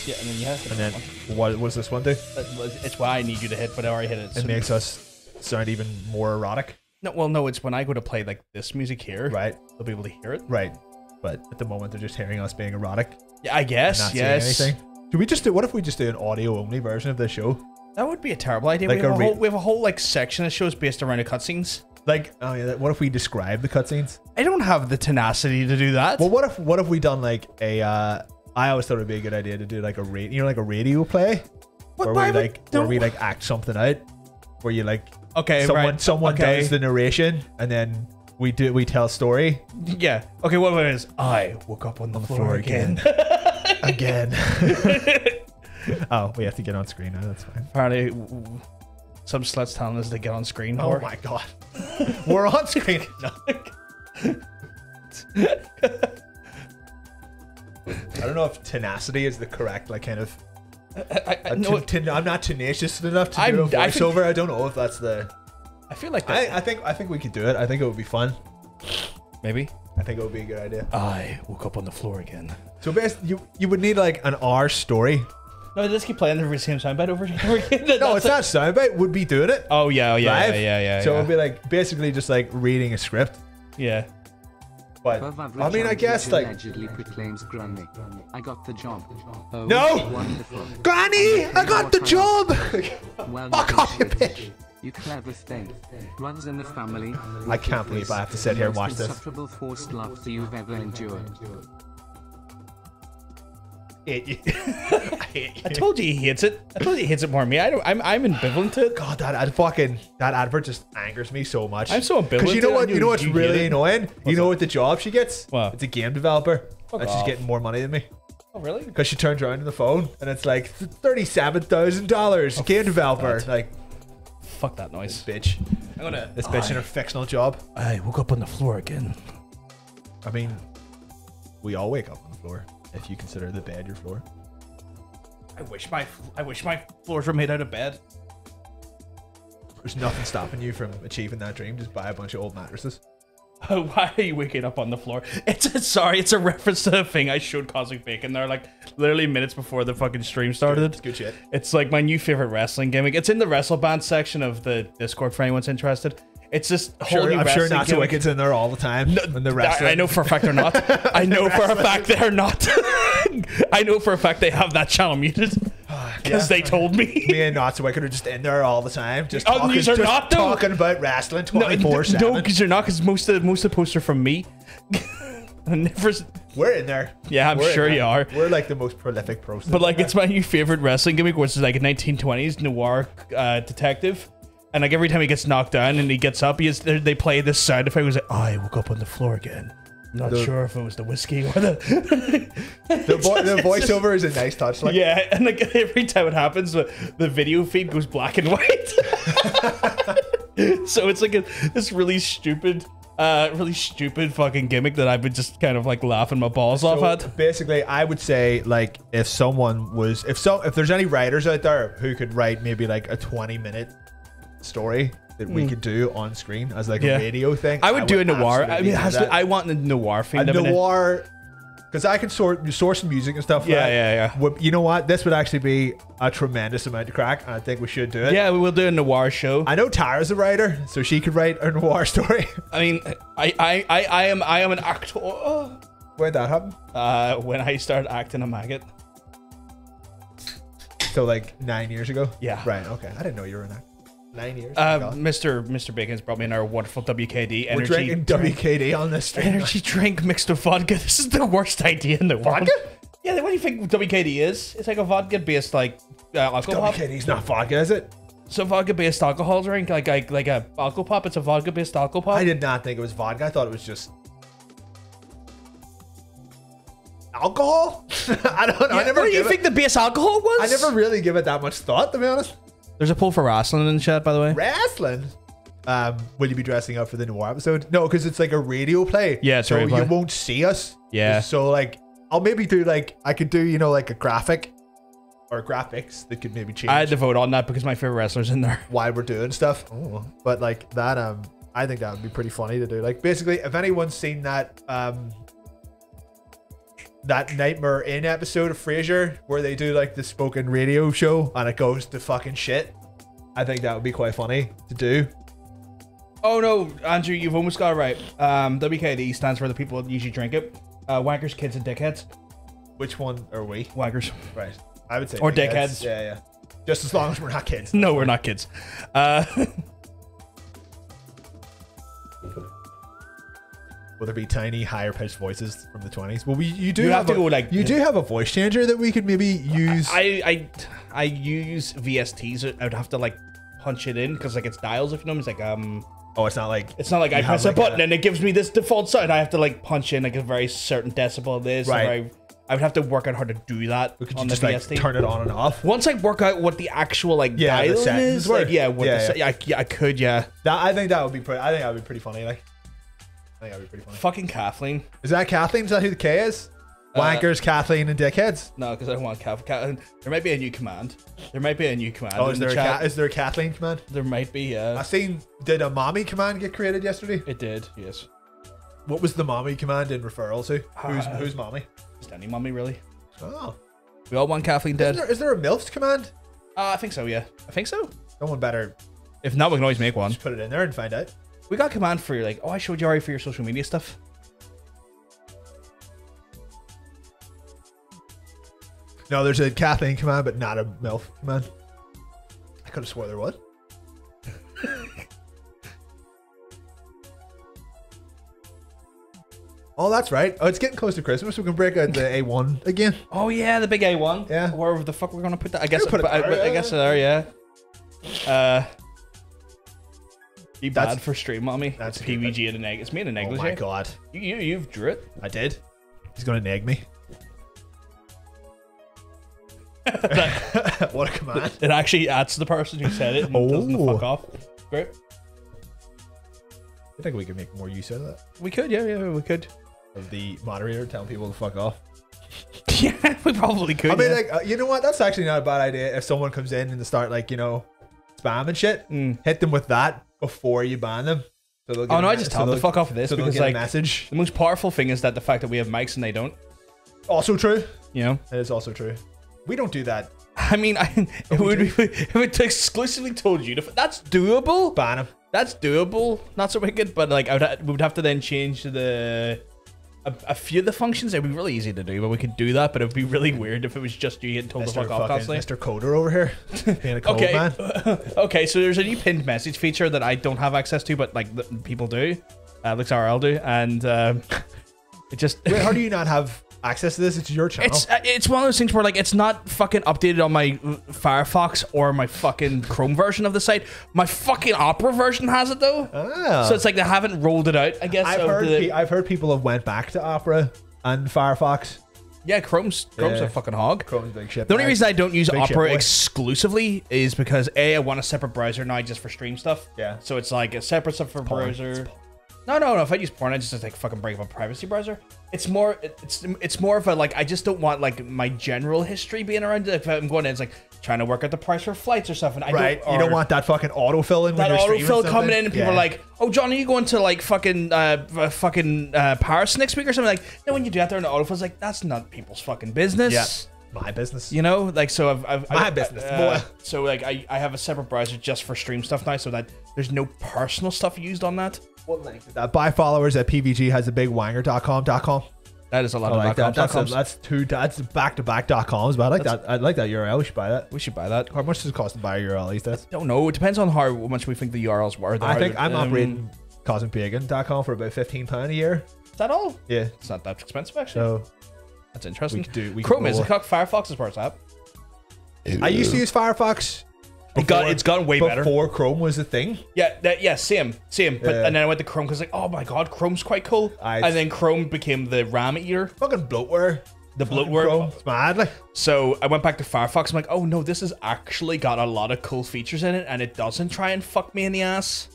Yeah, and then you have to And then what does this one do? it's why I need you to hit, but I already hit it. It makes us sound even more erotic. No, well, no, it's when I go to play like this music here. Right. They'll be able to hear it. Right. But at the moment, they're just hearing us being erotic. Yeah, I guess. And not Yes. saying anything. Do we just do? What if we just do an audio-only version of this show? That would be a terrible idea. Like we have a whole like section of shows based around the cutscenes. Like, oh yeah. What if we describe the cutscenes? I don't have the tenacity to do that. Well, what if we done like a? I always thought it'd be a good idea to do like a like a radio play, where we like act something out, where you like someone does the narration and then we tell a story. Yeah. Okay. What it is? I woke up on the floor again. Again. Oh, we have to get on screen now. That's fine. Apparently, some sluts telling us to get on screen. Oh my god, we're on screen. I don't know if tenacity is the correct like kind of. I'm not tenacious enough to do a voiceover. I don't know if that's the. I feel like that. I think we could do it. I think it would be fun. Maybe. I think it would be a good idea. I woke up on the floor again. So basically, you would need like an hour story. No, just keep playing the same soundbite over and over again. No, it's not soundbite. Would be doing it. Oh yeah, yeah. So it would be like basically just like reading a script. Yeah. But I mean, I guess like allegedly proclaims Granny. I got the job. Oh, no, wonderful. Granny, I got the job. Well, fuck off, you bitch. You clever thing. Runs in the family. I can't believe I have to sit here and watch this. Insufferable forced laughter you've ever endured. I hate you. I told you he hates it. I told you he hates it more than me. I'm ambivalent to it. God, that advert just angers me so much. I'm so ambivalent. Because you know what's really annoying? You know what the job she gets? What? It's a game developer. And she's getting more money than me. Oh really? Because she turns around on the phone and it's like $37,000 game developer. Like, fuck that noise, bitch. This bitch in her fictional job. I woke up on the floor again. I mean, we all wake up on the floor. If you consider the bed your floor. I wish my floors were made out of bed. There's nothing stopping you from achieving that dream. Just buy a bunch of old mattresses. Oh, why are you waking up on the floor? It's a reference to a thing I showed Cosmic Bacon there like literally minutes before the fucking stream started. It's good shit. It's like my new favorite wrestling gimmick. It's in the WrestleBand section of the Discord for anyone's interested. It's just I'm sure Not So Wicked's in there all the time. No, I know for a fact they're not. I know for a fact they're not. I know for a fact they have that channel muted because they told me. Me and Not So Wicked are just in there all the time, just talking about wrestling 24/7. No, because you're not. Because most of the posts are from me. We're in there. Yeah, I'm sure you are. We're like the most prolific pros. But like, it's my new favorite wrestling gimmick, which is like a 1920s noir detective. And like every time he gets knocked down and he gets up, they play this sound effect. It was like, oh, I woke up on the floor again. I'm not sure if it was the whiskey or the voiceover is a nice touch. Like. Yeah, and like every time it happens, the video feed goes black and white. So it's like this really stupid fucking gimmick that I've been just kind of like laughing my balls off at. Basically, I would say like if there's any writers out there who could write maybe like a 20-minute story that we could do on screen as like a radio thing, I would do a noir. I mean, I want the noir thing. A noir, because I can source some music and stuff. Yeah. You know what? This would actually be a tremendous amount to crack, and I think we should do it. Yeah, we will do a noir show. I know Tara's a writer, so she could write a noir story. I mean, I am an actor. Where'd that happen? When I started acting a maggot. So like 9 years ago. Yeah. Right. Okay. I didn't know you were an actor. 9 years. Mr. Bacon's brought me in our wonderful WKD energy. We're drinking WKD on this stream. Energy drink mixed with vodka. This is the worst idea in the world. Vodka? Yeah, what do you think WKD is? It's like a vodka-based like alcohol. WKD's not vodka, is it? It's a vodka-based alcohol drink, like a alcohol pop. It's a vodka-based alcohol pop. I did not think it was vodka. I thought it was just alcohol. I don't know. What do you think the base alcohol was? I never really give it that much thought, to be honest. There's a poll for wrestling in the chat, by the way. Wrestling? Will you be dressing up for the noir episode? No, because it's like a radio play. Yeah, it's so radio play. You won't see us. Yeah. So like, I'll maybe do like, I could do, like a graphic or graphics that could maybe change. I had to vote on that because my favorite wrestler's in there. Why we're doing stuff. Oh. But like that, I think that would be pretty funny to do. Like basically, if anyone's seen that, that Nightmare In episode of Frasier where they do like the spoken radio show and it goes to fucking shit. I think that would be quite funny to do. Oh no, Andrew, you've almost got it right. WKD stands for the people that usually drink it. Wankers, kids, and dickheads. Which one are we? Wankers. Right. I would say or dickheads. Yeah, yeah. Just as long as we're not kids. No, we're not kids. Will there be tiny, higher pitched voices from the 20s? Well, you do have to go like you do have a voice changer that we could maybe use. I use VSTs. I would have to like punch it in because like it's dials. If you know, it's like Oh, it's not like I press a button and it gives me this default sound. I have to like punch in like a very certain decibel of this. Right. I would have to work out how to do that could on you the just VST. like turn it on and off? Once I work out what the actual like the dial settings is, were. like I could, yeah. I think that would be pretty. I think that would be pretty funny. Like, I think that would be pretty funny. Fucking Kathleen. Is that Kathleen? Is that who the K is? Wankers, Kathleen, and dickheads. No, because I don't want Kathleen. There might be a new command. Oh, is there a Kathleen command? There might be. Yeah. I seen. Did a mommy command get created yesterday? It did. Yes. What was the mommy command in referral to? Who's mommy? Just any mommy, really. Oh. We all want Kathleen dead. Is there a MILFs command? I think so, yeah. I think so. Someone better. If not, we can always make one. Just put it in there and find out. We got a command for you, like, oh, I showed you already for your social media stuff. No, there's a Kathleen command, but not a MILF command. I could have swore there was. Oh, that's right. Oh, it's getting close to Christmas. We can break out the A1 again. Oh yeah, the big A1. Yeah. Where the fuck we're gonna put that? I guess. I guess there. Yeah. Be bad for stream, mommy. That's PVG and an egg. It's me and an egg. Oh my god. You've drew it. I did. He's gonna nag me. What a command. It actually adds to the person who said it and doesn't fuck off. Great. I think we could make more use out of that. We could, yeah, we could. Of the moderator telling people to fuck off. Yeah, we probably could. I mean, like, you know what? That's actually not a bad idea. If someone comes in and they start, like, you know, spamming shit, hit them with that before you ban them. So oh no, I just tell them to fuck off with this because, like, message. The most powerful thing is that the fact that we have mics and they don't. Also true. You know, it is also true. We don't do that. I mean, if it exclusively told you to, that's doable. Ban him. That's doable. Not so wicked, but like we would have to then change a few of the functions. It'd be really easy to do, but we could do that. But it'd be really weird if it was just you getting told to fuck off constantly. Mr. Coder over here, being a code man. Okay, so there's a new pinned message feature that I don't have access to, but like people do. Alex RL do, and it just. Wait, how do you not have access to this? It's your channel. It's one of those things where like it's not fucking updated on my Firefox or my fucking Chrome version of the site. My fucking Opera version has it though. Oh. So it's like they haven't rolled it out. I guess I've heard people have went back to Opera and Firefox. Yeah, Chrome's a fucking hog. Chrome's big shit. The only reason I don't use Opera shit, exclusively is because I want a separate browser now just for stream stuff. Yeah. So it's like a separate stuff for browser. No. If I use porn, I just like fucking break up a privacy browser. It's more of a like I just don't want like my general history being around. If I'm going in, it's like trying to work out the price for flights or stuff, and you don't want that fucking autofill in. That autofill coming in, and people are like, "Oh, John, are you going to like fucking Paris next week or something?" Like, no, when you do that, there in the autofill, it's like that's not people's fucking business. Yeah, my business. You know, like so I've my business. Boy. So like I have a separate browser just for stream stuff now, so that there's no personal stuff used on that. What link? Buy followers at PVG has a big wanger.com. That is a lot of like that. That's back-to-back .coms, but I like that URL. We should buy that. We should buy that. How much does it cost to buy a URL these days? I don't know. It depends on how much we think the URLs were. I think I'm operating cosmicpagan.com for about £15 a year. Is that all? Yeah. It's not that expensive actually. So that's interesting. We Chrome is a cock. Firefox is worse app. I used to use Firefox. It's gotten way better before Chrome was a thing. Yeah, same. But and then I went to Chrome because like, oh my god, Chrome's quite cool. And then Chrome became the RAM eater. Fucking bloatware. The bloatware. Chrome. It's mad. Like. So I went back to Firefox. I'm like, oh no, this has actually got a lot of cool features in it, and it doesn't try and fuck me in the ass.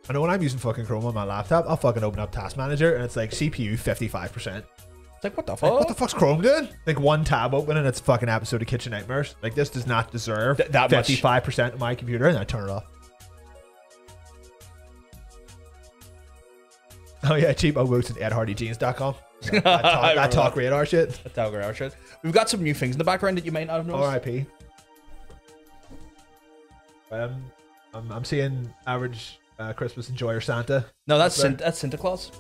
I know when I'm using fucking Chrome on my laptop, I'll fucking open up Task Manager and it's like CPU 55%. It's like, what the fuck? Like, what the fuck's Chrome doing? Like one tab open and it's a fucking episode of Kitchen Nightmares. Like this does not deserve that 55% of my computer, and I turn it off. Oh yeah, cheapo boots and EdHardyJeans.com. That talk radar shit. That talk radar shit. We've got some new things in the background that you might not have noticed. R.I.P. I'm seeing average Christmas enjoyer Santa. No, that's Santa Claus.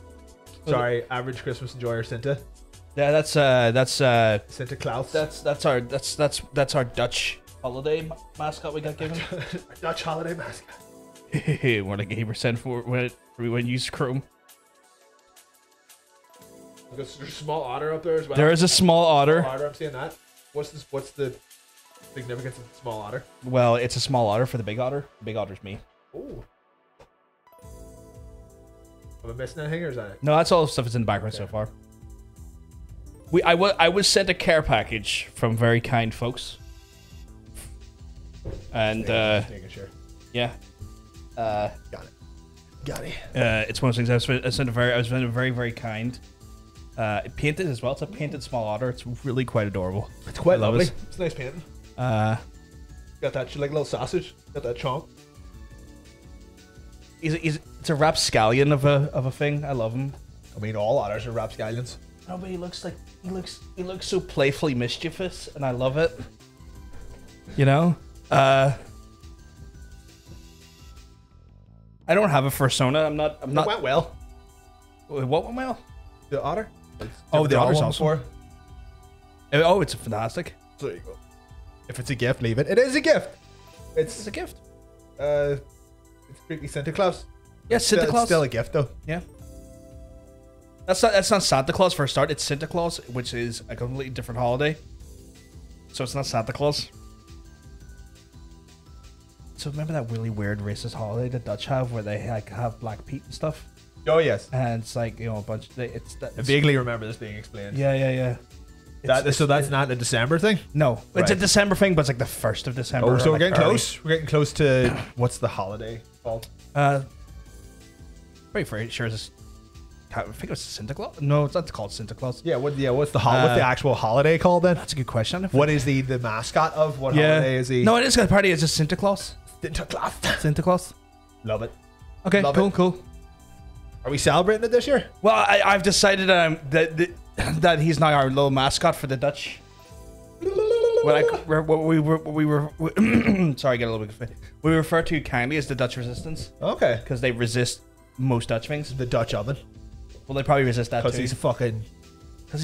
Sorry, average Christmas enjoyer Santa. Yeah, that's Santa Claus. That's our Dutch holiday mascot we got given. Our Dutch holiday mascot. What a gamer sent for when we use Chrome. There's a small otter up there as well. There is a small otter. I'm seeing that. What's the significance of the small otter? Well, it's a small otter for the big otter. The big otter's me. Ooh. Am I missing anything, or is that it? No, that's all the stuff that's in the background so far. I was sent a care package from very kind folks. And making sure. Yeah. Got it. It's one of those things I was very, very kind. Painted as well. It's a painted small otter. It's really quite adorable. It's quite lovely. It's nice painting. Got that like little sausage. Got that chomp. It's a rapscallion of a thing. I love him. I mean, all otters are rapscallions. No, but he looks so playfully mischievous, and I love it. You know. I don't have a persona. I'm not. It went well. What went well? The otter. Oh, the otter's awesome. awesome. Oh, it's fantastic. So there you go. If it's a gift, leave it. It is a gift. It's a gift. It's strictly Santa Claus. Yeah, Santa Claus. It's still a gift though. Yeah. That's not Santa Claus for a start. It's Santa Claus, which is a completely different holiday. So it's not Santa Claus. So remember that really weird racist holiday the Dutch have, where they like have Black Pete and stuff. Oh yes. And it's like, you know, a bunch. I vaguely remember this being explained. Yeah. So that's not a December thing? No, it's a December thing, but it's like the 1st of December. Oh, so we're getting close. We're getting close to what's the holiday called? Pretty sure it's. I think it was Santa Claus. No, it's not called Santa Claus. Yeah. What's the actual holiday called then? That's a good question. What is the mascot of what holiday is he? No, it is a party. It's just Santa Claus. Santa Claus. Love it. Okay, cool. Are we celebrating it this year? Well, I've decided that he's now our little mascot for the Dutch. We were sorry, I get a little bit. We refer to kindly as the Dutch resistance. Okay. Because they resist most Dutch things. The Dutch oven. Well, they probably resist that too. Because he's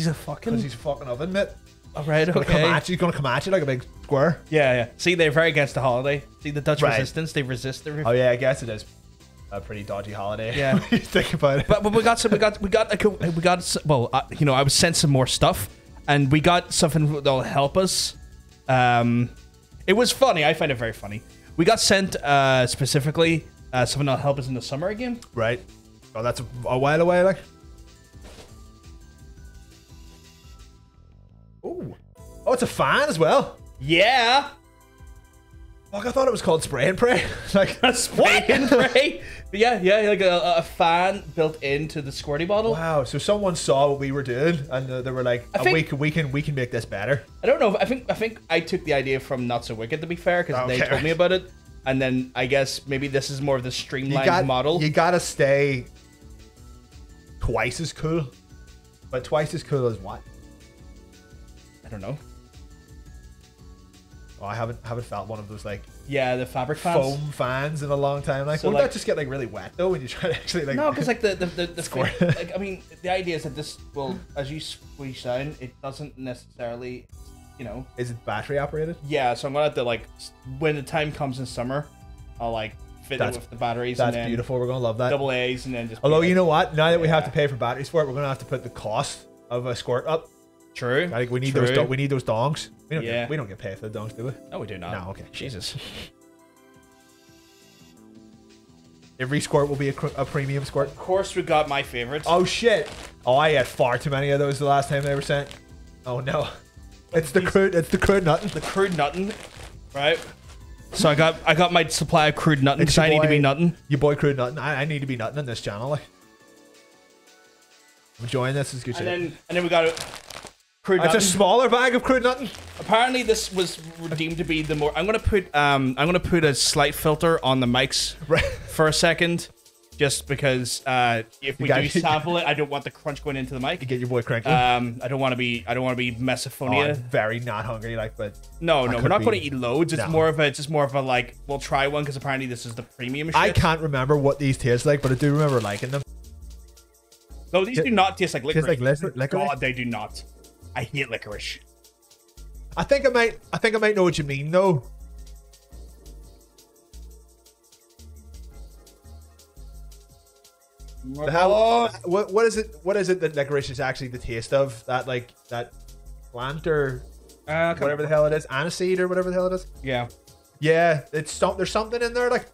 a fucking oven, mate. All right, okay. He's gonna come at you like a big square. Yeah. See, they're very against the holiday. See, the Dutch resistance, they resist the. Oh yeah, I guess it is a pretty dodgy holiday. Yeah, when you think about it. But we got well, you know, I was sent some more stuff, and we got something that'll help us. It was funny. I find it very funny. We got sent specifically something that'll help us in the summer again. Right. Oh, that's a while away, like. Oh, it's a fan as well. Yeah. Fuck, I thought it was called spray and pray. Like a spray and pray. But yeah, like a fan built into the squirty bottle. Wow. So someone saw what we were doing, and they were like, we can make this better. I don't know. I think I took the idea from Not So Wicked, to be fair, because they told me about it, and then I guess maybe this is more of the streamlined model. You gotta stay twice as cool, but twice as cool as what? I don't know. Oh, I haven't felt one of those like the fabric fans. Foam fans in a long time. Like, so won't that just get like really wet though when you try to actually like? No, because like the score. Like, I mean, the idea is that this will, as you squeeze down, it doesn't necessarily, you know. Is it battery operated? Yeah, so I'm gonna have to like when the time comes in summer, I'll like fit it with the batteries. That's and then beautiful. We're gonna love that. Double A's and then just. Although you know what, now that we have to pay for batteries for it, we're gonna have to put the cost of a squirt up. True. I think we need those. We need those dongs. We don't get paid for the dongs, do we? No, we do not. No, okay. Jesus. Every squirt will be a premium squirt. Of course, we got my favorite. Oh shit! Oh, I had far too many of those the last time they were sent. Oh no! It's the crude nuttin. The crude nuttin, right? So I got my supply of crude nuttin because I need to be nuttin. Your boy crude nuttin. I need to be nuttin on this channel. Like, I'm enjoying this. Is good shit. And then we got it. That's a smaller bag of crude nuttin. Apparently, this was deemed to be the more. I'm gonna put a slight filter on the mics for a second, just because if we do sample it, I don't want the crunch going into the mic. You get your boy cranky. I don't want to be mesophonia. I'm very not hungry, like, but no, we're not going to eat loads. It's more of a like, we'll try one because apparently this is the premium shit. I can't remember what these taste like, but I do remember liking them. No, these do not taste like licorice. Taste like licorice? God, they do not. I hate licorice. I think I might know what you mean though. What is it? What is it that licorice is actually the taste of? That like that Banter, whatever the hell it is, aniseed or whatever the hell it is. Yeah, yeah. There's something in there like.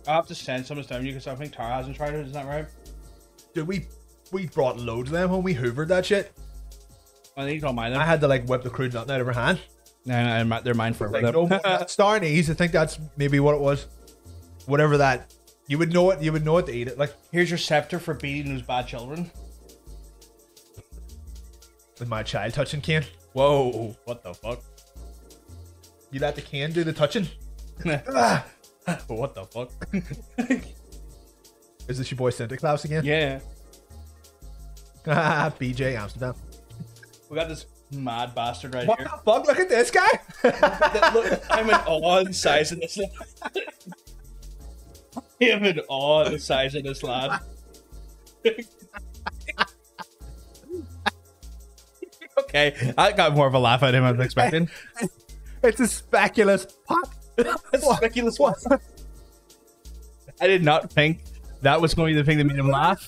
I'll have to send some of this down to you because I think Tara hasn't tried it. Is that right? Dude, we brought loads of them when we hoovered that shit. I think all mine. Then. I had to like whip the crude nut out of her hand. No, they're mine for like, no, star anise. I think that's maybe what it was. Whatever that. You would know it. You would know it to eat it. Like, here's your scepter for beating those bad children. With my child touching cane. Whoa! What the fuck? You let the cane do the touching. What the fuck? Is this your boy Santa Claus again? Yeah. BJ Amsterdam. We got this mad bastard right here. What the fuck? Look at this guy. Look, I'm in awe of the size of this. I'm in awe of the size of this lad. Okay, I got more of a laugh at him than I was expecting. It's a speculous pot. Speculous what? I did not think that was going to be the thing that made him laugh.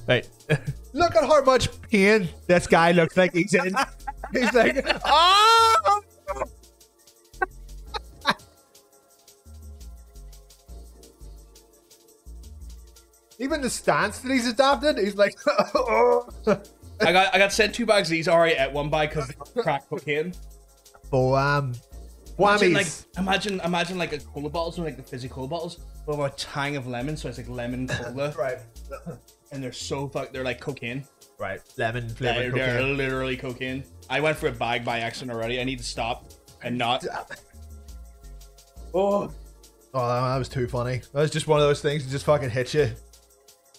Right. Look at how much pain this guy looks like he's in. He's like, oh! Even the stance that he's adopted, he's like, oh. I got sent 2 bags of these. Already at one bag because they crack cocaine. Oh, Imagine like a cola bottles, or like the fizzy cola bottles, but with a tang of lemon, so it's like lemon cola. Right. And they're like cocaine. Right. Lemon flavored cocaine. They're literally cocaine. I went for a bag by accident already. I need to stop and not. Oh, that was too funny. That was just one of those things that just fucking hits you.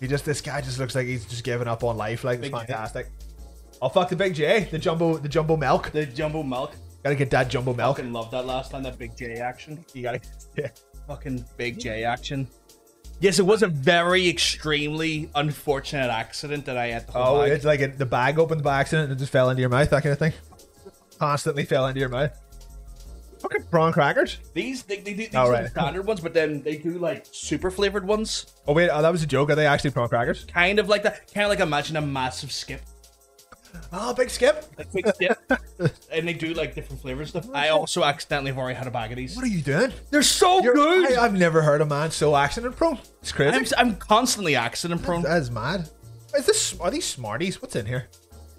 This guy just looks like he's just giving up on life. Like, it's fantastic. Oh, fuck the Big J. The jumbo milk. The jumbo milk. Gotta get that jumbo milk. Fucking loved that last time, that Big J action. You gotta get fucking Big J action. Yes, it was a very extremely unfortunate accident that I had the whole bag. It's like the bag opened by accident and it just fell into your mouth, that kind of thing. Constantly fell into your mouth. Fucking prawn crackers. These are the standard ones, but then they do like super flavored ones. Oh wait, that was a joke. Are they actually prawn crackers? Kind of like that. Kind of like imagine a massive skip. Oh, big skip. Like big skip. And they do like different flavor stuff. I also accidentally have already had a bag of these. What are you doing? They're so good. I've never heard a man so accident prone. It's crazy. I'm constantly accident prone. That is mad. Are these Smarties? What's in here?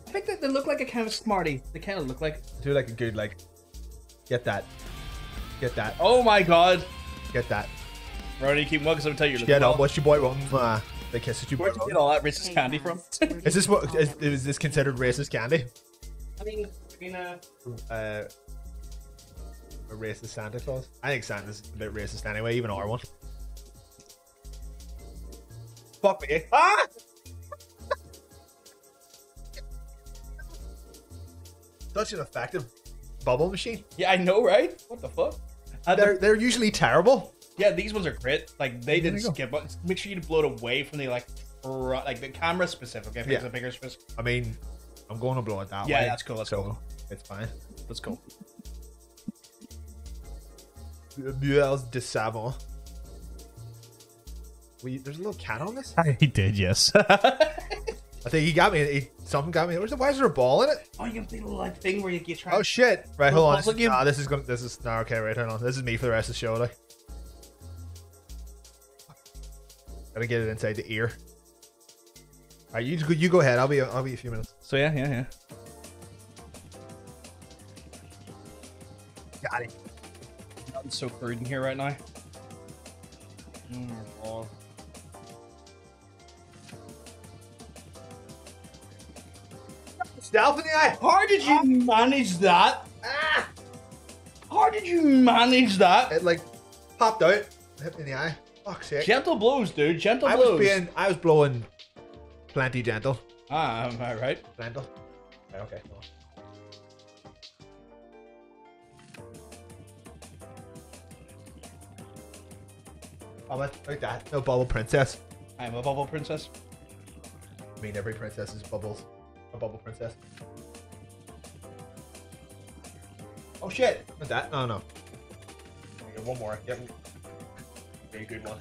I think that they look like a kind of Smartie. They kind of look like. Do like a good like. Get that. Oh my god. Get that. Roddy, keep walking. I'm telling you. Get up. What's your boy wanting? They kiss at you. Where'd you get all that racist candy from? Is this considered racist candy? I mean, a racist Santa Claus. I think Santa's a bit racist anyway, even our one. Fuck me. Ah! Such an effective bubble machine. Yeah, I know, right? What the fuck? They're usually terrible. Yeah, these ones are great. Like they didn't skip. But make sure you blow it away from the like the camera specific. If it's a bigger space. I mean, I'm going to blow it that way. Yeah, that's cool. That's cool. It's fine. That's cool. Buelles de savon. There's a little cat on this. He did, yes. I think he got me. Something got me. Why is there a ball in it? Oh, you have the little like thing where you get trying. Oh shit! Right, hold on. Okay. Right, hold on. This is me for the rest of the show. Like, gotta get it inside the ear. All right, you go ahead. I'll be a few minutes. So yeah. Got it. I'm so crude in here right now. Oh. Stealth in the eye. How did you manage that? Ah! How did you manage that? It like popped out, hit me in the eye. Fuck's sake. Gentle blows, dude. Gentle blows. I was blowing plenty gentle. Ah, am I right? Gentle. Okay. Cool. Oh, like that. No bubble princess. I am a bubble princess. I mean, every princess is bubbles. A bubble princess. Oh shit! Not that. No. Get one more. Yep. Very good one.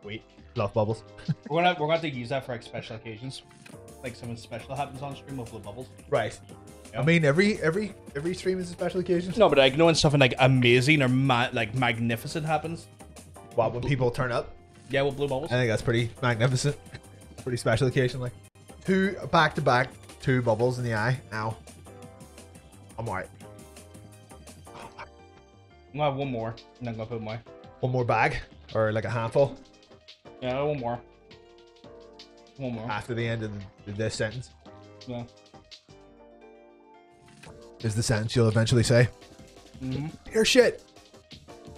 Sweet. Love bubbles. We're gonna have to use that for like special occasions. Like something special happens on stream, we'll blow bubbles. Right. Yeah. I mean, every stream is a special occasion. No, but like knowing something like amazing or like magnificent happens. Wow, when people turn up. Yeah, we'll blow bubbles. I think that's pretty magnificent. Pretty special occasion, like 2 back-to-back 2 bubbles in the eye. Ow. I'm alright. I'm gonna have one more, and then I'm gonna put my. One more bag, or like a handful. Yeah, one more. One more. After the end of this sentence. Yeah. Is the sentence you'll eventually say. Here, shit.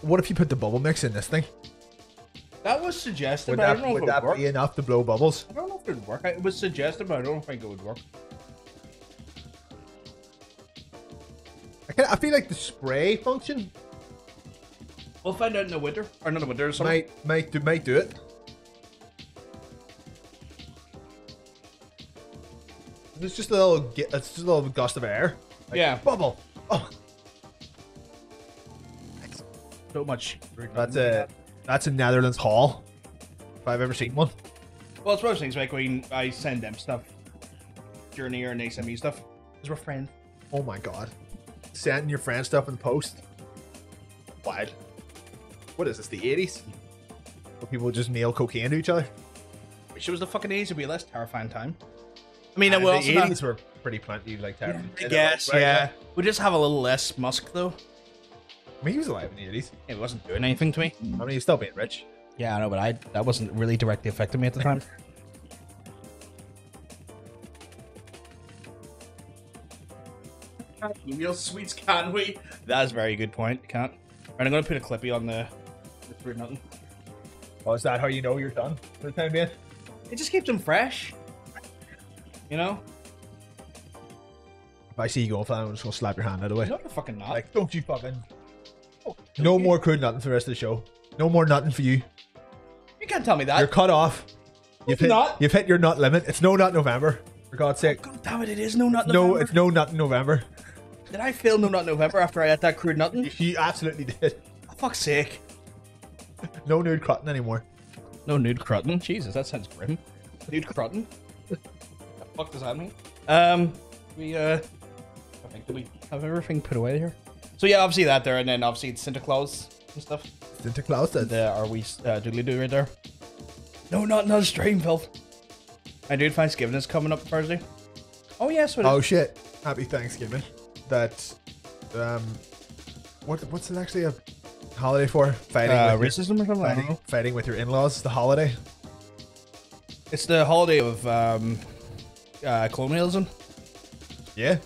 What if you put the bubble mix in this thing? That was suggested, Would but I don't know if it would work. be enough to blow bubbles? I don't know if it would work. It was suggested, but I don't think it would work. I feel like the spray function We'll find out in the winter, or not in the winter or something. might do it. It's just a little gust of air. Like, Yeah. Bubble. Oh. So much. That's a Netherlands haul. If I've ever seen one. Well, it's one of those things like when I send them stuff, Journey or they send me stuff, because we're friends. Oh my god. Sending your friend stuff in the post. Wild. What is this, the 80s? Where people just nail cocaine to each other? Wish it was the fucking 80s, it'd be a less terrifying time. I mean, And we'll the also 80s were pretty plenty like terrifying. I guess, Right, yeah. We just have a little less Musk, though. I mean, he was alive in the 80s. It wasn't doing anything to me. I mean, he's still being rich. Yeah, I know, but that wasn't really directly affecting me at the time. Real sweets, can't we? That's a very good point. Can't. And I'm gonna put a clippy on the for nothing. Oh, is that how you know you're done for the time being? It just keeps them fresh. You know? If I see you going for that, I'm just gonna slap your hand out of the way. No, you're fucking not. Like, don't you fucking. No more crude nothing for the rest of the show. No more nothing for you. You can't tell me that. You're cut off. You've hit your nut limit. It's no nut November. For God's sake. God damn it, it is no nut November. No, it's no nut in November. Did I fail no nut November after I had that crude nutting? You absolutely did. Oh, fuck's sake. No nude crutting anymore. No nude crutting? Jesus, that sounds grim. Nude crutting? What the fuck does that mean? I think, do we have everything put away here? So yeah, obviously that there, and then obviously it's Santa Claus and stuff. Santa Claus did. Are we doodly-doo right there? No, not another stream, filth. And dude, Thanksgiving is coming up Thursday. Oh yes, yeah, oh shit! Happy Thanksgiving. That's what's it actually a holiday for? Fighting with racism or something. I don't know. Fighting with your in-laws. The holiday. It's the holiday of colonialism. Yeah.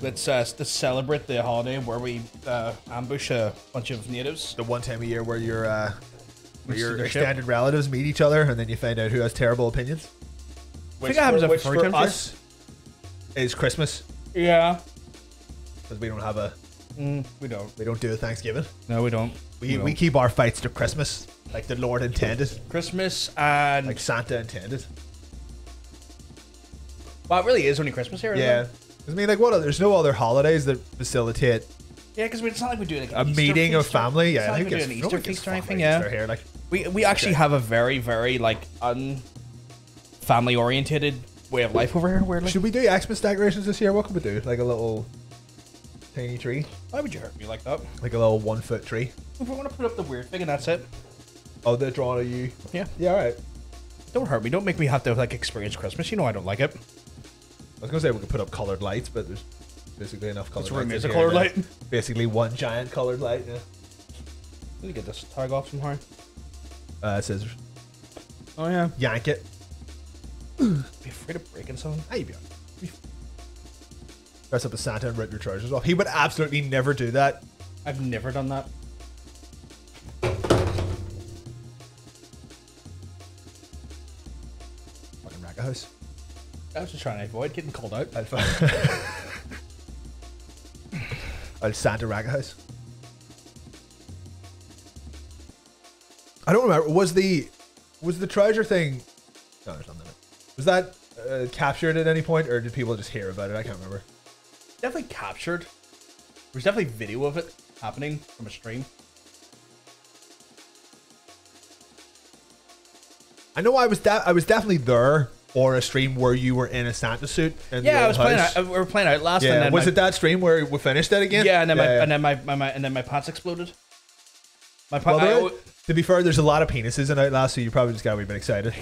Let's celebrate the holiday where we ambush a bunch of natives. The one time a year where your extended relatives meet each other and then you find out who has terrible opinions. Which for us is Christmas. Yeah. Because we don't have a. We don't. We don't do a Thanksgiving. No, we don't. We keep our fights to Christmas, like the Lord intended. Christmas and like Santa intended. Well, it really is only Christmas here. Yeah. I mean, like, there's no other holidays that facilitate. Yeah, because it's not like we do like a meeting of family. Yeah, I think it's an Easter feast or anything. Yeah. Here. Like, we actually have a very, very like family oriented way of life over here. Weirdly. Should we do Xmas decorations this year? What could we do? Like a little tiny tree? Why would you hurt me like that? Like a little 1 foot tree. If we want to put up the weird thing and that's it. Oh, they're drawing of you. Yeah. Yeah, alright. Don't hurt me. Don't make me have to like experience Christmas. You know I don't like it. I was gonna say we could put up coloured lights, but there's Basically enough colored It's lights. room is in a here colored to- light. Basically one giant colored light. Yeah. Let me get this tag off from Harry. Scissors. Oh yeah. Yank it. Be afraid of breaking something. How you be? Dress up as Santa and rip your trousers off. He would absolutely never do that. I've never done that. Fucking racket house. I was just trying to avoid getting called out. I'll Santa racket house. I don't remember. Was the trouser thing? No, there's nothing in it. Was that captured at any point, or did people just hear about it? I can't remember. Definitely captured. There's definitely video of it happening from a stream. I know I was definitely there for a stream where you were in a Santa suit. In Yeah, the I was old playing. house. We were playing Outlast. Yeah, And then was my, it that stream where we finished it again? Yeah, and then Yeah. and then my pants exploded. My Well, pants. to be fair, there's a lot of penises in Outlast, so you probably just got a wee bit excited.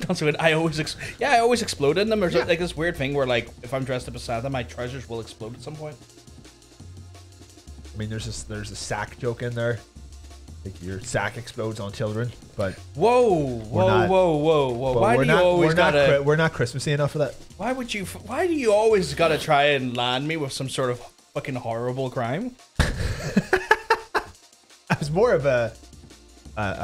That's what I always. I always explode in them. There's like this weird thing where like if I'm dressed up as Santa, my trousers will explode at some point. I mean, there's a sack joke in there. Like your sack explodes on children, but Whoa! not- Whoa! but Why do you always gotta? we're not Christmassy enough for that. Why would you? Why do you always gotta try and land me with some sort of fucking horrible crime? I was more of a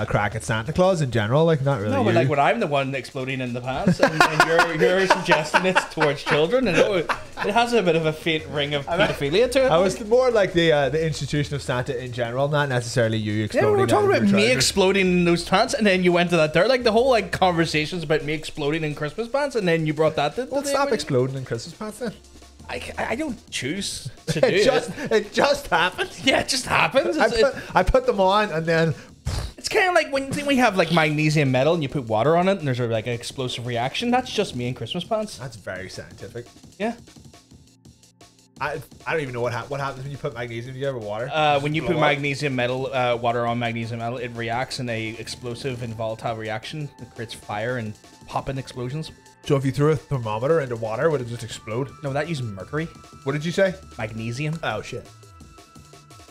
crack at Santa Claus in general, like not really. No, but you. like when I'm the one exploding in the pants, and you're suggesting it's towards children, and it has a bit of a faint ring of pedophilia to it. I was more like the institution of Santa in general, not necessarily you Yeah, exploding. we were talking out of about your me trousers. exploding in those pants, and then you went to that there. Like the whole like conversations about me exploding in Christmas pants, and then you brought that to Well, the stop exploding in Christmas pants then. I don't choose to do It just happened. Yeah, it just happens. I put them on and then It's kind of like when we have like magnesium metal and you put water on it and there's like an explosive reaction. That's just me in Christmas pants. that's very scientific. Yeah. I don't even know what happens when you put magnesium together with water. When you Blow put up. magnesium metal, water on magnesium metal, it reacts in a explosive and volatile reaction that creates fire and popping explosions. So if you threw a thermometer into water, would it just explode? No, that uses mercury. What did you say? Magnesium. Oh shit.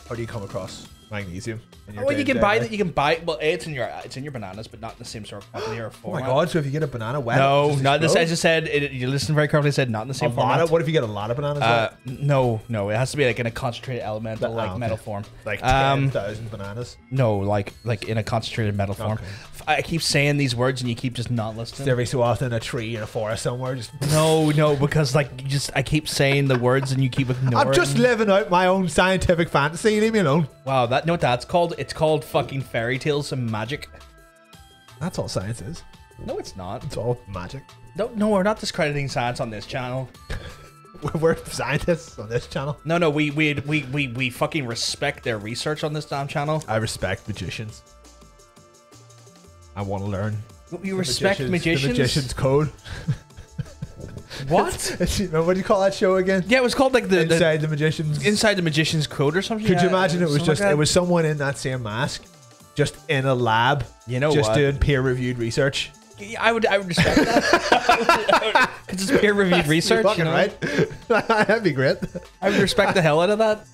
How do you come across magnesium? in your Well, you can day-to-day buy life? that. You can buy. Well, it's in your bananas, but not in the same sort of quantity or Oh format. my god! So if you get a banana wet, No, it'll just not this. explode? I just said you listened very carefully. I said not in the a same lot format. of. What if you get a lot of bananas wet? No, it has to be like in a concentrated elemental, Oh, like okay. metal form. Like 10,000 bananas. No, like in a concentrated metal form. Okay. I keep saying these words and you keep just not listening. Every so often, a tree in a forest somewhere. Just No, because like I keep saying the words and you keep ignoring. I'm just living out my own scientific fantasy. Leave me alone. Wow, know what that's called? It's called fucking fairy tales and magic. That's all science is. No, it's not. It's all magic. No, we're not discrediting science on this channel. We're scientists on this channel. No, we fucking respect their research on this damn channel. I respect magicians. I want to learn. You respect magicians? The magician's code. What? Remember what do you call that show again? Yeah, it was called like the Inside the magician's. Inside the Magician's Code or something. Could you Yeah, imagine it was something just like that. it was someone in that same mask, just in a lab, You know just what? doing peer-reviewed research. I would respect that because it's peer reviewed research. Fucking You know? right. That'd be great. I would respect the hell out of that.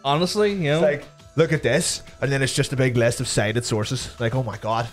Honestly, you know. Like, look at this, and then it's just a big list of cited sources. Like, oh my god,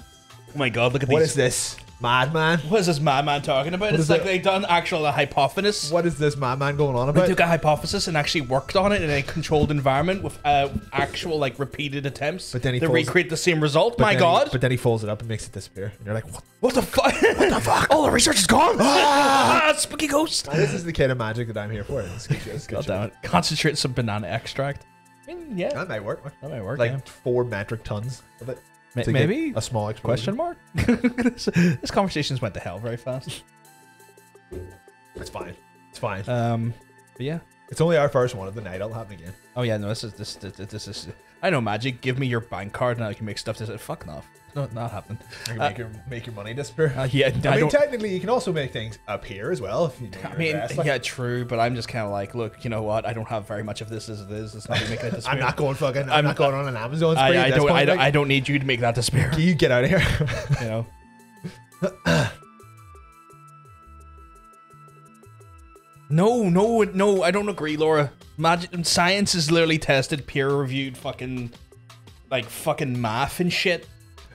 oh my god, look at what these. is this madman? What is this madman talking about? What It's is like it? they done actual hypothesis. What is this madman going on They about? took a hypothesis and actually worked on it in a controlled environment with actual like repeated attempts But then he to falls- recreate the same result. My Then god. but then he folds it up and makes it disappear. And you're like, what? What the fuck? What the fuck? All the research is gone. Ah, spooky ghost. This is the kind of magic that I'm here for. It's good, it's good God shit. damn it. Concentrate some banana extract. I mean, yeah, That might work. that might work. Like yeah. 4 metric tons of it. to get Maybe a small explosion. question mark. this conversation's went to hell very fast. It's fine. It's fine. But yeah. It's only our first one of the night. It'll happen again. Oh yeah, no, this is. I know magic. Give me your bank card and I can make stuff. Fuck off. No, not happening. You can make your money disappear. Yeah, I mean, don't. technically, you can also make things appear as well. If you do I your mean, best, like. yeah, true, but I'm just kind of like, look, you know what? I don't have very much of this as it is. It's not gonna make it disappear. I'm not going fucking. I'm not going on an Amazon spree. I at this don't. point, I don't need you to make that disappear. You get out of here. You know. No, I don't agree, Laura. Science is literally tested, peer-reviewed fucking math and shit.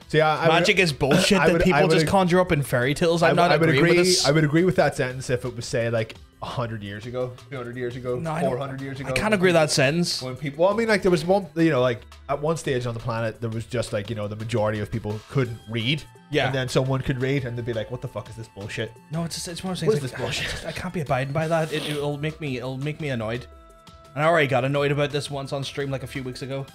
So yeah, magic is bullshit that people just conjure up in fairy tales. I would agree with this. I would agree with that sentence if it was, say, like 100 years ago, 200 years ago, 400 years ago. I can't agree with that sentence. When people, well, I mean, like there was one, you know, like at one stage on the planet, there was just like, you know, the majority of people couldn't read. Yeah. And then someone could read and they'd be like, what the fuck is this bullshit? No, it's one of those things. What is this bullshit? I can't be abiding by that. It'll make me annoyed. And I already got annoyed about this once on stream like a few weeks ago.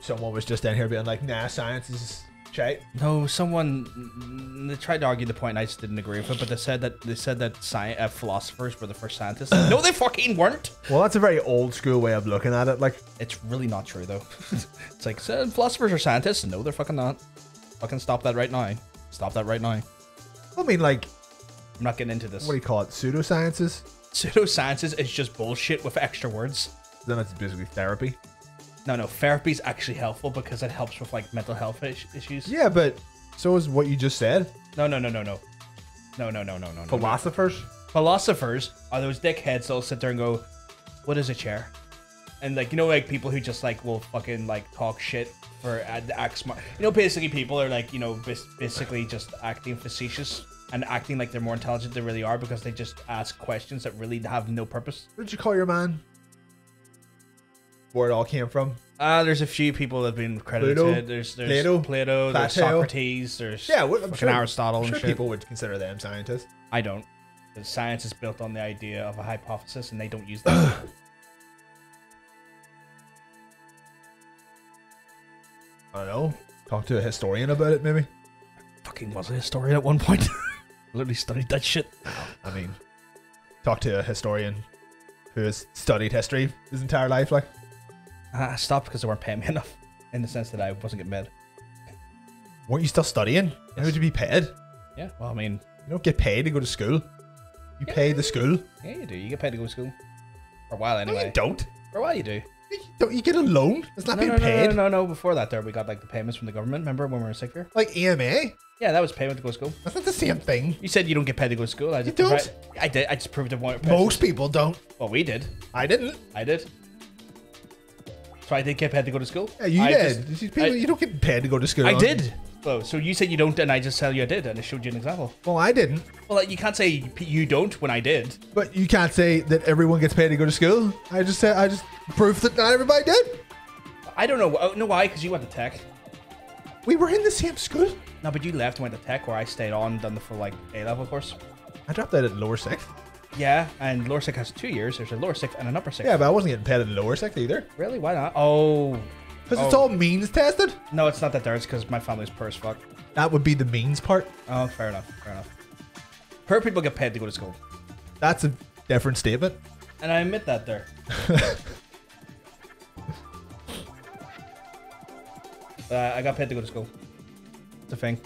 Someone was just in here being like, nah, science is shite. No, they tried to argue the point. I just didn't agree with it, but they said that philosophers were the first scientists. No, they fucking weren't. Well, that's a very old school way of looking at it. Like, it's really not true though. It's like, philosophers are scientists. No, they're fucking not. Fucking stop that right now. Stop that right now. I mean, like, I'm not getting into this. What do you call it? Pseudosciences? Pseudosciences is just bullshit with extra words. Then it's basically therapy. No, therapy is actually helpful because it helps with like mental health issues. Yeah, but so is what you just said. No. Philosophers? Philosophers are those dickheads that'll sit there and go, what is a chair? And like, you know, like people who just like will fucking like talk shit for act smart. You know, basically people are like, you know, basically just acting facetious and acting like they're more intelligent than they really are because they just ask questions that really have no purpose. What did you call your man? Where it all came from? There's a few people that have been credited. There's Plato, there's Socrates, there's I'm sure, Aristotle. I'm sure people would consider them scientists. I don't. Because science is built on the idea of a hypothesis, and they don't use that. I don't know. Talk to a historian about it, maybe. Fucking was a historian at one point. Literally studied that shit. I mean, talk to a historian who has studied history his entire life, like. I stopped because they weren't paying me enough, in the sense that I wasn't getting paid. Weren't you still studying? Yes. How would you be paid? Yeah, well, I mean, you don't get paid to go to school. You pay the school. Yeah, you do. You get paid to go to school. For a while, anyway. No, you don't. For a while, you do. Don't you get a loan? It's not being paid. No. Before that, we got like the payments from the government. Remember when we were sick here? Like EMA? Yeah, that was payment to go to school. That's not the same thing. You said you don't get paid to go to school. You don't? I did. I just proved it. Most people don't. Well, we did. I didn't. I did. So I did get paid to go to school? Yeah, you did. You don't get paid to go to school. I did. Oh, so you said you don't, and I just tell you I did, and I showed you an example. Well, I didn't. Well, you can't say you don't when I did. But you can't say that everyone gets paid to go to school. I just proved that not everybody did. I don't know. No, why? Because you went to tech. We were in the same school. No, but you left and went to tech, where I stayed on, done the full like A-level course. I dropped out at lower sixth. Yeah, and lower sixth has 2 years. There's a lower sixth and an upper sixth. Yeah, but I wasn't getting paid at lower sixth either. Really? Why not? Oh. Because it's all means tested. No, it's not that there. It's because my family's poor as fuck. That would be the means part. Oh, fair enough. Fair enough. Poor people get paid to go to school. That's a different statement. And I admit that there. I got paid to go to school. It's a thing.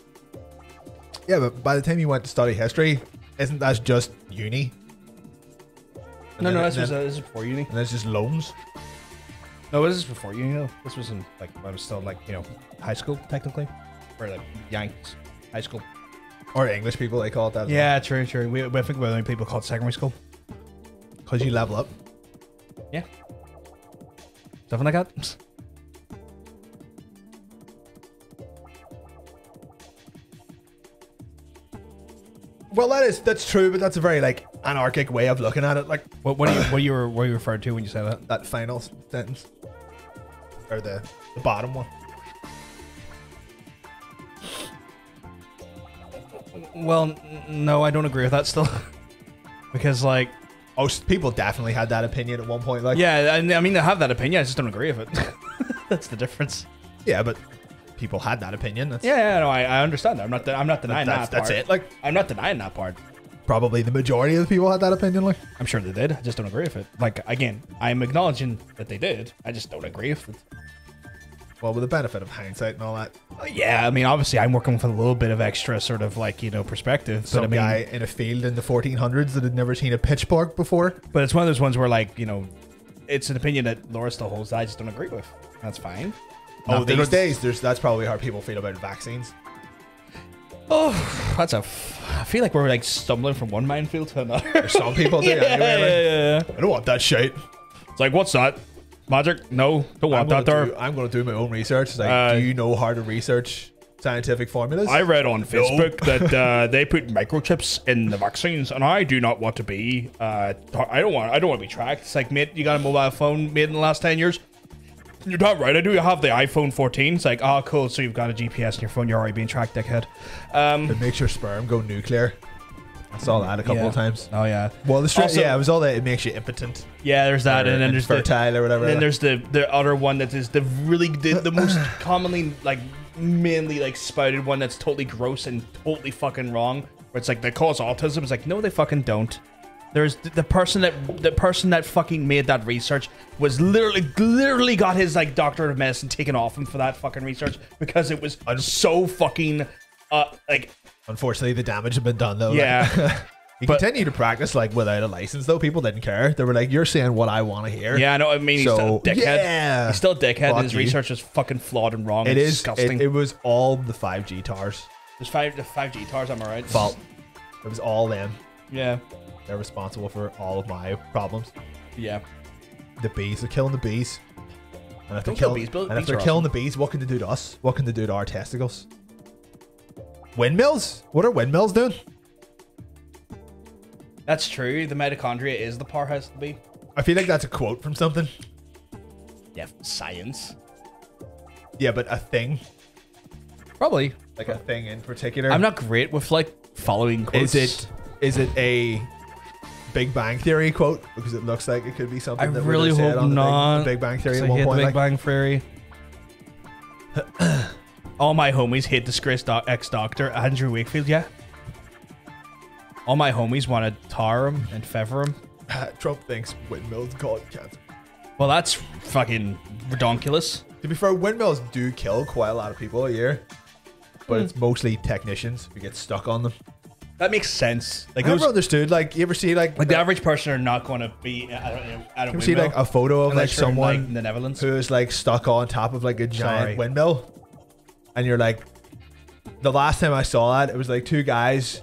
Yeah, but by the time you went to study history, isn't that just uni? No, this was before uni. And that's just loans? No, this is before uni, though. This was in, like, I was still, like, you know, high school, technically. Or, like, Yanks high school. Or English people, they call it that. Yeah, true. I think we're the only people called secondary school. Because you level up. Yeah. Something like that. Well, that's true, but that's a very like anarchic way of looking at it. Like, what are you referred to when you say that? That final sentence, or the bottom one. Well, no, I don't agree with that still, because like, people definitely had that opinion at one point. Like, yeah, I mean, they have that opinion. I just don't agree with it. That's the difference. Yeah, but people had that opinion. No, I understand that. I'm not denying that part. That's it. Like, I'm not denying that part. Probably the majority of the people had that opinion. Like, I'm sure they did. I just don't agree with it. Like, again, I'm acknowledging that they did. I just don't agree with it. Well, with the benefit of hindsight and all that. Yeah, I mean, obviously, I'm working with a little bit of extra sort of like, you know, perspective. Some guy in a field in the 1400s that had never seen a pitchfork before. But it's one of those ones where, like, you know, it's an opinion that Laura still holds that I just don't agree with. That's fine. These days, that's probably how people feel about vaccines. Oh, that's I feel like we're like stumbling from one minefield to another. Some people do. Yeah. I don't want that shit. It's like, what's that? Magic? No, don't want that there. I'm going to do my own research. It's like, do you know how to research scientific formulas? I read on Facebook that they put microchips in the vaccines, and I do not want to be. I don't want to be tracked. It's like, mate, you got a mobile phone made in the last 10 years. You're not right. I do have the iPhone 14. It's like, oh, cool. So you've got a GPS in your phone. You're already being tracked, dickhead. It makes your sperm go nuclear. I saw that a couple of times. Oh yeah. Well, the stress. Yeah, it was all that. It makes you impotent. Yeah, there's that, and then there's fertile or whatever. And then there's the other one that is the most commonly like mainly like spouted one that's totally gross and totally fucking wrong. Where it's like they cause autism. It's like, no, they fucking don't. There's the person that fucking made that research was literally got his like doctorate of medicine taken off him for that fucking research because it was so fucking like. Unfortunately, the damage had been done though. Yeah. He continued to practice like without a license though. People didn't care. They were like, "You're saying what I want to hear." Yeah, I know. I mean, he's still a dickhead. Yeah. He's still a dickhead. And his research is fucking flawed and wrong. It is disgusting. It was all the 5G tars. There's the 5G tars. Am I right? Fault. It was all them. Yeah. They're responsible for all of my problems. Yeah. The bees. They're killing the bees. And if they're killing the bees, what can they do to us? What can they do to our testicles? Windmills? What are windmills doing? That's true. The mitochondria is the powerhouse of the bee. I feel like that's a quote from something. Yeah, science. Yeah, but a thing. Probably. Like a thing in particular. I'm not great with like following quotes. Is it a Big Bang Theory quote? Because it looks like it could be something that really hope said on not. The Big Bang Theory at one point. The Big Bang Theory. All my homies hate disgraced ex-doctor Andrew Wakefield, yeah? All my homies want to tar him and feather him. Trump thinks windmills cause cancer. Well, that's fucking redonkulous. To be fair, windmills do kill quite a lot of people a year. But it's mostly technicians who get stuck on them. That makes sense. Like, I never understood. Like, you ever see like the average person are not going to be at a windmill. You ever see like a photo of like someone in the Netherlands who is like stuck on top of like a giant windmill, and you're like, the last time I saw that, it was like two guys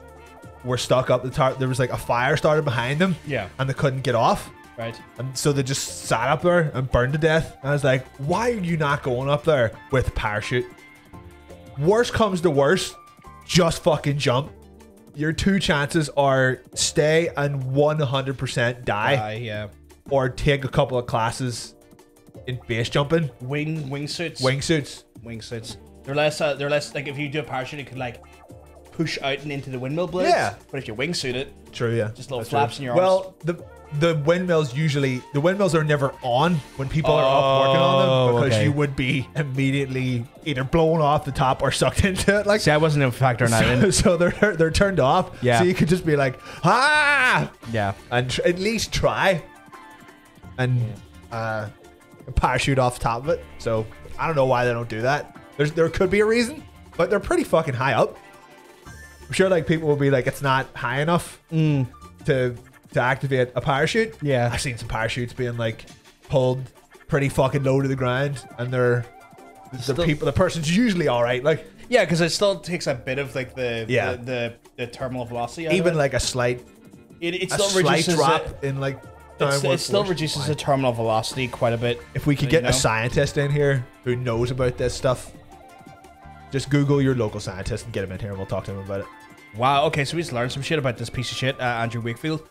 were stuck up the top. There was like a fire started behind them. Yeah, and they couldn't get off. Right. And so they just sat up there and burned to death. And I was like, why are you not going up there with a parachute? Worst comes to worst, just fucking jump. Your two chances are stay and 100% die. Yeah. Or take a couple of classes in base jumping. Wingsuits. Wingsuits. They're less like if you do a parachute, it could like push out and into the windmill blades. Yeah. But if you wingsuit it, true, yeah. Just little flaps in your arms. Well, the windmills are never on when people are up working on them because you would be immediately either blown off the top or sucked into it. Like, see, I wasn't a factor in that. So they're turned off. Yeah. So you could just be like, ah. Yeah. And at least try and parachute off the top of it. So I don't know why they don't do that. There could be a reason, but they're pretty fucking high up. I'm sure like people will be like, it's not high enough to activate a parachute. Yeah. I've seen some parachutes being like pulled pretty fucking low to the ground, and the person's usually all right. Like, yeah, because it still takes a bit of like the terminal velocity. Even like a slight drop in like. It still reduces the terminal velocity quite a bit. If we could get a scientist in here who knows about this stuff, just Google your local scientist and get him in here, and we'll talk to him about it. Wow. Okay, so we just learned some shit about this piece of shit, Andrew Wakefield.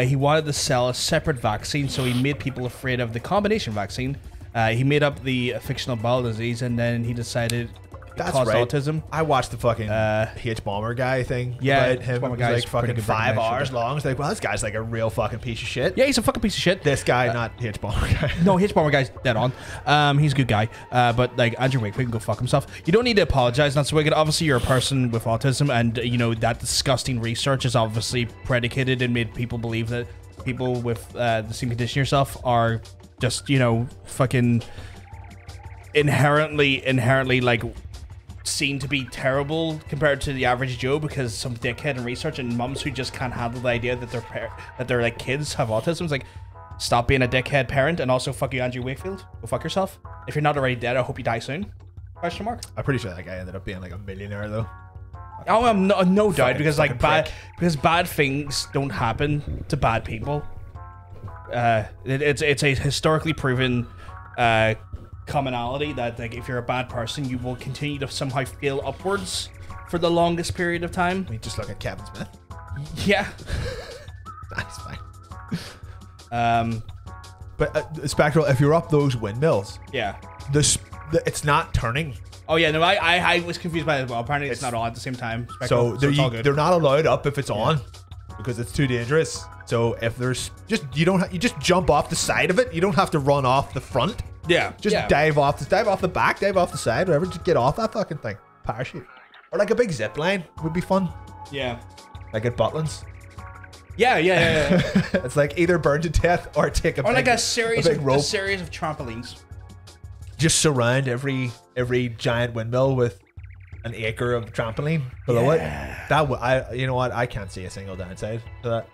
He wanted to sell a separate vaccine, so he made people afraid of the combination vaccine. He made up the fictional bowel disease, and then he decided it caused autism. I watched the fucking H bomber guy thing. Yeah, about him. It was like fucking 5 hours long. It's like, well, this guy's like a real fucking piece of shit. Yeah, he's a fucking piece of shit. This guy, not H bomber guy. No, H bomber guy's dead on. He's a good guy. But like Andrew Wakefield can go fuck himself. You don't need to apologize. Not so wicked. Obviously, you're a person with autism, and you know that disgusting research is obviously predicated and made people believe that people with the same condition yourself are just fucking inherently like seen to be terrible compared to the average Joe because some dickhead in research and mums who just can't handle the idea that their like kids have autism. It's like, stop being a dickhead parent, and also fuck you, Andrew Wakefield. Go fuck yourself. If you're not already dead, I hope you die soon. Question mark. I'm pretty sure that guy ended up being like a millionaire though. Oh, I'm no doubt, because like prick. because bad things don't happen to bad people. It's a historically proven commonality that like if you're a bad person, you will continue to somehow feel upwards for the longest period of time. I mean, just look at Kevin Smith. Yeah. That's fine. But Spectral, if you're up those windmills, Yeah. it's not turning. Oh yeah, no, I was confused by it as well. Apparently it's not on at the same time. So it's all good. they're not allowed up if it's on because it's too dangerous. So if there's you just jump off the side of it. You don't have to run off the front. Yeah. Just dive off the back, dive off the side, whatever. Just get off that fucking thing. Parachute. Or like a big zip line would be fun. Yeah. Like at Butlins. Yeah. It's like either burn to death or take a like a series big of rope. a series of trampolines. Just surround every giant windmill with an acre of trampoline below it. You know what? I can't see a single downside to that.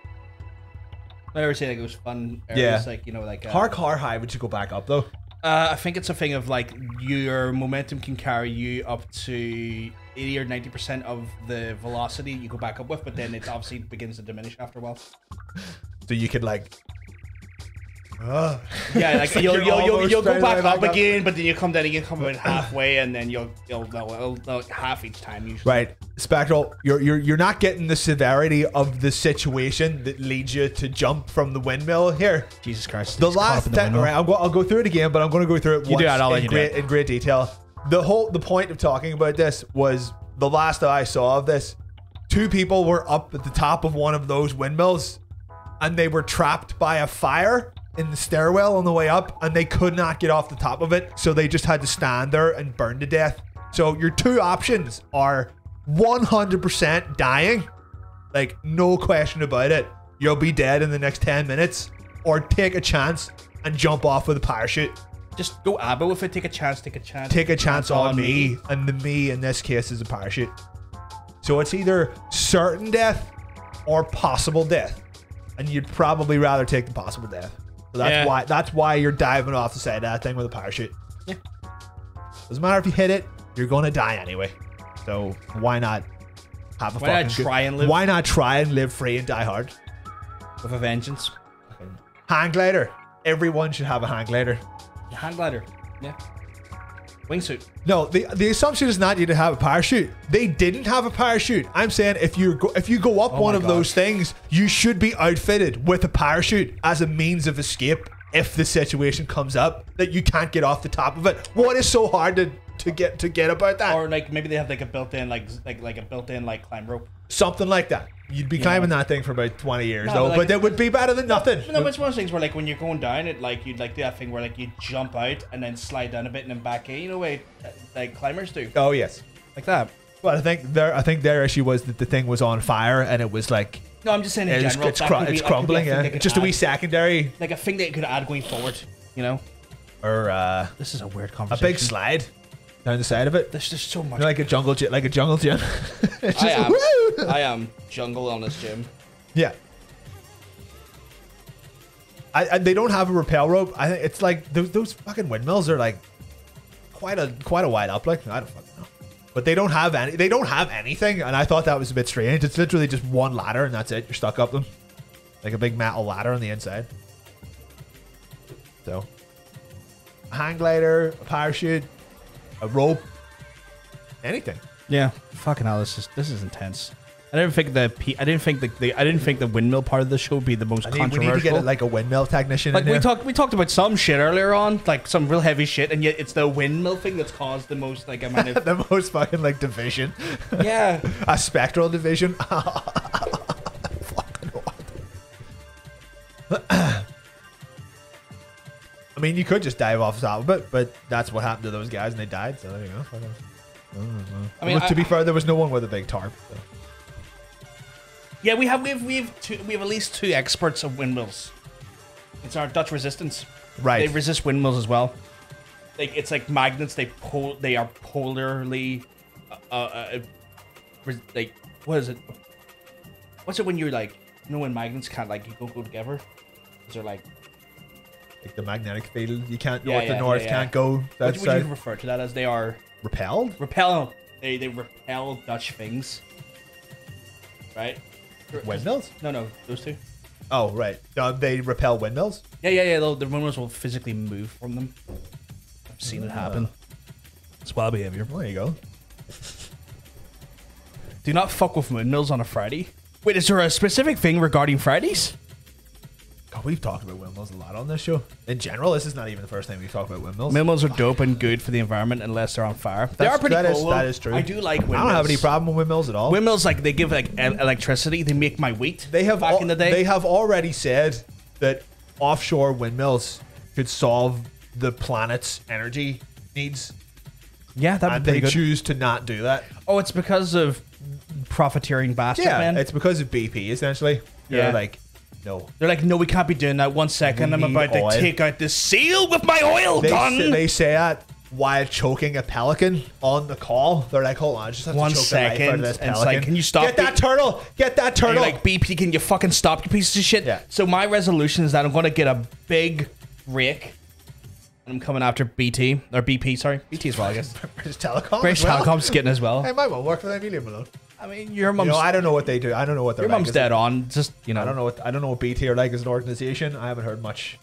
I ever say like it was fun. Areas, like like how high would you go back up though? I think it's a thing of like your momentum can carry you up to 80 or 90% of the velocity you go back up with, but then it obviously begins to diminish after a while. So you could like. Yeah, like you'll go back up up again, but then you come down again, come about halfway, and then you'll half each time usually. Right, Spectral, you're not getting the severity of the situation that leads you to jump from the windmill here. Jesus Christ! The last time, right? I'll go through it again, but I'm going to go through it in great detail. The point of talking about this was the last that I saw of this. 2 people were up at the top of one of those windmills, and they were trapped by a fire in the stairwell on the way up, and they could not get off the top of it, so they just had to stand there and burn to death. So your 2 options are 100% dying, like no question about it, you'll be dead in the next 10 minutes, or take a chance and jump off with a parachute. Just go ABBA with it. Take a chance On me, and the me in this case is a parachute. So it's either certain death or possible death, and you'd probably rather take the possible death. So that's why you're diving off the side of that thing with a parachute. Yeah. Doesn't matter if you hit it, you're gonna die anyway. So why not have a Why not try and live? Why not try and live free and die hard? With a vengeance. Hang glider. Everyone should have a hang glider. Hang glider. Yeah. Wingsuit. No, the assumption is not you to have a parachute. They didn't have a parachute. I'm saying if you go up one of those things, you should be outfitted with a parachute as a means of escape if the situation comes up that you can't get off the top of it. What is so hard to get about that? Or like maybe they have like a built-in climb rope. Something like that. You'd be climbing that thing for about 20 years No, but it would be better than nothing. No, but it's one of those things where like when you're going down it, like you'd like do that thing where like you jump out and then slide down a bit and then back in, like climbers do. Oh yes. Like that. Well, I think their issue was that the thing was on fire and it was like No, I'm just saying in general. It's crumbling, yeah. Just a wee secondary. Like a thing that you could add going forward, Or this is a weird conversation. a big slide down the side of it. There's just so much. Like a jungle gym. I am jungle on this gym. Yeah. They don't have a rappel rope. I think it's like those fucking windmills are like quite a wide up. Like I don't fucking know, but they don't have any. They don't have anything, and I thought that was a bit strange. It's literally just one ladder, and that's it. You're stuck up them, like a big metal ladder on the inside. So, a hang glider, a parachute, a rope, anything. Yeah, fucking hell, this is intense. I didn't think the windmill part of the show would be the most controversial. We need to get like a windmill technician. Like in we talked about some shit earlier on, like some real heavy shit, and yet it's the windmill thing that's caused the most like amount of the most fucking like division. Yeah, a spectral division. I mean, you could just dive off the top of it, but that's what happened to those guys, and they died. So there you go. I mean, to be fair, there was no one with a big tarp. So. Yeah, we have at least 2 experts of windmills. It's our Dutch resistance. Right. They resist windmills as well. Like it's like magnets. They are polarly. Like what is it? What's it when you're like when magnets can't like you go together? Is there like the magnetic field? You can't north to north. Can't go. What would you refer to that as? They are repelled. they repel Dutch things. Right? Windmills? No, those two. Oh, right. They repel windmills? Yeah. The windmills will physically move from them. I've seen it happen. It's wild behavior. Well, there you go. Do not fuck with windmills on a Friday. Wait, is there a specific thing regarding Fridays? God, we've talked about windmills a lot on this show. In general, this is not even the first time we've talked about windmills. Windmills are dope and good for the environment unless they're on fire. They are pretty cool. That is true. I do like windmills. I don't have any problem with windmills at all. Windmills, like, they give like electricity. They make my wheat. They have back in the day. They have already said that offshore windmills could solve the planet's energy needs. Yeah, that'd and be pretty they good. choose to not do that. Oh, it's because of profiteering bastard Yeah, man. it's because of BP essentially. Yeah. They're like, no. They're like, no, we can't be doing that. 1 second, I'm We about need oil. to take out the seal with my oil gun. They say that while choking a pelican on the call. They're like, hold on, I just have 1 to choke the life out second, of this and it's pelican. like, can you stop? Get that turtle! Get that And turtle! you're like, BP, can you fucking stop, you pieces of shit? Yeah. So my resolution is that I'm going to get a big rake. And I'm coming after BT, or BP, sorry. BT as well, I guess. British Telecom. British as well. Telecom's getting as well. Hey, my mom work for them. You leave them alone. I mean, your mum's, I don't know what they do. I don't know what they're your like. mum's Is dead it- on. Just, you know. I don't know what BT are like as an organization. I haven't heard much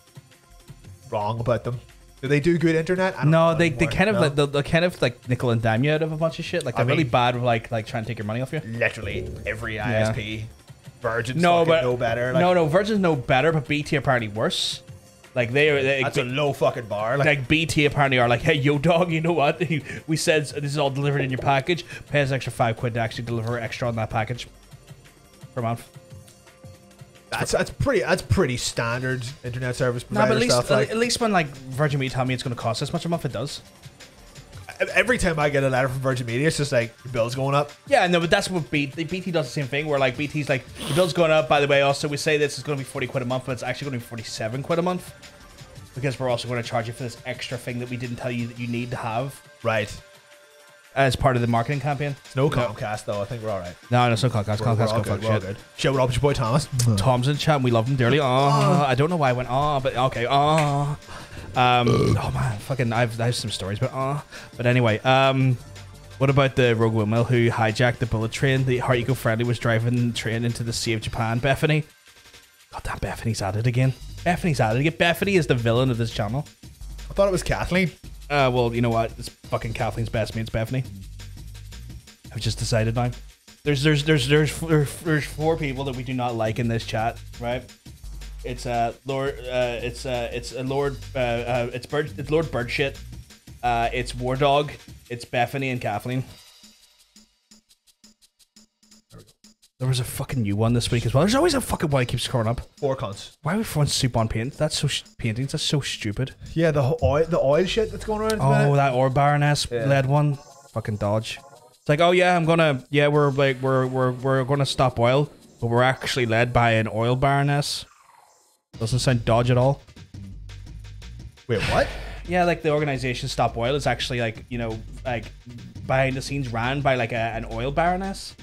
wrong about them. Do they do good internet? I don't No, know they anymore. kind of No? like they'll kind of like nickel and dime you out of a bunch of shit. Like they're really mean- bad with like trying to take your money off you. literally every ISP. Virgin's No, fucking but no better. Like, no, Virgin's no better, but BT apparently worse. Like they that's a low fucking bar. like BT apparently are like, hey, yo, dog, you know what? We said this is all delivered in your package. Pay us extra £5 to actually deliver extra on that package per month. that's pretty standard internet service No, provider but at least stuff. Like, at least when like Virgin Media tell me it's going to cost this much a month, it does. every time I get a letter from Virgin Media, it's just like your bill's going up. Yeah, no, but that's what BT does the same thing. Where like BT's like the bill's going up. By the way, also we say this is going to be £40 a month, but it's actually going to be £47 a month because we're also going to charge you for this extra thing that we didn't tell you that you need to have Right. as part of the marketing campaign. It's no Comcast though. I think we're all right. No, it's no Comcast. We're Comcast all go good. fuck We're all shit. good. Shout out to your boy Thomas. Tom's in chat. And we love him dearly. Oh, I don't know why I went. Oh, but okay. Oh, oh man, fucking. I have some stories, but anyway. What about the rogue windmill who hijacked the bullet train? The Heart Eco-Friendly was driving the train into the Sea of Japan. Bethany. God damn, Bethany's at it again. Bethany's at it again. Bethany is the villain of this channel. I thought it was Kathleen. Well, you know what? It's fucking Kathleen's best mate. It's Bethany. I've just decided now. There's 4 people that we do not like in this chat, right? It's Lord it's Lord Birdshit, it's War Dog, it's Bethany and Kathleen. There was a fucking new one this week as well. There's always a fucking one that keeps scrolling up. 4 cons. Why are we throwing soup on paint? That's so paintings. That's so stupid. Yeah, the oil shit that's going around. Oh, that Or Baroness led one. Fucking dodge. It's like, oh yeah, we're gonna stop oil, but we're actually led by an oil baroness. Doesn't sound dodge at all. Wait, what? Yeah, like the organization Stop Oil is actually like, you know, like behind the scenes ran by like an oil baroness.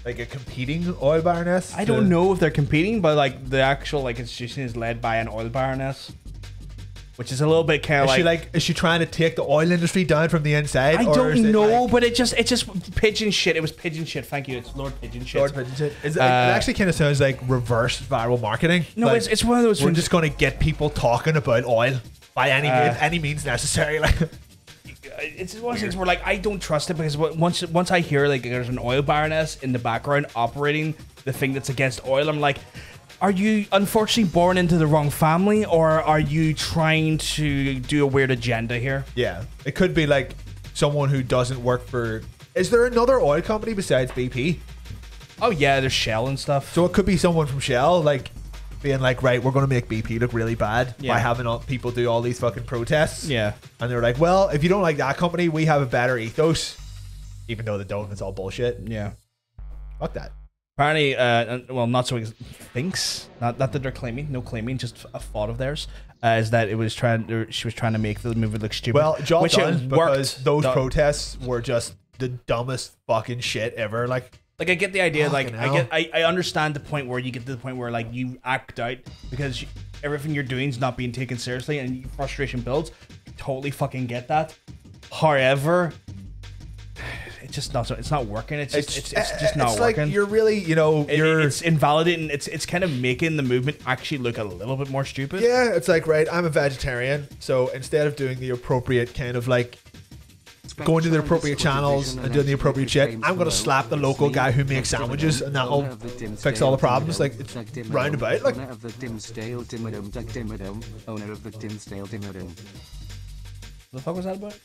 Like a competing oil baroness? I don't know if they're competing, but like the actual like institution is led by an oil baroness, which is a little bit kind of Is she trying to take the oil industry down from the inside? I or is don't it know, like but it's just pigeon shit. It was pigeon shit. Thank you. It's Lord Pigeon Shit. Lord Pigeon shit? It actually kind of sounds like reverse viral marketing. No, Like, it's one of those. we're things- just going to get people talking about oil by any means necessary. Like, It's one of those things where like I don't trust it because once I hear like there's an oil baroness in the background operating the thing that's against oil, I'm like, are you unfortunately born into the wrong family, or are you trying to do a weird agenda here? yeah, it could be like someone who doesn't work for. Is there another oil company besides BP? Oh yeah, there's Shell and stuff. So it could be someone from Shell, like being like, right, we're going to make BP look really bad Yeah. by having people do all these fucking protests. Yeah. And they're like, well, if you don't like that company, we have a better ethos. Even though they don't, it's all bullshit. Yeah. Fuck that. Apparently, well, not so thinks. Not that they're claiming, no claiming, just a thought of theirs. Is that she was trying to make the movie look stupid. Well, job which done, it because worked. those protests were just the dumbest fucking shit ever. Like I get the idea. Like Fucking hell. I understand the point where you get to the point where like you act out because everything you're doing is not being taken seriously and frustration builds. Totally fucking get that. However, it's just not. It's not working. It's just not working. Like you're really, it's invalidating. It's kind of making the movement actually look a little bit more stupid. Yeah, it's like, right, I'm a vegetarian, so instead of doing the appropriate kind of like going to the appropriate channels and doing the appropriate shit, I'm gonna slap the local guy who makes sandwiches and that'll fix all the problems. Like it's roundabout. Like owner of the Dimsdale Dimmadome. What the fuck was that about?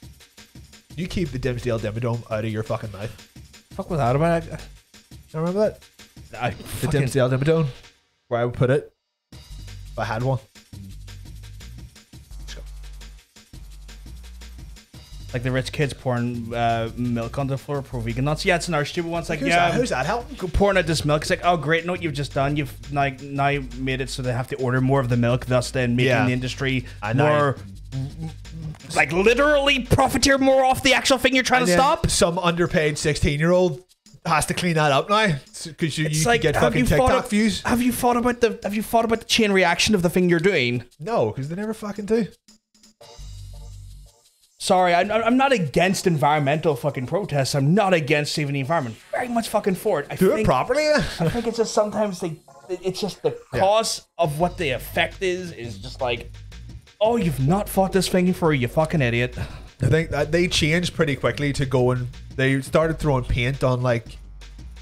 you keep the Dimsdale Dimmadome out of your fucking mouth. Fuck was that about? You remember that? I The fucking, Dimsdale Dimmadome, where I would put it if I had one. like the rich kids pouring milk on the floor for vegan nuts. Yeah, it's another stupid one. It's like, Who's that helping? pouring out this milk. It's like, oh great, no, what you've just done, you've like now made it so they have to order more of the milk, thus then making the industry more like literally profiteer more off the actual thing you're trying to stop. Some underpaid 16-year-old has to clean that up now because you like, can get fucking TikTok views. Have you thought about the chain reaction of the thing you're doing? No, because they never fucking do. Sorry, I'm not against environmental fucking protests. I'm not against saving the environment. Very much fucking for it. Do it properly. I think it's just sometimes it's just the cause of what the effect is just like, oh, you've not fought this thing for you fucking idiot. I think that they changed pretty quickly to go and they started throwing paint on like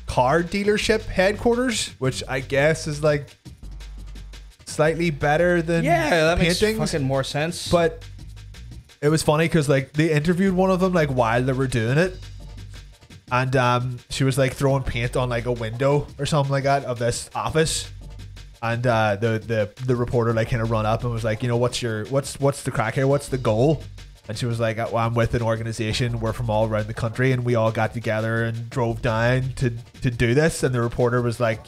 car dealership headquarters, which I guess is like slightly better than that painting. makes fucking more sense. But it was funny because like they interviewed one of them like while they were doing it, and she was like throwing paint on like a window or something like that of this office, and the reporter like kind of run up and was like, what's the crack here? What's the goal? And she was like, well, I'm with an organization. We're from all around the country, and we all got together and drove down to do this. And the reporter was like,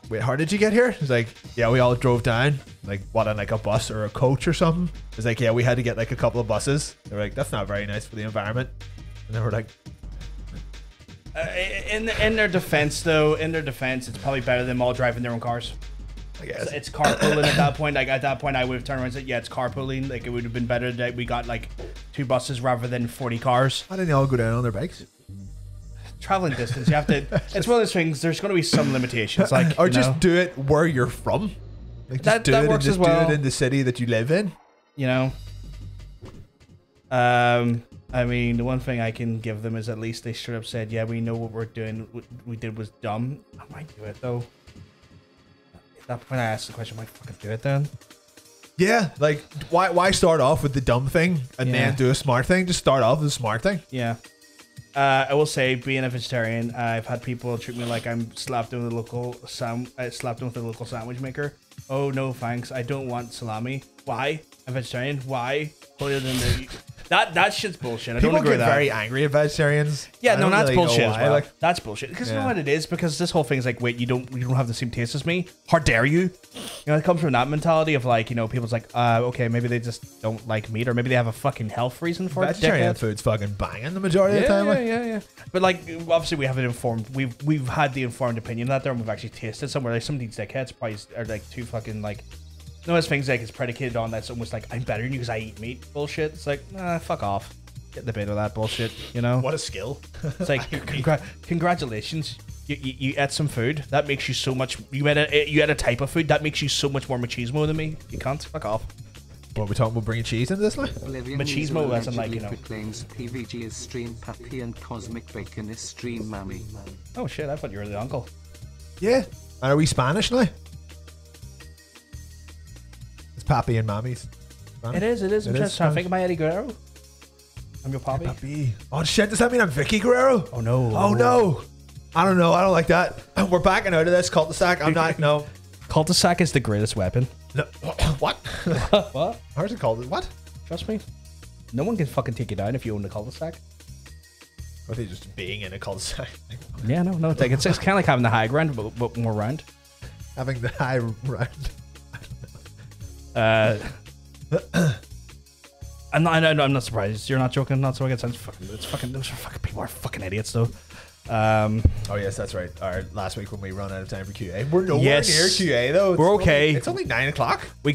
wait, how did you get here? He's like, yeah, we all drove down. Like, what, on like a bus or a coach or something? It's like, yeah, we had to get like a couple of buses. They're like, that's not very nice for the environment. And they were like, in their defense, it's probably better than them all driving their own cars. I guess It's carpooling at that point. Like at that point, I would have turned around and said, yeah, it's carpooling. Like it would have been better that we got like 2 buses rather than 40 cars. why didn't they all go down on their bikes? Traveling distance, you have to. It's one of those things. There's going to be some limitations, like or just do it where you're from. Like just do it and just do it in the city that you live in. I mean, the one thing I can give them is at least they should have said, yeah, we know what we're doing. What we did was dumb. I might do it though. At that point, I asked the question, I might fucking do it then. Yeah, like why start off with the dumb thing and then do a smart thing? Just start off with a smart thing. Yeah. I will say, being a vegetarian, I've had people treat me like I'm slapped in with a local sandwich maker. Oh no, thanks. I don't want salami. Why? I'm vegetarian. Why? Other than that shit's bullshit. I don't agree with that. People get very angry at vegetarians. Yeah, no, that's really bullshit as well. Like, that's bullshit. Because you know what it is? Because this whole thing's like, wait, you don't have the same taste as me? How dare you? It comes from that mentality of like, people's like, okay, maybe they just don't like meat, or maybe they have a fucking health reason for it. Vegetarian food's fucking banging the majority of the time. Yeah. But like, obviously, we have an informed. We've had the informed opinion out there, and we've actually tasted somewhere. Like some of these dickheads probably are like too fucking like. No, it's things like it's predicated on that's almost like I'm better than you because I eat meat bullshit. It's like, fuck off. Get in the bit of that bullshit, What a skill. It's like, congratulations. You ate some food. That makes you so much. You ate a type of food that makes you so much more machismo than me. You can't. Fuck off. What are we talking about? Bringing cheese into this, like? Machismo as in like, proclaims PVG is stream pappy and Cosmic Bacon is stream mammy. Oh shit! I thought you were the uncle. Yeah. And are we Spanish now? It's pappy and mammies. It is. I'm just trying to think of my Eddie Guerrero. I'm your pappy. Pappy. Oh shit! Does that mean I'm Vicky Guerrero? Oh no. Oh no. I don't know. I don't like that. We're backing out of this cul-de-sac. I'm not. No. Cul-de-sac is the greatest weapon. No. What? What? How's it called? What? Trust me. No one can fucking take you down if you own the cul-de-sac. Or are they just being in a cul-de-sac? Yeah, no. It's kind of like having the high ground, but more round. Having the high round. I'm not surprised. You're not joking. Not so. It's fucking. Those people are fucking idiots, though. Oh yes, that's right. All right, last week when we run out of time for QA, we're nowhere near QA though. We're okay. It's only 9 o'clock. We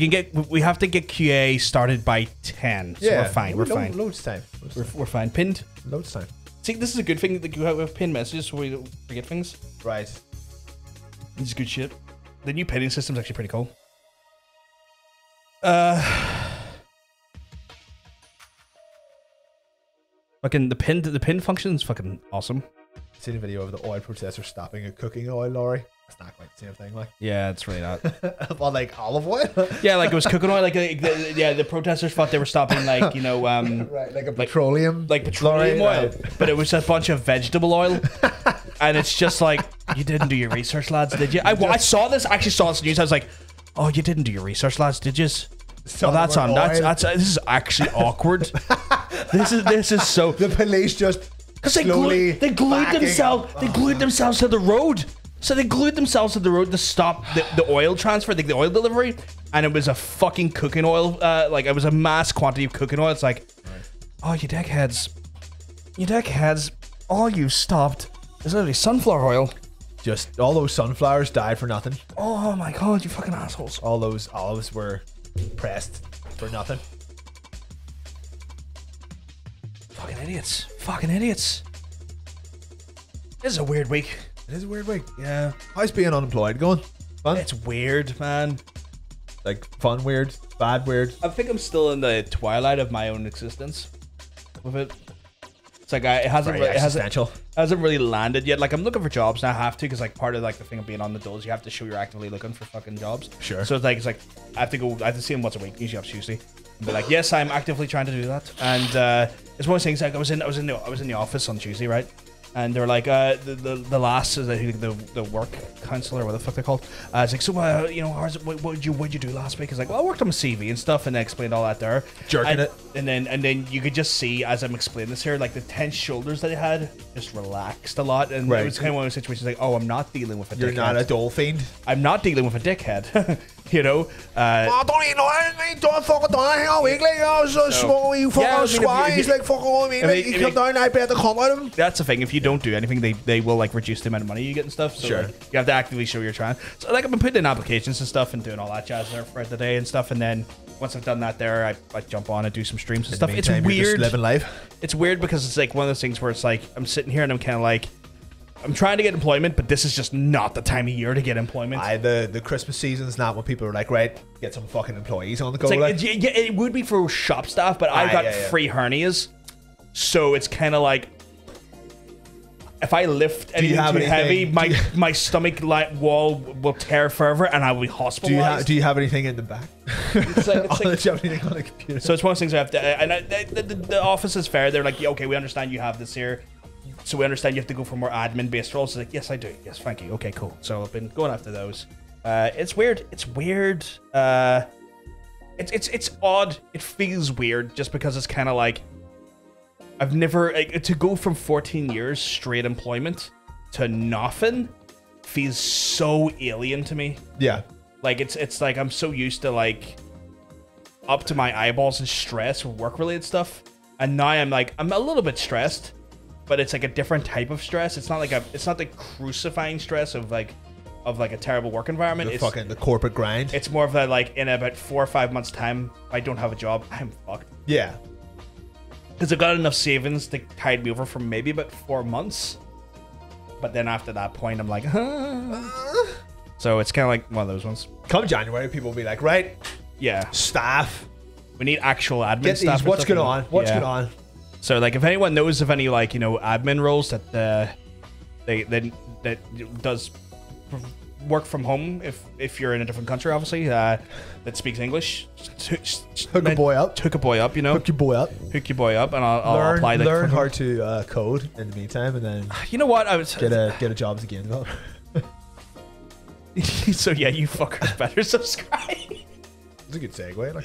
have to get QA started by 10. So we're fine. We're fine. Loads time. We're fine. Pinned. Loads time. See, this is a good thing that you have pinned messages so we don't forget things. Right. This is good shit. The new pinning system's actually pretty cool. Fucking the pin function is fucking awesome. Seen a video of the oil processor stopping a cooking oil lorry. It's not quite the same thing, like. Yeah, it's really not. Well, like olive oil. Yeah, like it was cooking oil. Like the protesters thought they were stopping, like, you know, right, like a petroleum, like petroleum oil, right. But it was a bunch of vegetable oil, and it's just like, you didn't do your research, lads, did you? I saw this. I actually saw this news. I was like, oh, you didn't do your research, lads, did you? Oh, that's on. That's this is actually awkward. This is so. The police just because they glued themselves to the road. So they glued themselves to the road to stop the oil transfer, the oil delivery, and it was a fucking cooking oil. Like it was a mass quantity of cooking oil. It's like, oh, you dickheads, all you stopped is literally sunflower oil. Just all those sunflowers died for nothing. Oh my god, you fucking assholes! All those olives were pressed for nothing. Fucking idiots. Fucking idiots. This is a weird week. It is a weird week. Yeah. How's being unemployed going? Fun? It's weird, man. Like fun weird, bad weird. I think I'm still in the twilight of my own existence with it. It's like it hasn't really landed yet. Like I'm looking for jobs and I have to, because like part of like the thing of being on the dole is you have to show you're actively looking for fucking jobs. Sure. So it's like I have to see them once a week, usually on Tuesday. And be like, yes, I'm actively trying to do that. And it's one of those things. Like I was in the office on Tuesday, right? And they're like, the last is the work counselor, what the fuck they're called. It's like, so you know, what'd you do last week? It's like, well, I worked on my CV and stuff, and I explained all that there. Jerking it. And then you could just see as I'm explaining this here, like the tense shoulders that I had just relaxed a lot, and it was kind of one of those situations like, oh, I'm not dealing with a dickhead. You're not a dole fiend. I'm not dealing with a dickhead. You know, I don't even know anything. Don't fucking do anything all week. Like, I was so small, you fucking squad. He's like, fuck all me. Like, you come down, I bet the come out of him. That's the thing. If you don't do anything, they will like reduce the amount of money you get and stuff. So sure. Like, you have to actively show you're trying. So like I've been putting in applications and stuff and doing all that jazz there for the day and stuff. And then once I've done that there, I jump on and do some streams and stuff. It's weird. You're just living life. It's weird because it's like one of those things where it's like I'm sitting here and I'm kind of like, I'm trying to get employment, but this is just not the time of year to get employment. The Christmas season's not when people are like, right, get some fucking employees on the go. It's like, it would be for shop staff, but I've got free hernias, so it's kind of like if I lift anything too heavy, my stomach wall will tear forever, and I will be hospitalized. Do you have anything in the back? It's like, do you have anything on the computer? So it's one of those things I have to. And the office is fair. They're like, yeah, okay, we understand you have this here. So we understand you have to go for more admin-based roles. It's like, yes, I do. Yes, thank you. Okay, cool. So I've been going after those. It's weird. It's weird. It's odd. It feels weird just because it's kind of like I've never to go from 14 years straight employment to nothing feels so alien to me. Yeah. Like it's like I'm so used to like up to my eyeballs in stress with work-related stuff, and now I'm a little bit stressed. But it's like a different type of stress. It's not the crucifying stress of like a terrible work environment. It's fucking the corporate grind. It's more of that like in about 4 or 5 months time, I don't have a job, I'm fucked. Yeah. Because I've got enough savings to tide me over for maybe about 4 months. But then after that point, I'm like, So it's kind of like one of those ones. Come January, people will be like, right, yeah, staff. We need actual admin Get staff. These. What's going on? What's going on? So like if anyone knows of any like, you know, admin roles that that does work from home if you're in a different country, obviously, that speaks English, hook a boy up, you know, hook your boy up, and I'll apply that. Learn how to code in the meantime, and then you know what, I was get a job as a game developer. So yeah, you fuckers better subscribe. It's a good segue. Like,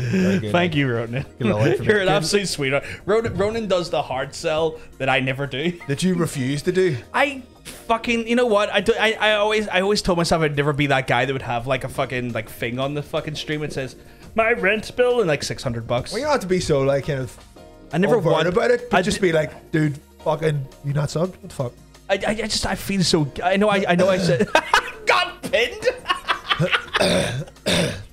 Thank you, Ronan. You're an absolute sweetheart. Ronan does the hard sell that I never do. That you refuse to do. I fucking, you know what? I always told myself I'd never be that guy that would have like a fucking like thing on the fucking stream that says my rent bill and like $600. Well, you don't have to be so like kind of. I never want about it. But just be like, dude, fucking, you not subbed? What the fuck? I feel so. I know. I said got pinned.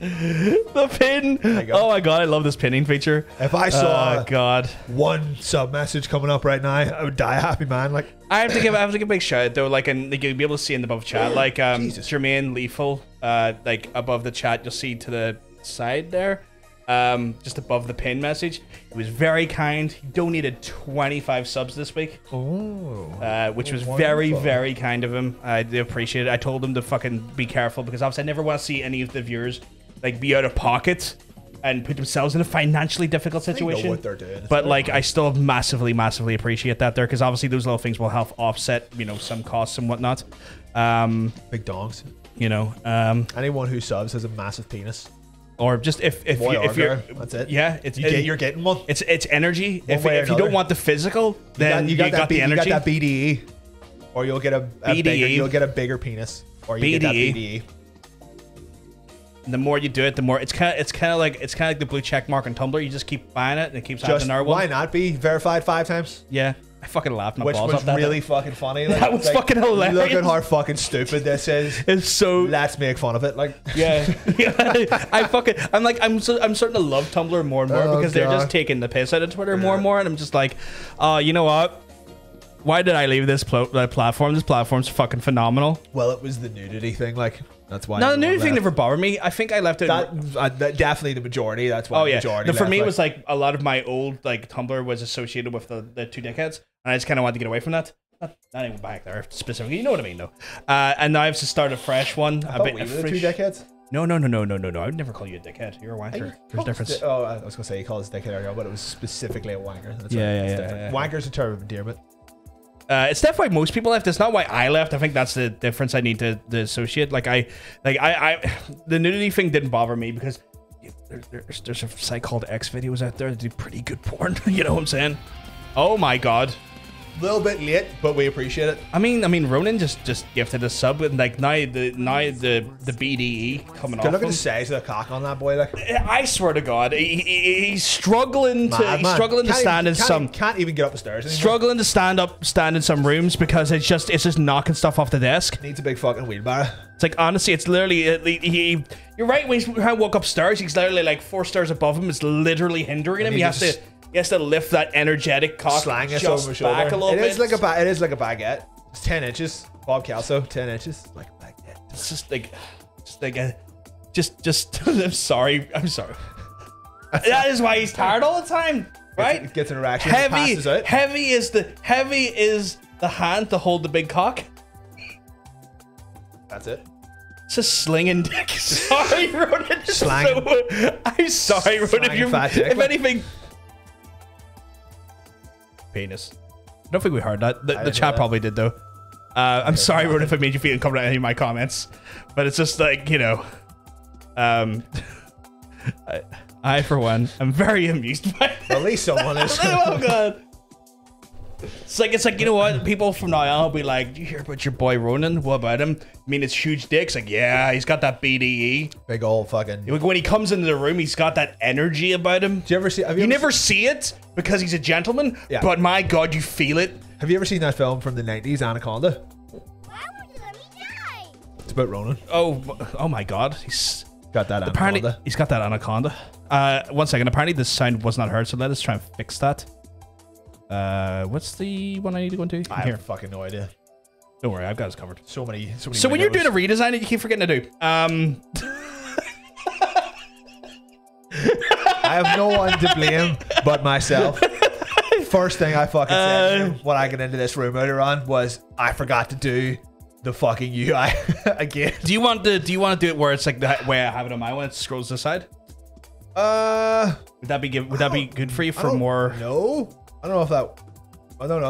The pin. Oh my god, I love this pinning feature. If I saw God one sub message coming up right now, I would die a happy man. Like I have to give a big shout out though. Like, and you'll be able to see in the above chat, like Jermaine Lethal, like above the chat, you'll see to the side there, just above the pin message. He was very kind. He donated 25 subs this week. Which was very, very kind of him. I do appreciate it. I told him to fucking be careful because obviously I never want to see any of the viewers like be out of pocket and put themselves in a financially difficult situation. They know what they're doing. But like, I still massively appreciate that there because obviously those little things will help offset, you know, some costs and whatnot. Big dongs. You know, anyone who subs has a massive penis. Or just if you're, that's it. Yeah, you're getting one. It's energy. If you don't want the physical, then you got the energy. You got that BDE, or you'll get a bigger penis, or you get that BDE. The more you do it, the more it's kind of like the blue check mark on Tumblr. You just keep buying it, and it keeps adding another one. Why not be verified 5 times? Yeah, I fucking laughed my balls off. Which was really fucking funny. Like, that was fucking hilarious. Look at how fucking stupid this is. It's so. Let's make fun of it. Like, yeah. I'm starting to love Tumblr more and more because they're just taking the piss out of Twitter more and more, and I'm just like, you know what? Why did I leave this platform? This platform's fucking phenomenal. Well, it was the nudity thing, like. That's why. No, the nudity thing never bothered me. I think I left it. That definitely the majority. That's why. The majority. For me, it was like a lot of my old like Tumblr was associated with the 2 dickheads, and I just kind of wanted to get away from that. Not even back there specifically. You know what I mean, though. And now I have to start a fresh one. I thought we were the 2 dickheads. No. I would never call you a dickhead. You're a wanker. There's a difference. I was gonna say you call us a dickhead earlier, but it was specifically a wanker. That's yeah. Wanker's a term of endearment. It's definitely why most people left. It's not why I left. I think that's the difference I need to associate. Like I the nudity thing didn't bother me because there's a site called X videos out there that do pretty good porn. You know what I'm saying? Oh my god. A little bit late, but we appreciate it. I mean, Ronan just gifted a sub, and like now the BDE coming off. Look at the size of the cock on that boy. Like, I swear to God, he's struggling to stand in some. Can't even get up the stairs anymore. Struggling to stand in some rooms because it's just knocking stuff off the desk. Needs a big fucking wheelbarrow. It's like, honestly, it's literally you're right. When he walk upstairs, he's literally like 4 stairs above him. It's literally hindering him. He has to lift that energetic cock slang just over my shoulder. Back a little bit. It is like a baguette. It's 10 inches. Bob Kelso, 10 inches. Like a baguette. It's just I'm sorry. That is why he's tired all the time, right? Gets an erection. Heavy is the hand to hold the big cock. That's it. It's a slinging dick. Sorry, Ronan. I'm sorry, Ronan. If anything. Penis. I don't think we heard that. The chat probably did though. I'm sorry, Ronan, if I made you feel uncomfortable at any of my comments, but it's just like, you know, I for one, I'm very amused by it. At least someone is. Oh god. It's like, you know what? People from now on will be like, do you hear about your boy Ronan? What about him? I mean, it's huge dicks. Like, yeah, he's got that BDE. Big old fucking. When he comes into the room, he's got that energy about him. Do you ever see? You never see it because he's a gentleman. Yeah. But my god, you feel it. Have you ever seen that film from the 90s, Anaconda? It's about Ronan. Oh my god, he's got that anaconda. Apparently, he's got that anaconda. 1 second. Apparently, the sound was not heard, so let us try and fix that. What's the one I need to go into? I have fucking no idea. Don't worry, I've got us covered. So many. So when you're doing a redesign, you keep forgetting to do. I have no one to blame but myself. First thing I fucking said when I got into this room earlier on was I forgot to do the fucking UI again. Do you want to do it where it's like the way I have it on my one? It scrolls to the side. Would that be good for you for more? No. I don't know if that. I don't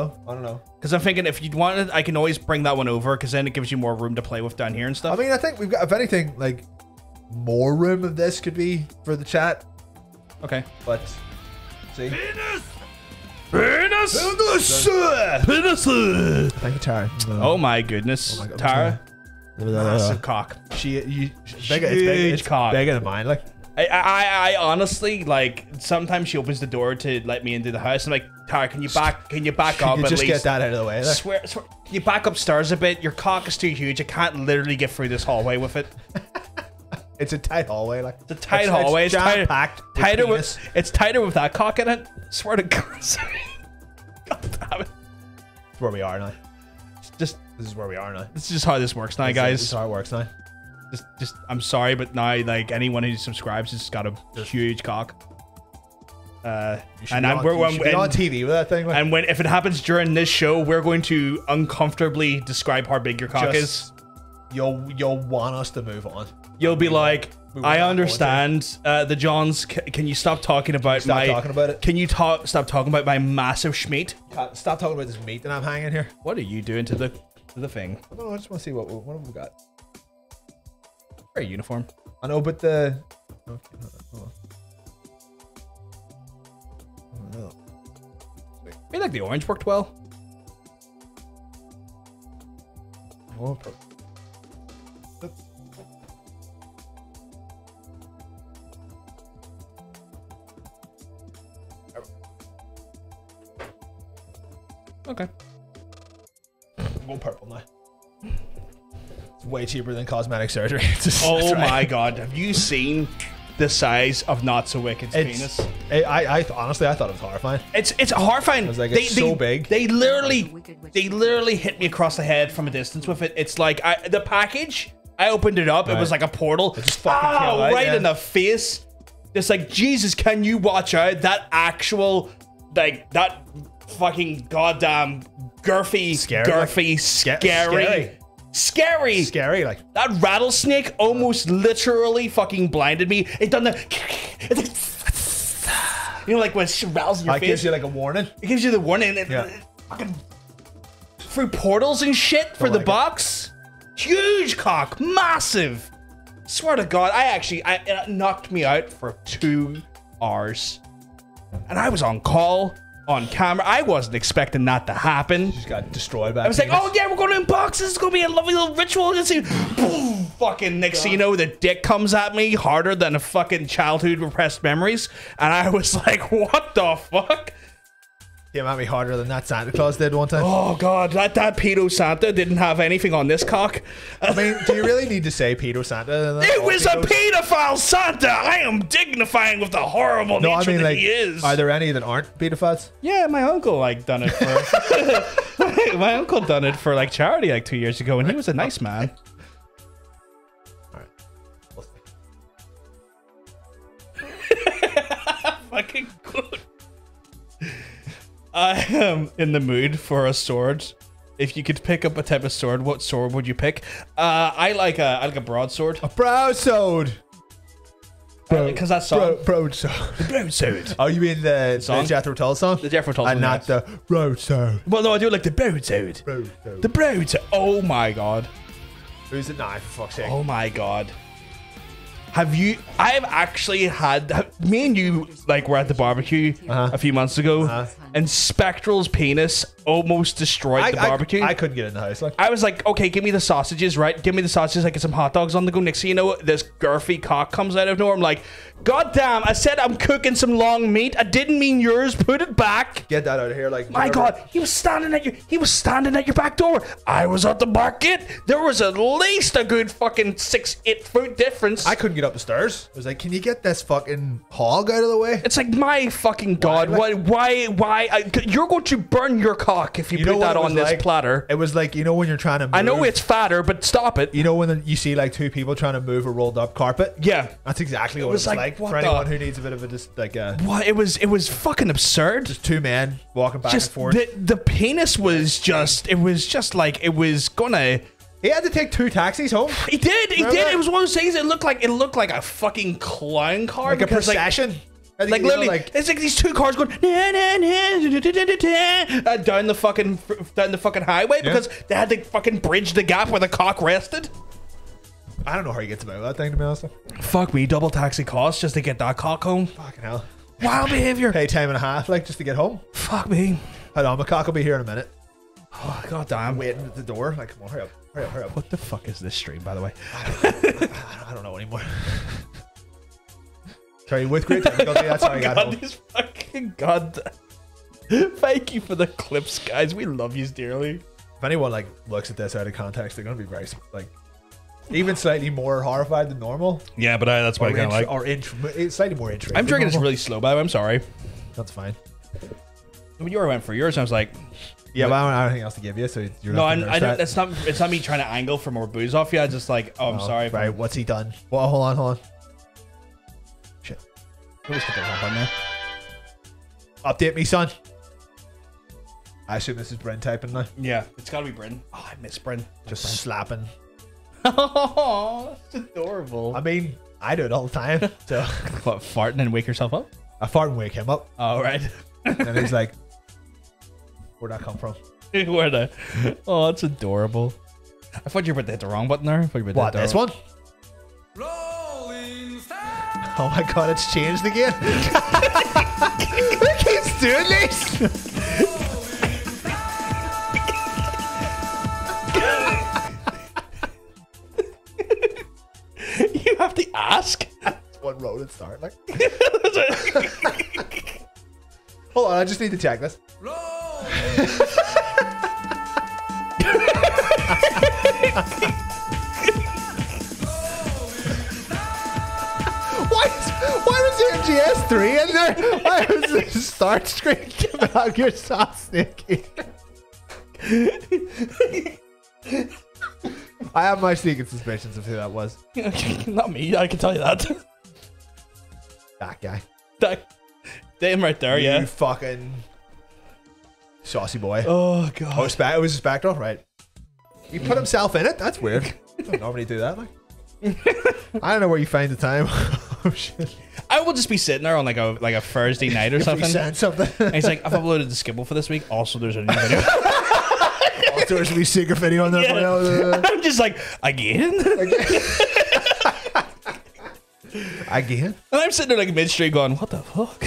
know. Because I'm thinking if you want it, I can always bring that one over because then it gives you more room to play with down here and stuff. I mean, I think we've got, if anything, like more room of this could be for the chat. Okay. But see. Penis. Thank you, Tara. Oh my goodness, Tara. Massive cock. It's bigger than mine. Like. I honestly, like, sometimes she opens the door to let me into the house. I'm like, Tara, can you back up at least? Just get that out of the way. Swear, can you back upstairs a bit? Your cock is too huge. I can't literally get through this hallway with it. It's a tight hallway. Like it's a tight hallway. It's jam packed. It's tighter with that cock in it. Swear to God. God damn it. It's where we are now. This is where we are now. This is just how this works now, guys. This is how it works now. Just I'm sorry, but now like anyone who subscribes has got a huge cock. And we're on TV with that thing. Like. And if it happens during this show, we're going to uncomfortably describe how big your cock is. You'll want us to move on. You'll be like, I understand. The Johns, can you stop talking about Stop talking about it. Can you stop talking about my massive schmeat? Stop talking about this meat that I'm hanging here. What are you doing to the thing? I don't know. I just want to see what have we got. Very uniform. I know, but the. Okay, hold on. I feel like the orange worked well. Oh, okay. Go purple now. It's way cheaper than cosmetic surgery. Oh my God! Have you seen the size of Not So Wicked's penis? I honestly, I thought it was horrifying. It's horrifying. I was like, it's so big. They literally hit me across the head from a distance with it. It's like the package. I opened it up. Right. It was like a portal. It just fucking came out, right in the face. Just like, Jesus, can you watch out? That actual, like, that fucking goddamn girthy, scary. Like that rattlesnake almost literally fucking blinded me. It done the, you know, like when it rattles in your face. It gives you like a warning. It gives you the warning. And fucking through portals and shit for the box. Huge cock, massive. Swear to God, it knocked me out for 2 hours, and I was on call. On camera, I wasn't expecting that to happen. You just got destroyed by. I was like, "Oh yeah, we're going to unbox this. It's going to be a lovely little ritual." And see, boom, fucking next thing you know, the dick comes at me harder than a fucking childhood repressed memories, and I was like, "What the fuck?" Came at me harder than that Santa Claus did one time. Oh God, that pedo Santa didn't have anything on this cock. I mean, do you really need to say pedo Santa? It was a pedophile Santa. I am dignifying with the horrible nature that he is. Are there any that aren't pedophiles? Yeah, my uncle done it for. My uncle done it for like charity like 2 years ago, and he was a nice man. All right. Fucking good. I am in the mood for a sword. If you could pick up a type of sword, what sword would you pick? I like a broadsword. A broadsword. Because that song. Broadsword. The broadsword. Oh, you mean the Jethro Tull song? The Jethro Tull song. And not the broadsword. Well, no, I do like the broadsword. The broadsword. Oh my God. Who's it now, for fuck's sake? Oh my God. I've actually had, me and you like were at the barbecue a few months ago, and Spectral's penis almost destroyed the barbecue. I couldn't get in the house. I was like, okay, give me the sausages, right? Give me the sausages. I get some hot dogs on the go. Next thing you know, this girthy cock comes out of nowhere. I'm like, God damn, I said I'm cooking some long meat. I didn't mean yours. Put it back. Get that out of here. Like, my God, he was standing at your back door. I was at the market. There was at least a good fucking 6-8 foot difference. I couldn't get up the stairs. I was like, can you get this fucking hog out of the way? It's like, my fucking God, why you're going to burn your cock if you put that on this platter. It was like, you know when you're trying to move, I know it's fatter, but stop it. You know when you see like 2 people trying to move a rolled up carpet? Yeah. That's exactly what it was like for anyone who needs a bit of a just like a... What? It was fucking absurd. Just 2 men walking back and forth. The penis was just, it was just like, it was gonna... He had to take 2 taxis home. He did. It was one of those things. It looked like a fucking clown car. Like a procession. Like literally, it's like these 2 cars going down the fucking highway because they had to fucking bridge the gap where the cock rested. I don't know how he gets about that thing, to be honest. Fuck me, double taxi costs just to get that cock home. Fucking hell. Wild behavior. Pay time and a half, like, just to get home. Fuck me. Hold on, my cock will be here in a minute. Oh, God damn. I'm waiting at the door. Like, come on, hurry up. What the fuck is this stream, by the way? I don't know anymore. Sorry, with great difficulty, that's how I got home. These fucking God. Thank you for the clips, guys. We love you dearly. If anyone like looks at this out of context, they're gonna be very like Even slightly more horrified than normal. Yeah, but that's what I kind of like. Or it's slightly more interesting. I'm drinking this really slow, but I'm sorry. That's fine. When you went for yours, I was like, yeah, but I don't have anything else to give you, so you're no, I don't. It's not me trying to angle for more booze off you. I just like, I'm sorry. Right, what's he done? Well, hold on. Shit. Let's put that on there. Update me, son. I assume this is Bryn typing now. Yeah, it's gotta be Bryn. Oh, I miss Bryn. Just slapping. Oh, it's adorable. I mean, I do it all the time. So what, farting and wake yourself up? I fart and wake him up. Oh, right. And he's like, where'd that come from? Oh, it's adorable. I thought you were hit the wrong button there. What, this one? Oh my god, it's changed again. It keeps doing this. You have to ask. That's one road and start like. Hold on, I just need to check this. Why was there GS3 in there? Why was the start screen coming out? You're so sneaky. I have my sneaking suspicions of who that was. Not me, I can tell you that. That guy. Him right there, yeah. You fucking saucy boy. Oh, God. Oh, it was a Spectral, right? He put himself in it? That's weird. I don't normally do that. Like. I don't know where you find the time. Oh, shit. I will just be sitting there on like a Thursday night or something. And he's like, I've uploaded the Skibble for this week. Also, there's a new video. Also, there's a wee secret video on there. Yeah. I'm just like, again? Again? And I'm sitting there like midstream going, what the fuck?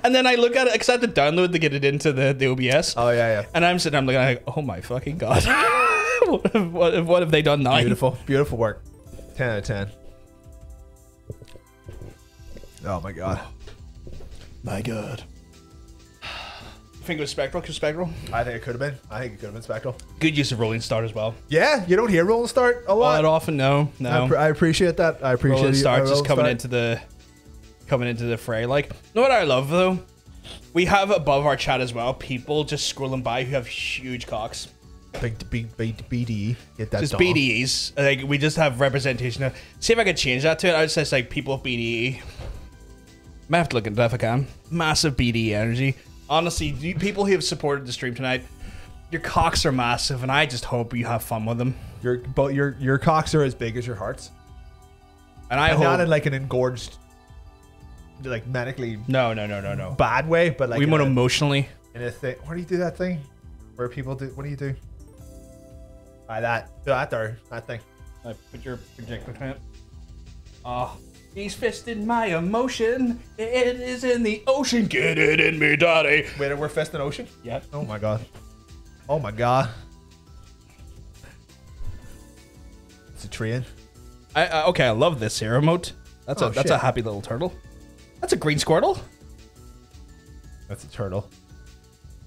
and then I look at it, because I had to download to get it into the OBS. Oh, yeah. And I'm sitting there, I'm looking like, oh my fucking God. what have they done now? Beautiful work. 10 out of 10. Oh my god. My god. You think it was Spectral? I think it could have been Spectral. Good use of Rolling Start as well. Yeah, you don't hear Rolling Start a lot. That often, no. I appreciate that. I appreciate Rolling Start just coming into the fray. Like, you know what I love though? We have above our chat as well people just scrolling by who have huge cocks. Big BDE. Get that just dog. BDEs. Like, we just have representation of. See if I could change that to it. I would say it's like people with BDE. Might have to look into that if I can. Massive BDE energy. Honestly, you people who have supported the stream tonight, your cocks are massive, and I just hope you have fun with them. Your cocks are as big as your hearts. And I hope not in like an engorged, like medically no bad way, but like we want emotionally. In a thing. Where do you do that thing? Where people do? What do you do? That thing. I put your dick between it. Oh, he's fisting my emotion. It is in the ocean. Get it in me, daddy. Wait, we're fisting ocean? Yeah. Oh my god. Oh my god. It's a train. Okay, I love this here emote. That's a happy little turtle. That's a green Squirtle. That's a turtle.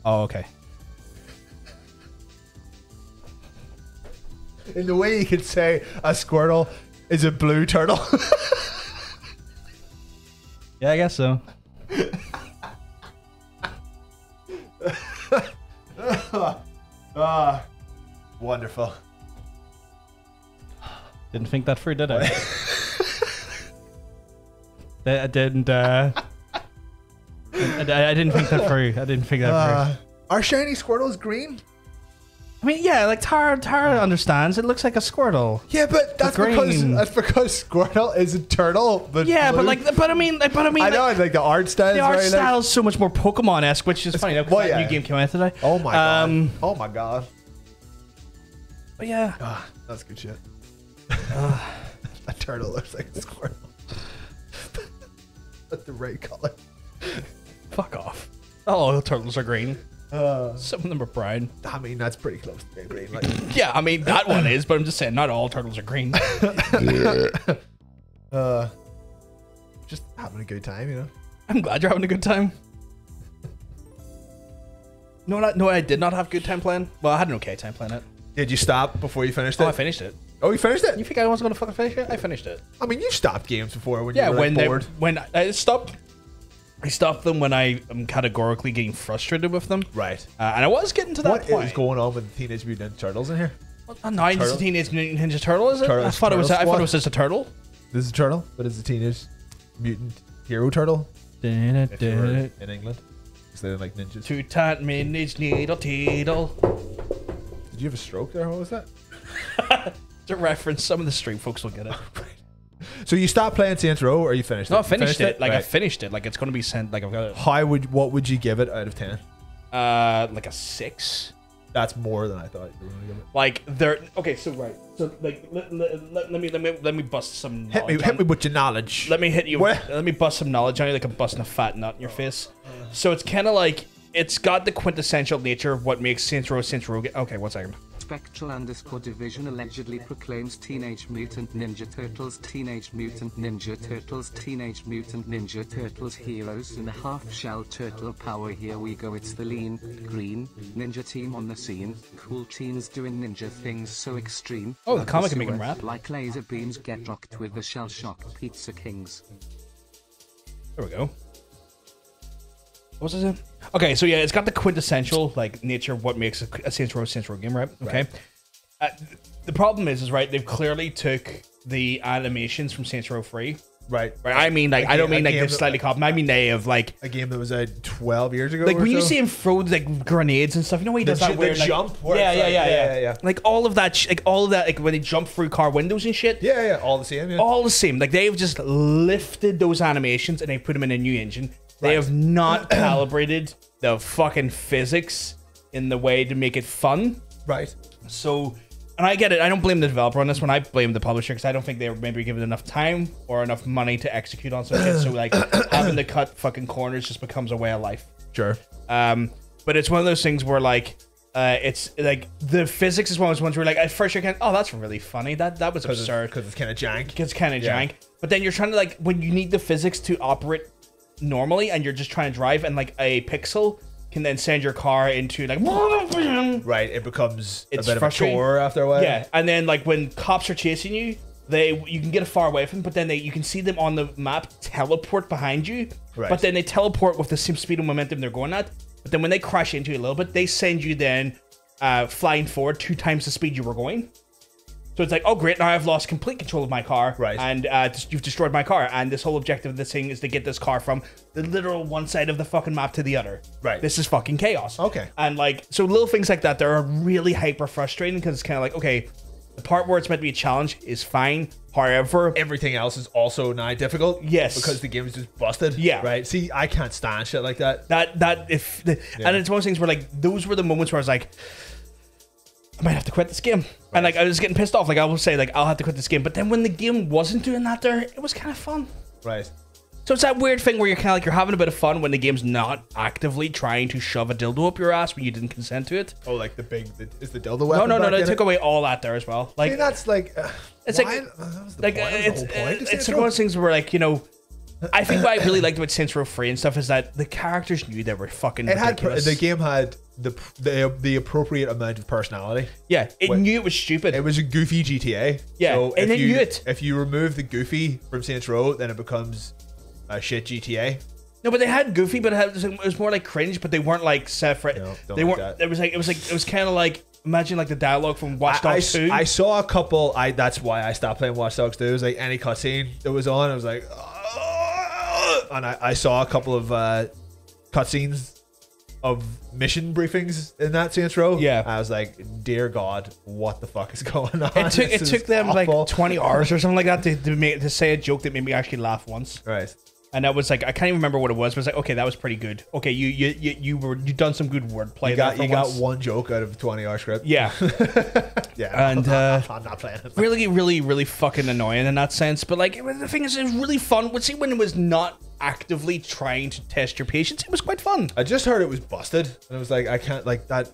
Oh, okay. In the way you could say a Squirtle is a blue turtle. Yeah, I guess so. Wonderful. Didn't think that through, did I? I didn't. I didn't think that through. I didn't think that through. Our shiny Squirtle is green. I mean, yeah, like Tara understands. It looks like a Squirtle. Yeah, but that's because Squirtle is a turtle. But yeah, blue. but I mean, I know, like the art style. The art style is so much more Pokemon-esque, which is funny. Well, yeah. New game came out today. Oh my god! Oh my god! But yeah, that's good shit. A turtle looks like a Squirtle. That's the right color. Fuck off. All turtles are green. Some of them are brown. I mean, that's pretty close to being green. Like. Yeah, I mean, that one is, but I'm just saying not all turtles are green. Just having a good time, you know? I'm glad you're having a good time. No, I did not have a good time playing. Well, I had an okay time playing it. Did you stop before you finished it? Oh, I finished it. Oh, you finished it? You think I wasn't gonna fucking finish it? I finished it. I mean, you stopped games before when you were like, bored. When I stopped them when I am categorically getting frustrated with them. Right. And I was getting to that point. What is going on with Teenage Mutant Ninja Turtles in here? No, it's a Teenage Mutant Ninja Turtle, is it? I thought it was just a turtle. This is a turtle, but it's a Teenage Mutant Hero Turtle. If you were in England, because they like ninjas. Two tight minutes, needle teedle. Did you have a stroke there? What was that? It's a reference. Some of the street folks will get it. So you stopped playing Saints Row, or you finished it? No, I finished it. Like, right. I finished it. Like, it's going to be sent. Like, I've got it. What would you give it out of 10? Like a 6. That's more than I thought you were going to give it. Like, okay, so right. So, like, let me bust some knowledge. Hit me with your knowledge. Let me hit you. Let me bust some knowledge on you, like I'm busting a fat nut in your face. So it's kind of like, it's got the quintessential nature of what makes Saints Row. Okay, 1 second. Spectral_Division allegedly proclaims Teenage Mutant Ninja Turtles, Teenage Mutant Ninja Turtles, Teenage Mutant Ninja Turtles heroes in a half-shell turtle power. Here we go, it's the lean, green, ninja team on the scene. Cool teens doing ninja things so extreme. Oh, the comic can make him rap. Like laser beams get rocked with the shell-shock Pizza Kings. There we go. What was it? Okay, so yeah, it's got the quintessential like nature of what makes a Saints Row game, right? Okay. The problem is right, they've clearly took the animations from Saints Row 3. Right. I mean, like, I don't mean like they've slightly copied. I mean they have like a game that was out 12 years ago. Like when you see him throw like grenades and stuff, you know, he does that weird jump. Yeah. Like all of that, like when they jump through car windows and shit. Yeah, all the same. Yeah. All the same. Like they've just lifted those animations and they put them in a new engine. They have not calibrated the fucking physics in the way to make it fun. Right. So, and I get it. I don't blame the developer on this one. I blame the publisher because I don't think they were maybe given enough time or enough money to execute on some shit. So, like, having to cut fucking corners just becomes a way of life. Sure. But it's one of those things where, like, it's like the physics is one of those ones where, like, at first you're kind of, oh, that's really funny. That was absurd. Because it's kind of jank. It's kind of jank. But then you're trying to, like, when you need the physics to operate normally and you're just trying to drive and like a pixel can then send your car into like right, it becomes a bit of a chore after a while. Yeah, and then like when cops are chasing you, you can get far away from them, but then you can see them on the map teleport behind you. Right. But then they teleport with the same speed and momentum they're going at. But then when they crash into you a little bit, they send you then flying forward 2 times the speed you were going. So it's like, oh great, now I've lost complete control of my car, right? And you've destroyed my car. And this whole objective of this thing is to get this car from the literal one side of the fucking map to the other. Right. This is fucking chaos. Okay. And like, so little things like that, they're really hyper frustrating because it's kind of like, okay, the part where it's meant to be a challenge is fine. However, everything else is also now difficult. Yes. Because the game is just busted. Yeah. Right. See, I can't stand shit like that. And it's one of those things where like, those were the moments where I was like, I might have to quit this game. Right. And like I was getting pissed off. Like I will say, like I'll have to quit this game. But then when the game wasn't doing that, it was kind of fun. Right. So it's that weird thing where you're kind of like you're having a bit of fun when the game's not actively trying to shove a dildo up your ass when you didn't consent to it. Oh, like is the dildo weapon? No. They took away all that there as well. Like that's like it's why? It's one of those things where like, you know, I think what I really liked about Saints Row 3 and stuff is that the characters knew they were fucking ridiculous. The game had the appropriate amount of personality. Yeah, it knew it was stupid. It was a goofy GTA. Yeah, so and it knew it. If you remove the goofy from Saints Row, then it becomes a shit GTA. No, but they had goofy, but it was more like cringe. But they weren't like separate. No, they weren't. It was kind of like, imagine like the dialogue from Watch Dogs 2. I saw a couple. That's why I stopped playing Watch Dogs 2. It was like any cutscene that was on, I was like, and I saw a couple of cutscenes of mission briefings in that Saints Row. Yeah, I was like, dear God, what the fuck is going on? It took them awful. Like 20 hours or something like that to say a joke that made me actually laugh once. Right. And that was like, I can't even remember what it was, but it's like, okay, that was pretty good. Okay, you done some good wordplay. You got one joke out of a 20-hour script. Yeah. Yeah. And I'm not playing it. Really, really, really fucking annoying in that sense. But like, the thing is, it was really fun. But see, when it was not actively trying to test your patience, it was quite fun. I just heard it was busted, and I was like, I can't like that.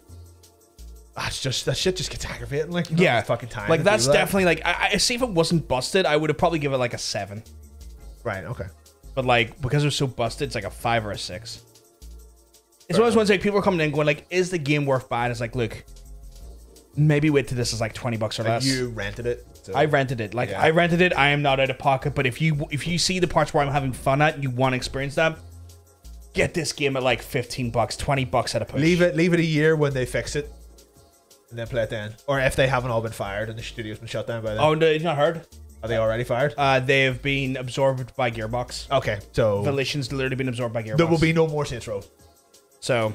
That's just that shit just gets aggravating. Like, yeah, fucking time. Like that's definitely like, I see if it wasn't busted, I would have probably given it like a 7. Right. Okay. But like, because it was so busted, it's like a 5 or a 6. It's one of those ones like people are coming in going like, is the game worth buying? It's like, look, maybe wait till this is like $20 or less. You rented it. So, I rented it. Like I rented it. I am not out of pocket. But if you see the parts where I'm having fun at, and you want to experience that, get this game at like $15, $20 at a push. Leave it a year when they fix it, and then play it then. Or if they haven't all been fired and the studio's been shut down by then. Oh, no, you've not heard? Are they already fired? They have been absorbed by Gearbox. Okay, so Volition's literally been absorbed by Gearbox. there will be no more Saints Row. So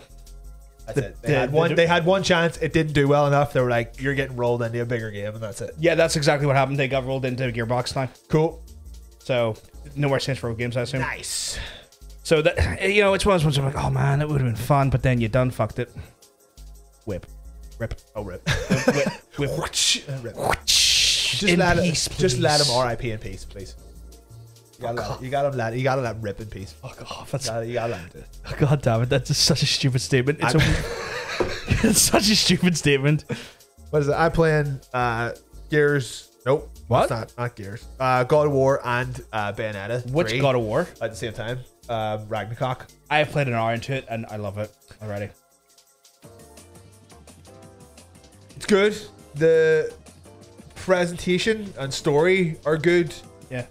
that's it. They had one chance. It didn't do well enough. They were like, "You're getting rolled into a bigger game," and that's it. Yeah, that's exactly what happened. They got rolled into Gearbox now. Cool. So no more Saints Row games, I assume. Nice. So that it's one of those ones. I'm like, oh man, it would have been fun, but then you done fucked it. Rip. Oh, rip. Whip. Rip. Just let him RIP in peace, please. You gotta let him rip in peace. Fuck off. You gotta let him do it. Oh, God damn it. That's just such a stupid statement. It's such a stupid statement. What is it? I'm playing Gears. Nope. What? Not Gears. God of War and Bayonetta. Which 3 God of War? at the same time. Ragnarok. I have played an hour into it and I love it already. It's good. The presentation and story are good. Yeah.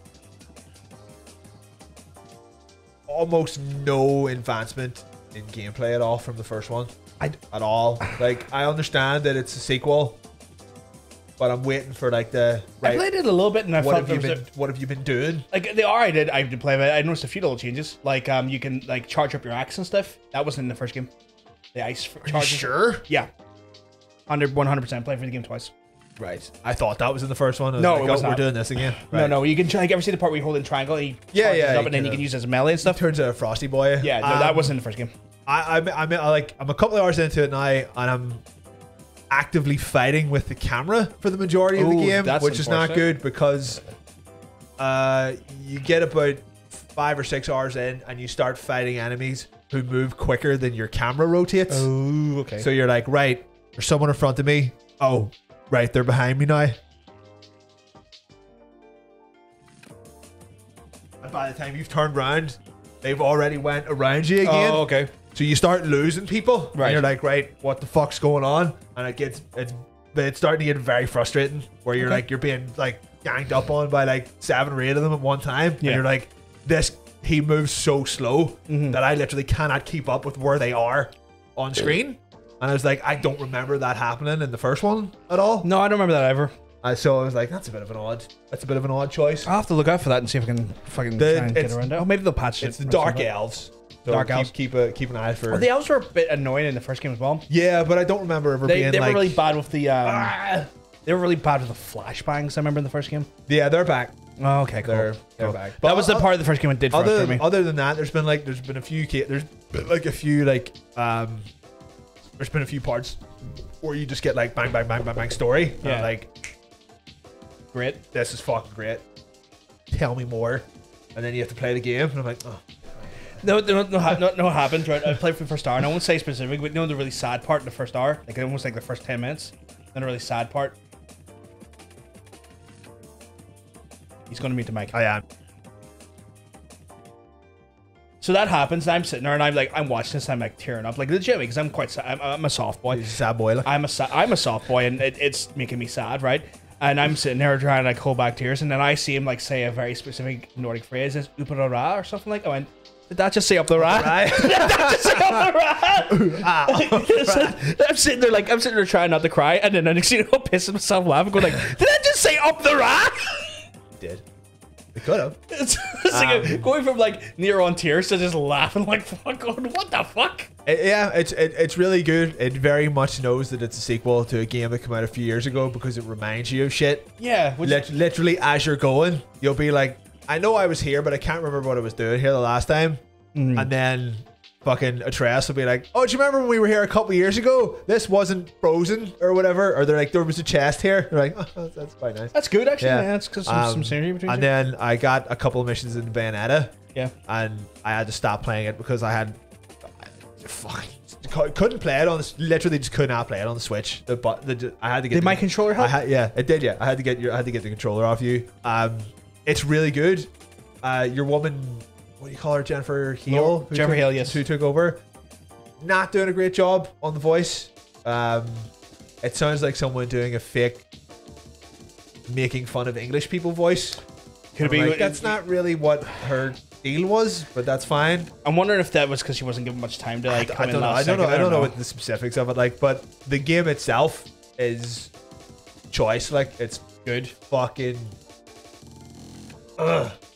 Almost no advancement in gameplay at all from the first one. At all. Like, I understand that it's a sequel, but I'm waiting for like the I played it a little bit and I what felt have you been doing? like the hour I did play it. I noticed a few little changes. Like you can like charge up your axe and stuff. That wasn't in the first game. The ice charge. Sure. Yeah. 100% played for the game twice. Right. I thought that was in the first one. No, like, it was we're not. doing this again. Right. No. You can like ever see the part where you hold in triangle? And he charges up, and then you can use it as a melee and stuff. Turns out a Frosty Boy. Yeah, no, that wasn't in the first game. I'm a couple of hours into it now, and I'm actively fighting with the camera for the majority of the game, which is not good because you get about 5 or 6 hours in, and you start fighting enemies who move quicker than your camera rotates. Oh, okay. So you're like, right, there's someone in front of me. Oh, right, they're behind me now. And by the time you've turned around, they've already went around you again. Oh, okay. So you start losing people. Right. And you're like, right, what the fuck's going on? And it's starting to get very frustrating where you're like, you're being like ganged up on by like 7 or 8 of them at one time. Yeah. And you're like, he moves so slow that I literally cannot keep up with where they are on screen. And I was like, I don't remember that happening in the first one at all. No, I don't remember that ever. So I was like, that's a bit of an odd choice. I'll have to look out for that and see if I can fucking try and get around it. Oh, maybe they'll patch it. It's the Dark Elves. So Dark Elves. Keep an eye for. Well, the elves were a bit annoying in the first game as well. Yeah, but I don't remember ever being They like. were really bad with the. They were really bad with the flashbangs. I remember in the first game. Yeah, they're back. Oh, okay, cool. They're back. That was the part of the first game that did frustrate me. Other than that, there's been a few parts where you just get like bang bang bang bang bang story. Yeah. And like, Great. this is fucking great. Tell me more. And then you have to play the game, and I'm like, oh. No happened. Right, I played for the first hour, and I won't say specific, but the really sad part in the first hour, like almost like the first 10 minutes, then a really sad part. He's going to mute the mic. I am. So that happens, and I'm sitting there, and I'm watching this, and I'm like tearing up, like legit, because I'm quite sad. I'm a soft boy. He's a sad boy. Like. I'm a soft boy, and it's making me sad, right? And I'm sitting there trying to like hold back tears, and then I see him like say a very specific Nordic phrase, is "uparara" or something like. I went, did that just say up the ra? Did that just say up the ra? I'm sitting there trying not to cry, and then I pissing myself laughing, going like, did I just say up the ra? Did. They could have. It's like going from like near on tears to just laughing like, fuck, going, what the fuck? It's really good. It very much knows that it's a sequel to a game that came out a few years ago because it reminds you of shit. Yeah. Literally, as you're going, you'll be like, I know I was here, but I can't remember what I was doing here the last time. And then fucking Atreus will be like, oh, do you remember when we were here a couple of years ago? This wasn't frozen or whatever. Or they're like, there was a chest here. They're like, oh, that's quite nice. That's good, actually. Yeah. Yeah, that's because some synergy between And then I got a couple of missions in Bayonetta. Yeah. And I had to stop playing it because I couldn't play it on the, literally just could not play it on the Switch. I had to get. Did my controller help? Yeah, it did. Yeah, I had to get the controller off you. It's really good. Your woman, what do you call her? Jennifer Hale. Jennifer Hale, yes. Who took over? Not doing a great job on the voice. It sounds like someone doing a fake making fun of English people voice. Could it be like, that's not really what her deal was, but that's fine. I'm wondering if that was because she wasn't given much time to like. I don't know. I don't know what the specifics of it like, but the game itself is choice. Like it's good. Fucking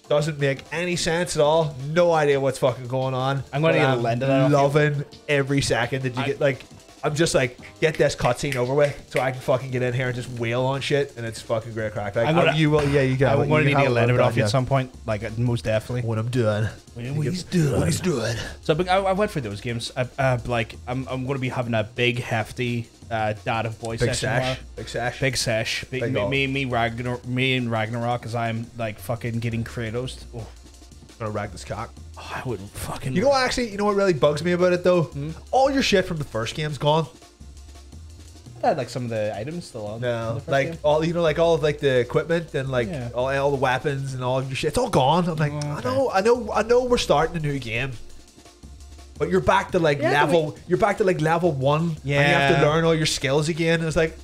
doesn't make any sense at all. No idea what's fucking going on. I'm going to get a lend of that. Loving every second that you get. Like I'm just like, get this cutscene over with so I can fucking get in here and just wail on shit, and it's fucking great crack. Like you will, yeah, you got. I'm going to need to lend it off you at some point, like most definitely. When I'm done. When he's done. So I went through those games. Like I'm going to be having a big hefty dad of boy session. Big sesh. Me and Ragnarok, as I'm like fucking getting Kratos. Oh. Gonna rag this cock. Oh, I would fucking. You know what really bugs me about it though? All your shit from the first game's gone. I had like some of the items still on. No, like game. All like all of like the equipment and like all the weapons and all of your shit. It's all gone. I'm like, okay. I know. We're starting a new game, but you're back to like level. You're back to like level 1. Yeah, and you have to learn all your skills again. And it's like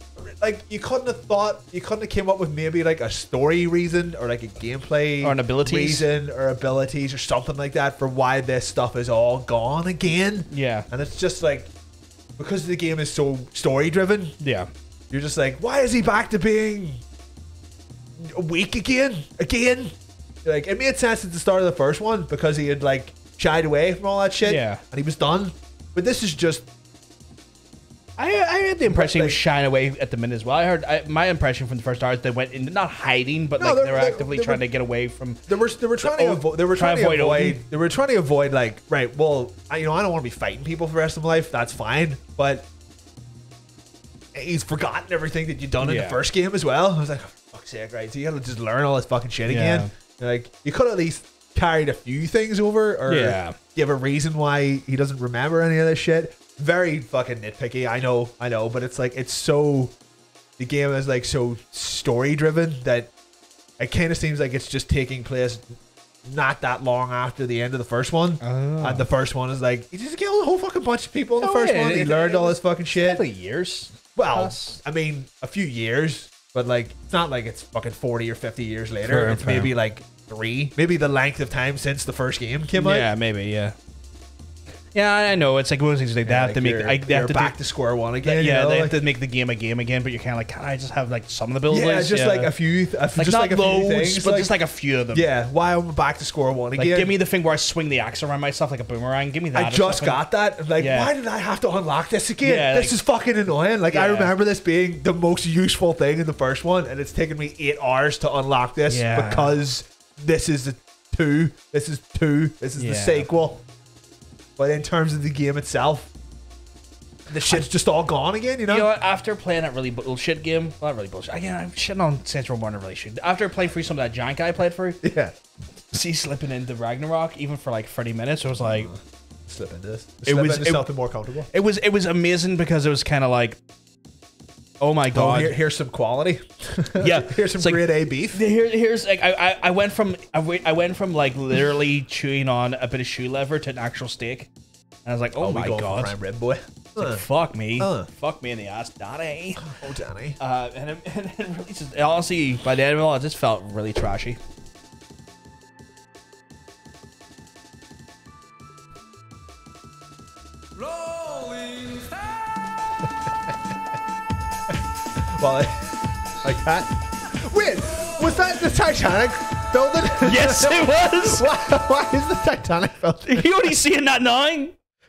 you couldn't have came up with maybe like a story reason or like a gameplay or an abilities reason or abilities or something like that for why this stuff is all gone again. Yeah, and it's just like because the game is so story driven. Yeah, you're just like, why is he back to being weak again? Like it made sense at the start of the first one because he had like shied away from all that shit. Yeah, and he was done. But this is just. I had the impression he was shying away at the minute as well. I heard my impression from the first hour is they went into not hiding, but like they were actively trying to get away from. They were trying to avoid like right. Well, I don't want to be fighting people for the rest of my life. That's fine, but he's forgotten everything that you've done in the first game as well. I was like, oh, for fuck's sake, right? So you got to just learn all this fucking shit again. Like you could at least carried a few things over, or give a reason why he doesn't remember any of this shit. Very fucking nitpicky, I know, but it's like the game is like so story driven that it kind of seems like it's just taking place not that long after the end of the first one. And the first one is like he just killed a whole fucking bunch of people in the first one. He learned all this fucking shit. Years. Well, I mean, a few years, but like it's not like it's fucking 40 or 50 years later. It's maybe like 3, maybe the length of time since the first game came out. Yeah, maybe. Yeah, I know. It's like one of those things like they have to make. They have to back to square one again. Yeah, they have to make the game a game again. But you're kind of like, can I just have like some of the buildings? Yeah, just like a few, like not loads, things, but just like a few of them. Yeah, why am I back to square one again? Like, give me the thing where I swing the axe around myself like a boomerang. Give me that. I just got that. Like, why did I have to unlock this again? Yeah, this is fucking annoying. Like, I remember this being the most useful thing in the first one, and it's taken me 8 hours to unlock this because this is the 2. This is the sequel. But in terms of the game itself, the shit's just all gone again, you know? You know what? After playing that really bullshit game, well, not really bullshit. Again, I'm shitting on Saints Row 1, I really should. After playing through some of that jank I played through, see slipping into Ragnarok, even for like 30 minutes, it was like... Slip into this. It was something more comfortable. It was amazing because it was kind of like... Oh my god! Here's some quality. Yeah, here's some grade A beef. Here's like I went from like literally chewing on a bit of shoe leather to an actual steak, and I was like, oh my god, prime rib boy. Like, fuck me in the ass, Danny. Oh, Danny. And it really just honestly by the end of it all, it just felt really trashy. Well, like that. Wait, was that the Titanic building? Yes, it was. Why is the Titanic building? You already seeing that now?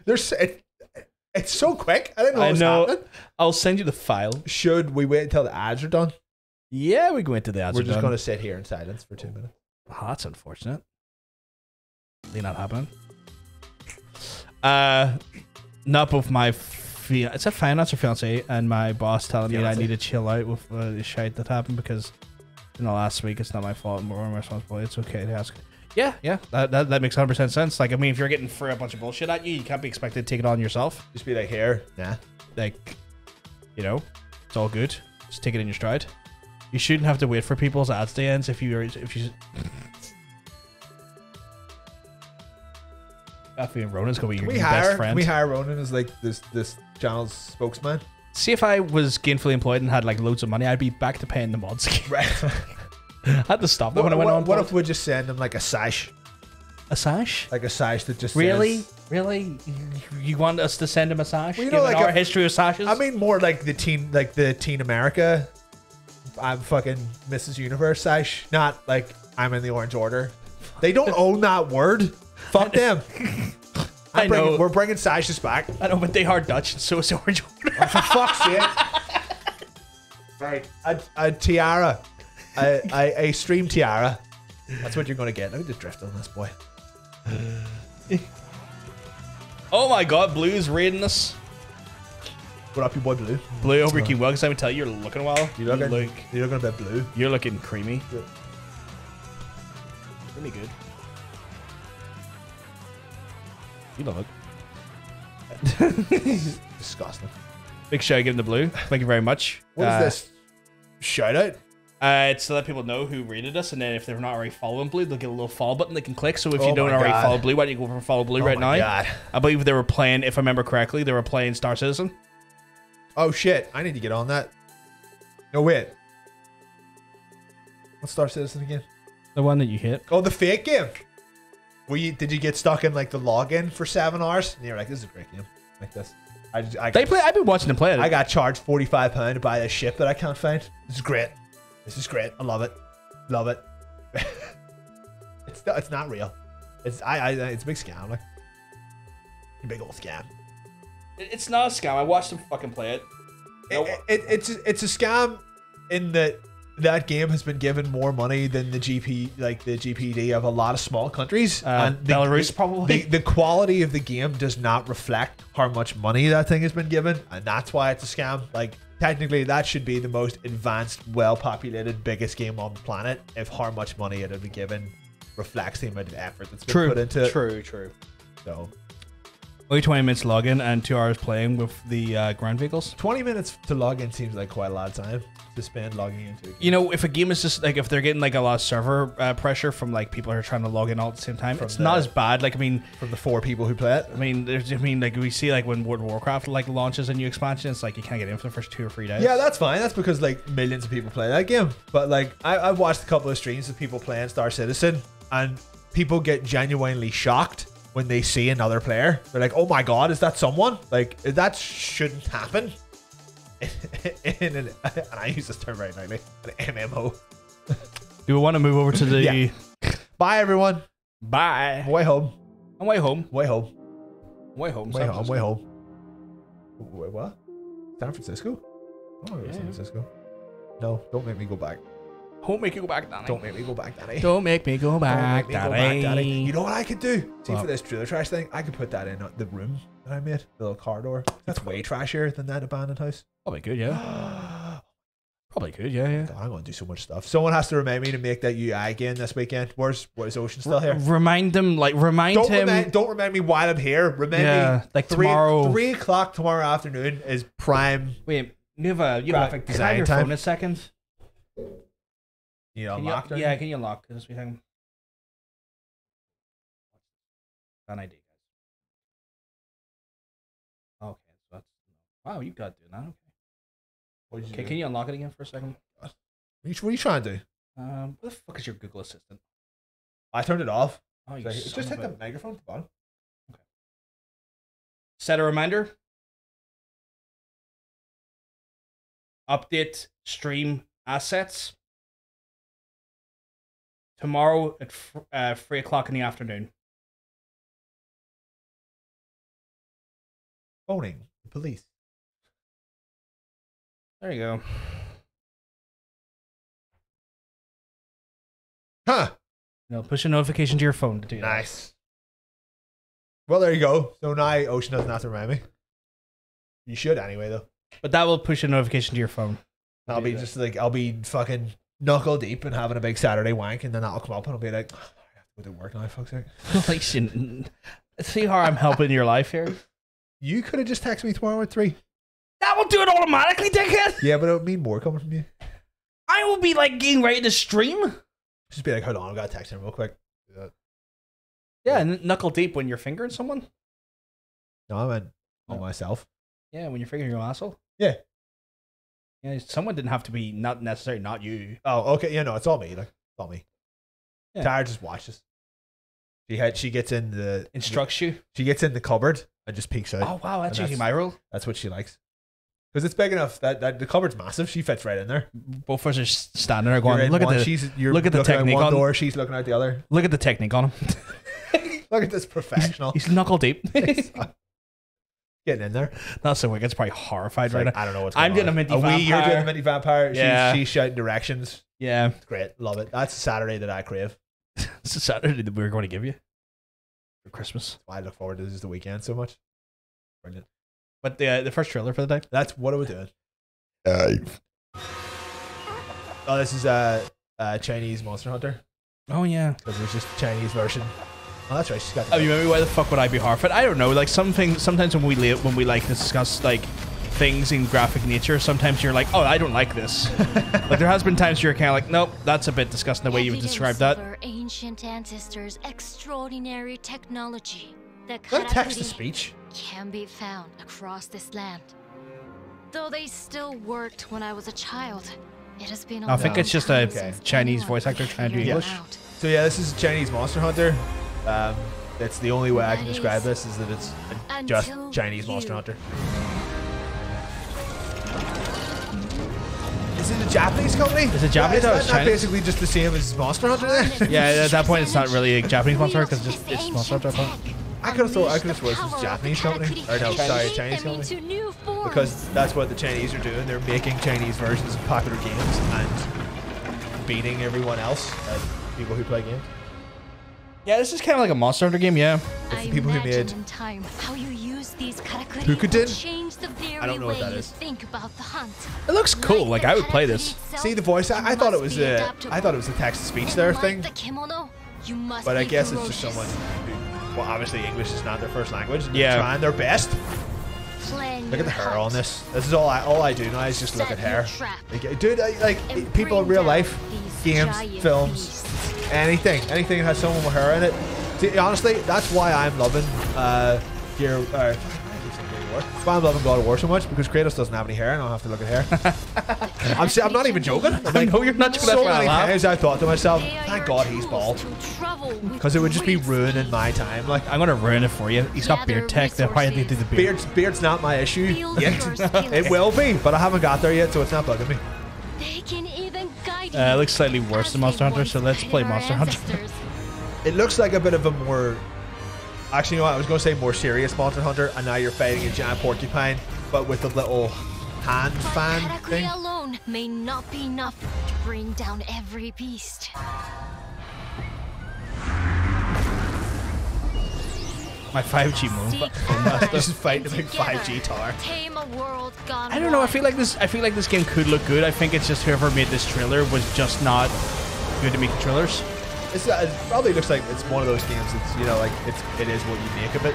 It's so quick. I didn't know what was happening. I'll send you the file. Should we wait until the ads are done? Yeah, we go into the ads. We're just going to sit here in silence for 2 minutes. Oh, that's unfortunate. Really not happening. Not both my... It's a finance or fiance and my boss telling me that I need to chill out with the shite that happened because last week it's not my fault, more my responsibility. It's okay to ask. Yeah, that makes 100% sense. Like, I mean, if you're getting through a bunch of bullshit at you, you can't be expected to take it on yourself. Just be like, here, like, it's all good. Just take it in your stride. You shouldn't have to wait for people's ads to end if you. I feel Ronan's gonna be your best friend. Can we hire Ronan as like this channel's spokesman? See if I was gainfully employed and had like loads of money, I'd be back to paying the mods. Right. I had to stop that when I went on. What if we just send them like a sash? A sash? Like a sash that just really, says, really, you want us to send him a sash? Well, you know, like our history of sashes. I mean, more like the Teen America. I'm fucking Mrs. Universe sash, not like I'm in the Orange Order. They don't own that word. Fuck them. I know. We're bringing sashes back. I know, but they are Dutch, so is Orange Order. Oh, for fuck's sake. Right. A tiara. A stream tiara. That's what you're going to get. Let me just drift on this boy. Oh my god, Blue's raiding us. What up, you boy Blue? Blue, I hope you're keeping well, because I would tell you, you're looking well. You're looking a bit blue. You're looking creamy. Yeah. Really good. You love it. Disgusting. Big shout out given to Blue. Thank you very much. What is this? Shout out? It's to let people know who rated us, and then if they're not already following Blue, they'll get a little follow button they can click. So if you don't already follow Blue, why don't you go for follow Blue right now? God. I believe they were playing, if I remember correctly, they were playing Star Citizen. Oh shit, I need to get on that. No, wait. What's Star Citizen again? The one that you hit. Oh, the fake game. Did you get stuck in like the login for 7 hours? And you're like, this is a great game. Like this. I've been watching them play it. I got charged £45 to buy this ship that I can't find. This is great. This is great. I love it. Love it. It's not real. It's a big scam. Like a big old scam. It's not a scam. I watched them fucking play it. It's a scam in that game has been given more money than the GPD of a lot of small countries. And Belarus probably. The quality of the game does not reflect how much money that thing has been given, and that's why it's a scam. Like technically, that should be the most advanced, well-populated, biggest game on the planet if how much money it had been given reflects the amount of effort that's been put into it. True. So. Only 20 minutes login and 2 hours playing with the ground vehicles. 20 minutes to log in seems like quite a lot of time to spend logging into a game. You know, if a game is just like, if they're getting like a lot of server pressure from like people who are trying to log in all at the same time, it's not as bad. Like, I mean, from the 4 people who play it. I mean, like we see like when World of Warcraft like launches a new expansion, it's like you can't get in for the first 2 or 3 days. Yeah, that's fine. That's because like millions of people play that game. But like, I've watched a couple of streams of people playing Star Citizen, and people get genuinely shocked when they see another player. They're like, oh my god, is that someone? Like, that shouldn't happen. And I use this term very lightly, an MMO. Do we want to move over to the... Yeah. Bye, everyone. Bye. Way home. I'm way home. Way home. Way home. Way home. Way home. Wait, what? San Francisco? Oh, yeah. San Francisco. No, don't make me go back. Don't make you go back, Danny. Don't make me go back, Danny. Don't make me go back, Danny. You know what I could do? See, for this trailer trash thing, I could put that in the room that I made, the little corridor. That's way trashier than that abandoned house. Probably good, yeah. Probably good, yeah. God, I'm gonna do so much stuff. Someone has to remind me to make that UI again this weekend. What is Ocean still here? Remind him. Don't remind me while I'm here. Remind me. Like tomorrow. 3 o'clock tomorrow afternoon is prime. Wait, you have graphic design your time. phone a second. You unlock it? Yeah, can you unlock this? We have an ID. Okay, so that's wow. You got to do that. Okay. Okay, can you unlock it again for a second? What are you trying to do? What the fuck is your Google Assistant? I turned it off. Oh, you just hit the microphone at the bottom. Okay. Set a reminder. Update stream assets. Tomorrow at 3 o'clock in the afternoon. Phoning the police. There you go. Huh. No, push a notification to your phone to do that. Nice. Well, there you go. So now Ocean doesn't have to remind me. You should anyway, though. But that will push a notification to your phone. I'll be just like, I'll be fucking knuckle deep and having a big Saturday wank, and then that'll come up and I'll be like, oh, I have to go to work now, fuck's sake. Like, see how I'm helping your life here? You could have just texted me tomorrow at 3. That will do it automatically, dickhead. Yeah, but it would mean more coming from you. I will be like getting ready to stream. Just be like, hold on, I've got to text him real quick. Yeah, knuckle deep when you're fingering someone. No, I meant on myself. Yeah, when you're fingering your asshole. Yeah. Yeah, someone didn't have to be not necessarily not you. Oh, okay. Yeah, no, it's all me. Like, it's all me. Yeah. Tara just watches. She gets in the Instructs you. She gets in the cupboard and just peeks out. Oh wow, that's usually my role. That's what she likes. Because it's big enough that the cupboard's massive. She fits right in there. Both of us are standing there going, look at the technique one on door. She's looking out the other. Look at the technique on him. Look at this professional. He's knuckle deep. Getting in there. Not so wicked. It's probably horrified right now. I don't know what's going on. I'm doing a minty vampire. You're doing a minty vampire. Yeah. She's shouting directions. Yeah. It's great. Love it. That's a Saturday that I crave. It's a Saturday that we were going to give you for Christmas. That's why I look forward to this the weekend so much. Brilliant. But the first trailer for the day. That's what are we doing? Oh, this is Chinese Monster Hunter. Oh yeah. Because there's just a Chinese version. Oh, that's right. She's got. Oh, you remember why the fuck would I be horrified? I don't know. Like sometimes when we like discuss like things in graphic nature, sometimes you're like, oh, I don't like this. Like there has been times you're kind of like, nope, that's a bit disgusting the way you've described that. Our ancient ancestors' extraordinary technology. The That text to speech can be found across this land. Though they still worked when I was a child, it has been. I think it's just a Chinese voice actor trying to do English. So yeah, this is Chinese Monster Hunter. That's the only way I can describe this is that it's just Chinese Monster Hunter. Is it a Japanese company? Is it Japanese? Is that basically just the same as Monster Hunter then? Yeah, at that point it's not really a Japanese Monster Hunter because it's Monster Hunter. I could have thought this was a Japanese company. Or no, sorry, a Chinese company. Because that's what the Chinese are doing. They're making Chinese versions of popular games and beating everyone else, people who play games. Yeah, this is kind of like a Monster Hunter game, yeah. It's the people who made Pukudin. I don't know what that is. It looks cool. Like I would play this. See the voice? I thought it was a text to speech there thing. But I guess it's just someone who, well, obviously English is not their first language. And they're trying their best. Look at the hair on this. This is all I do now is just look at hair. Like, dude, like people in real life, games, films, anything that has someone with hair in it. See, honestly, that's why I'm loving That's why I'm loving God of War so much, because Kratos doesn't have any hair and I don't have to look at hair. I'm not even joking. Like, no, you're not joking. So many times I thought to myself, thank God he's bald, because it would just be ruining my time. Like, I'm gonna ruin it for you. He's got beard tech. They'll probably do the beard. Beard's not my issue yet. It will be, but I haven't got there yet, so it's not bugging me. It looks slightly worse than Monster Hunter, so let's play Monster Hunter. It looks like a bit of a more... Actually, you know what? I was going to say more serious Monster Hunter, and now you're fighting a giant porcupine, but with a little hand fan thing. Alone may not be enough to bring down every beast. My 5G move. This is fighting a big 5G tower. I don't know. I feel like this game could look good. I think it's just whoever made this trailer was just not good at making trailers. It probably looks like it's one of those games that's, you know, like it is what you make of it.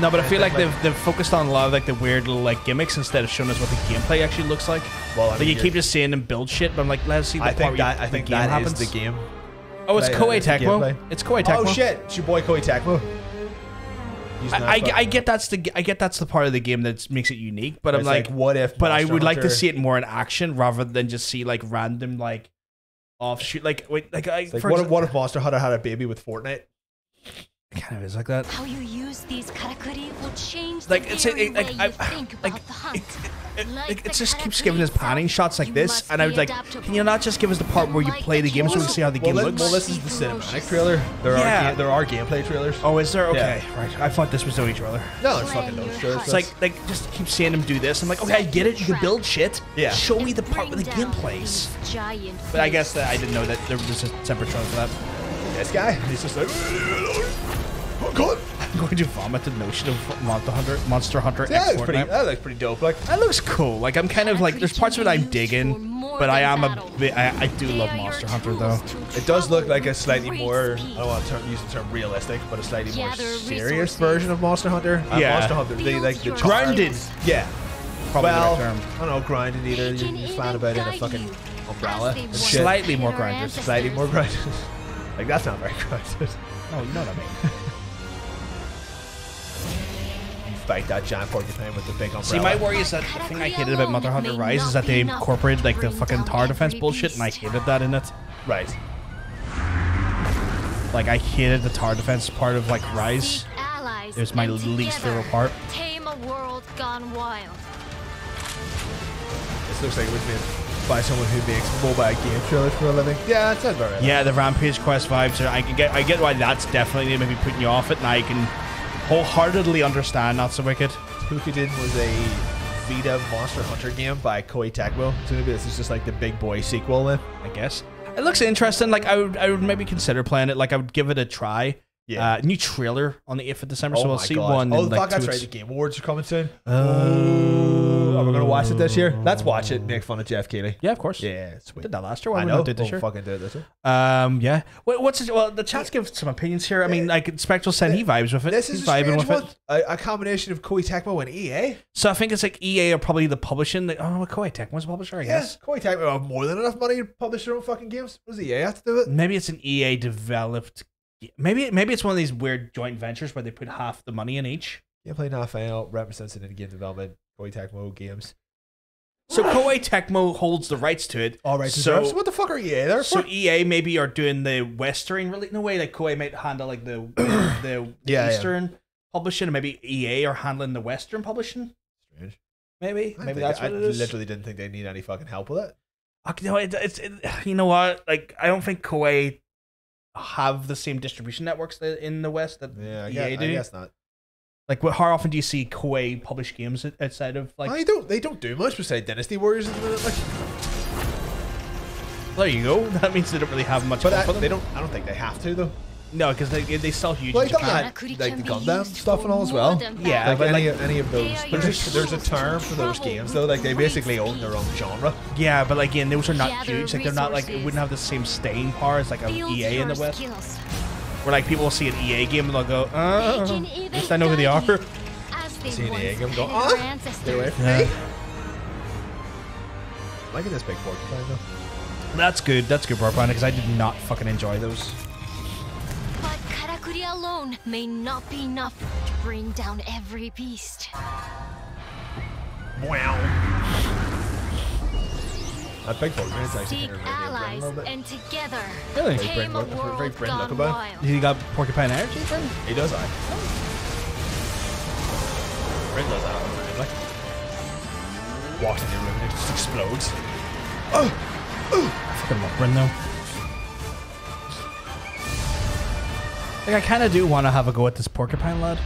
No, but I feel like they've focused on a lot of like the weird little like gimmicks instead of showing us what the gameplay actually looks like. Well, I mean, you keep just seeing them build shit, but I'm like, let's see. I think that is the game. Oh, it's Koei Tecmo. It's Koei Tecmo. Oh shit, it's your boy Koei Tecmo. I get that's the part of the game that makes it unique, but I'm like, what if? But I would like to see it more in action rather than just see like random like offshoot what if Monster Hunter had a baby with Fortnite? It kind of is like that. How you use these karakuri will change like it's it just keeps giving us panning shots like this, and I was like, can you not just give us the part where you play the game so we can see how the game looks? Well, this is the cinematic trailer. There are gameplay trailers. Oh, is there? Okay, right. I thought this was the only trailer. No, there's fucking no trailers. It's like just keep seeing him do this. I'm like, okay, I get it. You can build shit. Yeah. Show me the part where the game plays. But I guess that I didn't know that there was a separate trailer for that. This guy, he's just like, oh god. I'm going to vomit the notion of Monster Hunter. Yeah, that looks pretty dope. Like, that looks cool. Like, I'm kind of like, there's parts of it I'm digging, but I do love Monster Hunter though. It does look like a slightly more, I don't want to use the term realistic, but a slightly more serious version of Monster Hunter. Yeah. Monster Hunter, the grounded. Yeah. Probably the right term. I don't know, grounded either. You're flying about in a fucking umbrella. Slightly more grounded. Slightly more grounded. Like, that's not very grounded. No, you know what I mean. fight that giant porcupine with the big umbrella. See, my worry is that the thing I hated about Monster Hunter Rise is that they incorporated like the fucking tower defense bullshit, and I hated that in it. Right. Like, I hated the tower defense part of like Rise. It was my least favorite part. Tame a world gone wild. This looks like it was made by someone who makes mobile game trailers for a living. Yeah, that sounds about right. Yeah, the Rampage Quest vibes are. I get why that's definitely maybe putting you off it, and I can wholeheartedly understand Not So Wicked. Tukiden was a Vita Monster Hunter game by Koei Tecmo. So maybe this is just like the big boy sequel then, I guess. It looks interesting. Like I would maybe consider playing it. Like I would give it a try. Yeah. New trailer on the 8th of December, so we'll see one. Oh, fuck, that's right. The Game Awards are coming soon. Oh, we're gonna watch it this year. Let's watch it. Make fun of Jeff Keighley. Yeah, of course. Yeah, sweet. Did that last year? Why I know. Did this year? Fucking do it this year. Yeah. Well, the chat's give some opinions here. I mean, like Spectral said, he vibes with it. This is vibing with it. A combination of Koei Tecmo and EA. So I think it's like EA are probably the publishing. Koei Tecmo's a publisher, I guess. Koei Tecmo have more than enough money to publish their own fucking games. What does EA have to do with it? Maybe it's an EA developed. Maybe it's one of these weird joint ventures where they put half the money in each. Gameplay not final represents it in game development. Koei Tecmo games. So Koei Tecmo holds the rights to it. All right. So what the fuck are EA there for? So EA maybe are doing the Western, really in a way like Koei might handle like the Eastern publishing, and maybe EA are handling the Western publishing. Strange. Maybe that's what it is. I literally didn't think they need any fucking help with it. No, it's you know what? Like I don't think Koei have the same distribution networks in the West that EA do. I guess not. Like, how often do you see Koei publish games outside of like? They don't do much besides Dynasty Warriors at the minute. Like, there you go. That means they don't really have much. But they don't. I don't think they have to though. No, because they sell huge. Well, like the Gundam stuff and all as well. Yeah, like any of those. There's a term for those games though. Like they basically own their own genre. Yeah, but like again, those are not huge. Like they're not like it wouldn't have the same staying power as like a EA in the West. Where like people will see an EA game and they'll go, at least I know who they are. See an EA game and go, stay away from me. I'm liking this big porcupine though. That's good. That's good, Porcupine, because I did not fucking enjoy those. But Karakuri alone may not be enough to bring down every beast. Wow. That big porcupine is actually Seek allies and together Really? tame a world very Bryn look gone about. wild. He got Porcupine energy, Bryn? He does that. Bryn does that all the time. Like, walks in the room and it just explodes. I fucking love Bryn though. Like, I kind of do want to have a go at this Porcupine lad.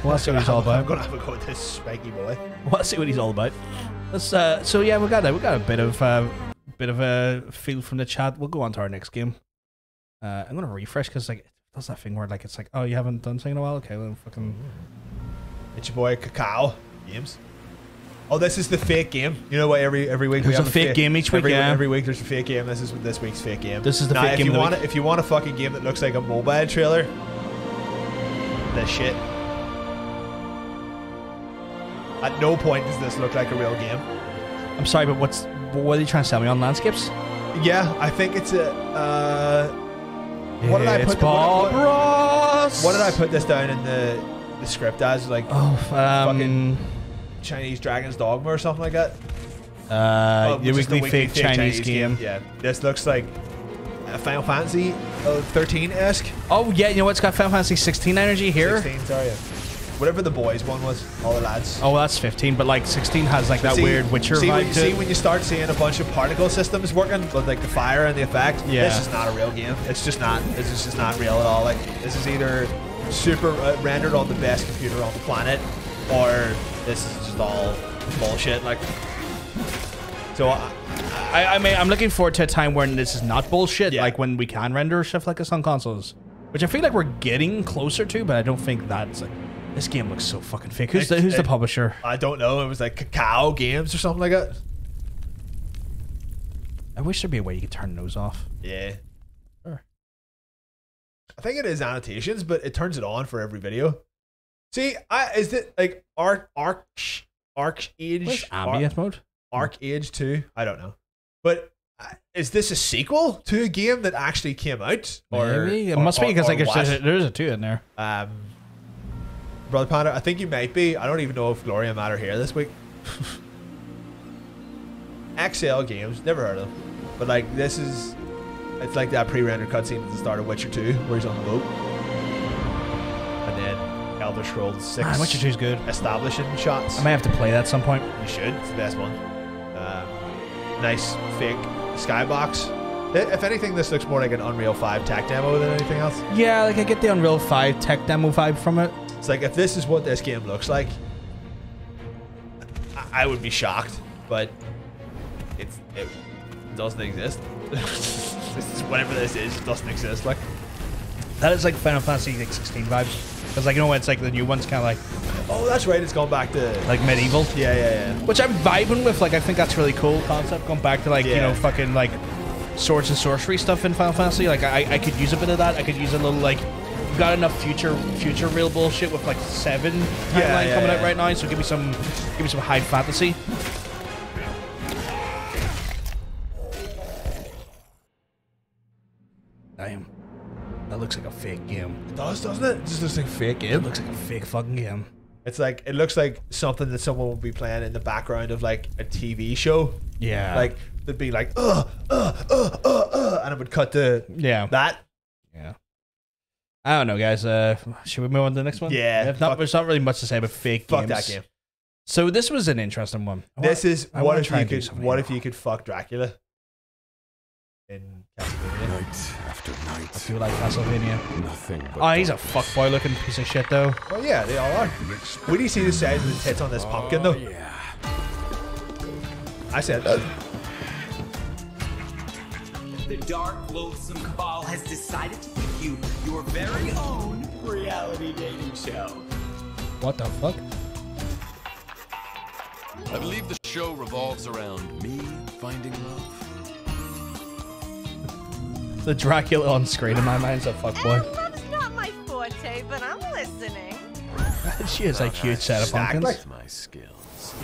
We'll see what he's all about. I'm gonna have a go at this spiky boy. We'll see what he's all about. Let's. So yeah, we got a bit of a feel from the chat. We'll go on to our next game. I'm gonna refresh because like it does that thing where like it's like, oh, you haven't done something in a while. Okay, well, fucking. It's your boy Cacao Games. Oh, this is the fake game. You know what? Every week there's we have a fake game each week. Every week there's a fake game. This is this week's fake game. This is the fake game. If you want a fucking game that looks like a mobile trailer, this shit. At no point does this look like a real game. I'm sorry, but what are you trying to sell me on landscapes? Yeah, I think it's a. What did I put? Bob Ross. What did I put this down in the script as? Like fucking Chinese Dragon's Dogma or something like that. Your weekly fake Chinese game. Yeah, this looks like a Final Fantasy 13-esque. Oh yeah, you know what? It's got Final Fantasy 16 energy here. 16, sorry. Yeah. Whatever the boys one was, all the lads. Oh, well, that's 15, but like 16 has like that weird Witcher vibe to it. When you start seeing a bunch of particle systems working with like the fire and the effect, this is not a real game. It's just not. This is just not real at all. Like this is either super rendered on the best computer on the planet, or this is just all bullshit. Like, so I mean, I'm looking forward to a time when this is not bullshit. Like when we can render stuff like this on consoles, which I feel like we're getting closer to, but I don't think that's like. This game looks so fucking fake. Who's the publisher? I don't know. It was like Cacao Games or something like that. I wish there'd be a way you could turn those off. Yeah. Sure. I think it is annotations, but it turns it on for every video. See, is it like Arc Age? Ambient mode? Arc Age 2? I don't know. But is this a sequel to a game that actually came out? Maybe. It must be because like there's a 2 in there. Brother Panda, I think you might be. I don't even know if Gloria Matter here this week. XL Games, never heard of them. But like this is, it's like that pre-rendered cutscene at the start of Witcher 2 where he's on the boat. And then Elder Scrolls 6. Man, Witcher 2 is good. Establishing shots. I might have to play that at some point. You should. It's the best one. Nice fake skybox. If anything, this looks more like an Unreal 5 tech demo than anything else. Yeah, like I get the Unreal 5 tech demo vibe from it. It's like if this is what this game looks like, I would be shocked. But it doesn't exist. This is whatever this is, it doesn't exist. Like that is like Final Fantasy like 16 vibes. Because like you know it's like the new one's kind of like, oh that's right, it's gone back to like medieval. Yeah. Which I'm vibing with. Like I think that's really cool concept. Going back to like you know fucking like swords and sorcery stuff in Final Fantasy. Like I could use a bit of that. I could use a little like we've got enough future real bullshit with like 7 timeline coming out right now. So give me some high fantasy. Damn. That looks like a fake game. It does, doesn't it? It just looks like a fake game. It looks like a fake fucking game. It's like, it looks like something that someone would be playing in the background of like a TV show. Yeah. Like, they'd be like, and it would cut to that. Yeah. I don't know, guys. Should we move on to the next one? Yeah. If not, there's not really much to say about fake games. Fuck that game. So this was an interesting one. What if you could fuck Dracula in Castlevania? Night after night. I feel like Castlevania. Nothing but oh, he's a fuckboy looking piece of shit, though. Well, yeah, they all are. Where do you see the size of the tits on this pumpkin, though? Yeah. I said, The dark, loathsome cabal has decided to give you your very own reality dating show. What the fuck? I believe the show revolves around me finding love. The Dracula on screen in my mind's a fuckboy. Love's not my forte, but I'm listening. She is a huge set of pumpkins. With my skills.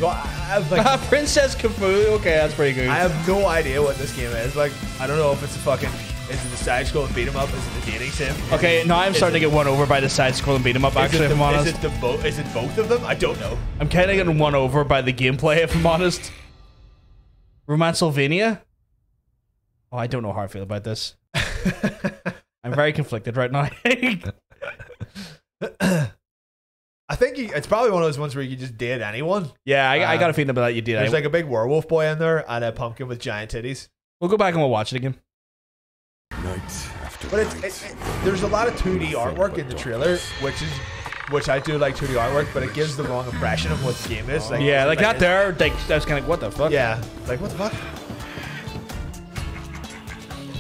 well, I have like, Princess Cthulhu. Okay, that's pretty good. I have no idea what this game is. Like, I don't know if it's a fucking, is it the side scroll and beat 'em up? Is it the dating sim? Okay, now I'm starting to get won over by the side scroll and beat 'em up. Actually, if I'm honest, Is it both of them? I don't know. I'm kind of getting won over by the gameplay. If I'm honest, Romancylvania. Oh, I don't know how I feel about this. I'm very conflicted right now. I think it's probably one of those ones where you just date anyone. Yeah, I got a feeling about that you did. There's like a big werewolf boy in there and a pumpkin with giant titties. We'll go back and we'll watch it again. Night after But night. there's a lot of 2D artwork in the trailer, which I do like 2D artwork, but it gives the wrong impression of what the game is. Like, Yeah, like that there, like, I was kind of like, what the fuck? Yeah, like what the fuck?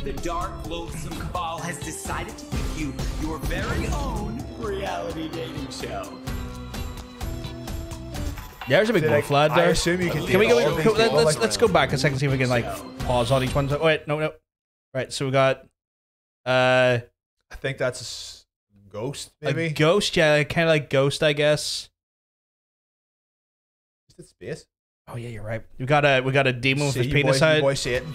The dark, loathsome cabal has decided to give you your very own reality dating show. Yeah, there's a big wolf lad I there. assume you can. Can we date go? all of these people, Let's go back a second, see if we can like pause on each one. Oh wait, no. Right, so we got I think that's a ghost, maybe. a ghost. Yeah, kind of like ghost, I guess. Is it space? Oh yeah, you're right. We got a demon with his penis you out. boy Satan.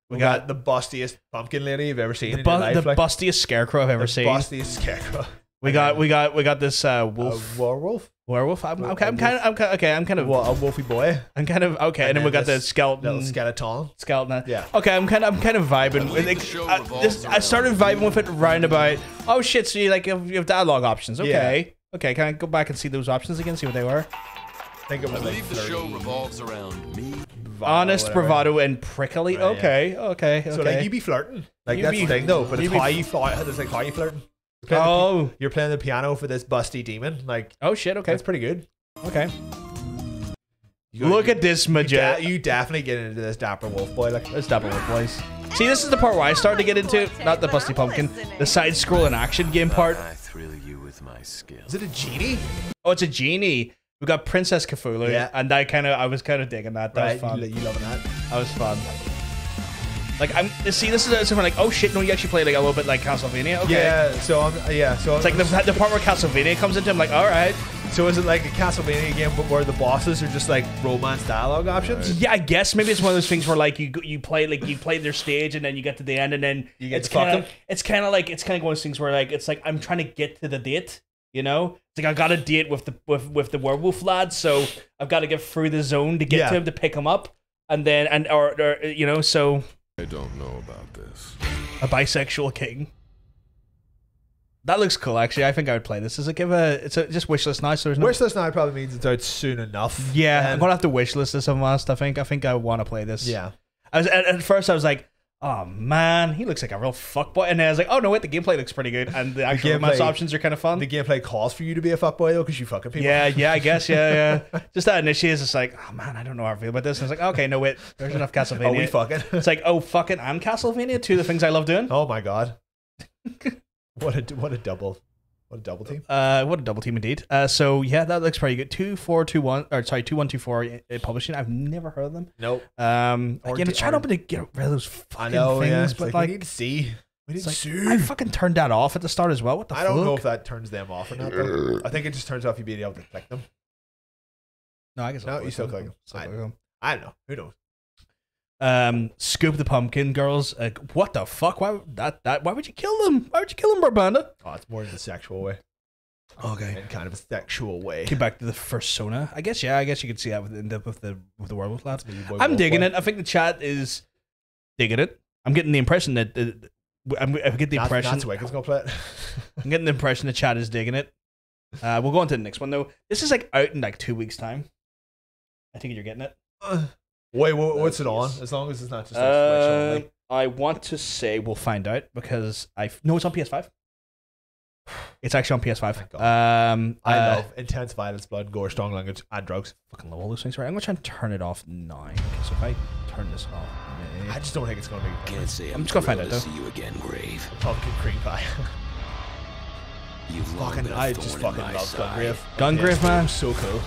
We got the bustiest pumpkin lady you've ever seen in your life. The bustiest scarecrow I've ever seen. Bustiest scarecrow. We got this wolf. A werewolf. Werewolf. I'm kind of A wolfy boy. I'm kind of okay. And then we got the skeleton. Little skeleton. Skeleton. Yeah. Okay, I'm kind of vibing with it. I started vibing with it round about. Oh shit! So you have dialogue options. Okay. Yeah. Okay. Can I go back and see those options again? See what they were. I think it was I like believe the show revolves around me. Honest, bravado, and prickly. Right, okay. So like you be flirting. Like You that's be- the thing though. But you it's be- how you flirt. It's like how you flirting. You're playing the piano for this busty demon. Like Oh shit. Okay. that's pretty good. Okay. Look at this magenta. You definitely get into this dapper wolf boy. Like Let's double it, boys. See, this is the part where I started to get into it. Not the busty pumpkin. The side scrolling action game part. I thrill you with my skills. is it a genie? Oh, it's a genie. We got Princess Cthulhu, Yeah. and I was kind of digging that. That was fun. You loving that? That was fun. Like this is something like, oh shit, no, you actually play like a little bit like Castlevania. Okay. Yeah. So It's like the part where Castlevania comes into. I'm like, all right. So is it like a Castlevania game, but where the bosses are just like romance dialogue options? Yeah, I guess maybe it's one of those things where like you play their stage and then you get to the end and then You get it's to fuck kind them? of it's kind of one of those things where like it's like I'm trying to get to the date. You know, it's like I got a date with the werewolf lad, so I've got to get through the zone to get to him to pick him up, and then or you know, so I don't know about this. a bisexual king. That looks cool, actually. I think I would play this. It's just wishlist now. So there's no wishlist now probably means it's out soon enough. Yeah, I'm gonna have to wishlist this some last. I think I want to play this. Yeah. At first I was like, oh man, he looks like a real fuckboy, and then I was like, oh no, wait, the gameplay looks pretty good, and the actual romance options are kind of fun. The gameplay calls for you to be a fuckboy though, because you fucking people. Yeah, I guess, yeah. Just that initially is just like, oh man, I don't know how I feel about this. And I was like, okay, no wait, there's enough Castlevania. Oh, we fucking. It's like, oh fucking, and Castlevania, two of the things I love doing. Oh my god. What a double. What a double team. What a double team indeed. So yeah, that looks pretty good. 2124 publishing. I've never heard of them. Nope. Again, I'm trying to get rid of those fucking things, but like, we need to see. We need to see. I fucking turned that off at the start as well. What the fuck? I don't know if that turns them off or not though. I think it just turns off you being able to click them. No, I guess no, you still click them. I don't know. Who knows? Scoop the Pumpkin Girls. What the fuck? Why would you kill them? Why would you kill them, Barbanda? Oh, it's more in the sexual way. Okay. In kind of a sexual way. Get back to the Fursona. I guess you could see that with the werewolf lads. I'm digging it. I think the chat is digging it. I'm getting the impression that I get the impression that's Wicked's gonna play it. I'm getting the impression the chat is digging it. We'll go on to the next one though. This is like out in like 2 weeks time. I think you're getting it. Wait, what's it on? As long as it's not just like Switch only. I want to say we'll find out because no, it's on PS5. It's actually on PS5. I love intense violence, blood, gore, strong language, and drugs. Fucking love all those things. Right, I'm gonna try and turn it off now. So if I turn this off, I just don't think it's gonna be. Can't say I'm just gonna find out though. See you again, Grave. Pumpkin cream pie. I just fucking love Gungrave. Gungrave, man, so cool.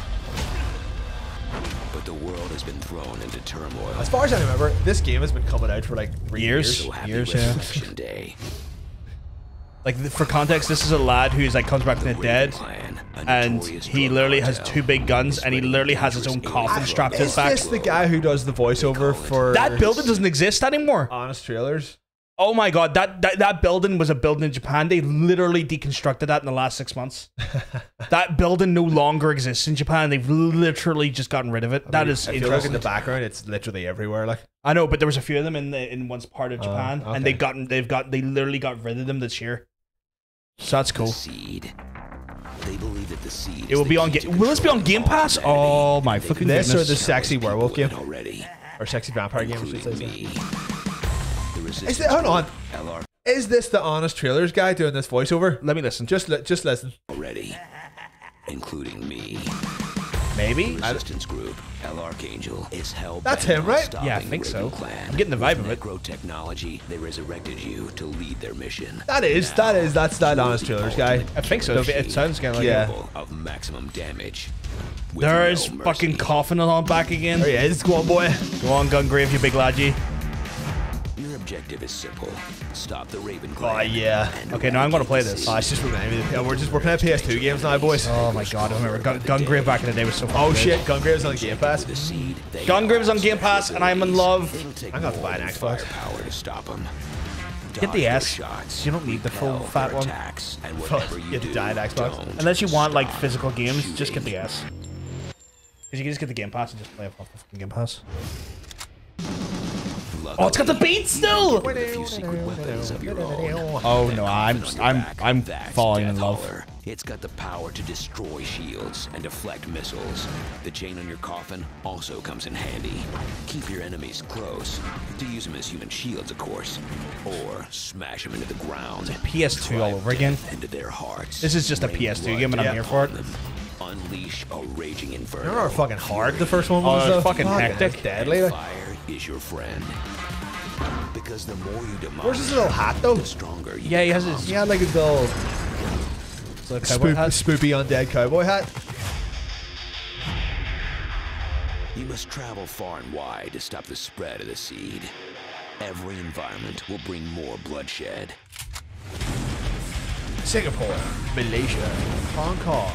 But the world has been thrown into turmoil. As far as I remember, this game has been coming out for like 3 years. So happy years, Resurrection Day. Like for context, this is a lad who's like comes back from the dead, and he literally has 2 big guns, and he literally has his own coffin strapped to his back. Is this the guy who does the voiceover for that building? Doesn't exist anymore. Honest Trailers. Oh my god, that building was a building in Japan. They literally deconstructed that in the last 6 months. That building no longer exists in Japan. They've literally just gotten rid of it. That is interesting. If you look in the background, it's literally everywhere. Like I know, but there was a few of them in one part of Japan, and they literally got rid of them this year. So that's cool. Seed. They believe that the seed. It will be on. Will this be on Game Pass? Oh my fucking goodness! This or the sexy werewolf game already, or sexy vampire game? I should say. Hold on. Is this the Honest Trailers guy doing this voiceover? Let me listen. Just listen. Already, including me. Maybe. Resistance group El Archangel is held. That's him, right? Yeah, I think so. I'm getting the vibe of it. Technology. They resurrected you to lead their mission. That's that Honest Trailers guy. I think so. It sounds kind of like of maximum damage. There's fucking coughing on back again. There he is. Go on, boy. Go on, Gungrave, you big ladgy. Your objective is simple. Stop the Raven Clan. Oh yeah. Okay, now I'm gonna play this. It's just reminding me. We're playing PS2 games now, boys. Oh my god, I remember Gungrave back in the day was so fun. Oh shit, Gungrave's on Game Pass. Gungrave's on Game Pass, and I'm in love. I'm gonna buy an Xbox. Power to stop them. Get the S. You don't need the full fat one. Get the giant Xbox. Unless you want like physical games, just get the S. Because you can just get the Game Pass and just play off the fucking Game Pass. Oh, it's got the beat still. Oh no, I'm falling in love. It's got the power to destroy shields and deflect missiles. The chain on your coffin also comes in handy. Keep your enemies close. To use them as human shields, of course, or smash them into the ground. PS2 all over again. Into their hearts. This is just a PS2 game, and I'm here for it. Unleash a raging inferno. Remember how fucking hard the first one was? Oh, fucking hectic. Deadly. Fire is your friend. Because the more you demolish, where's his little hat though? The stronger you he has his. He had like his little spoopy undead cowboy hat. You must travel far and wide to stop the spread of the seed. Every environment will bring more bloodshed. Singapore, Malaysia, Hong Kong,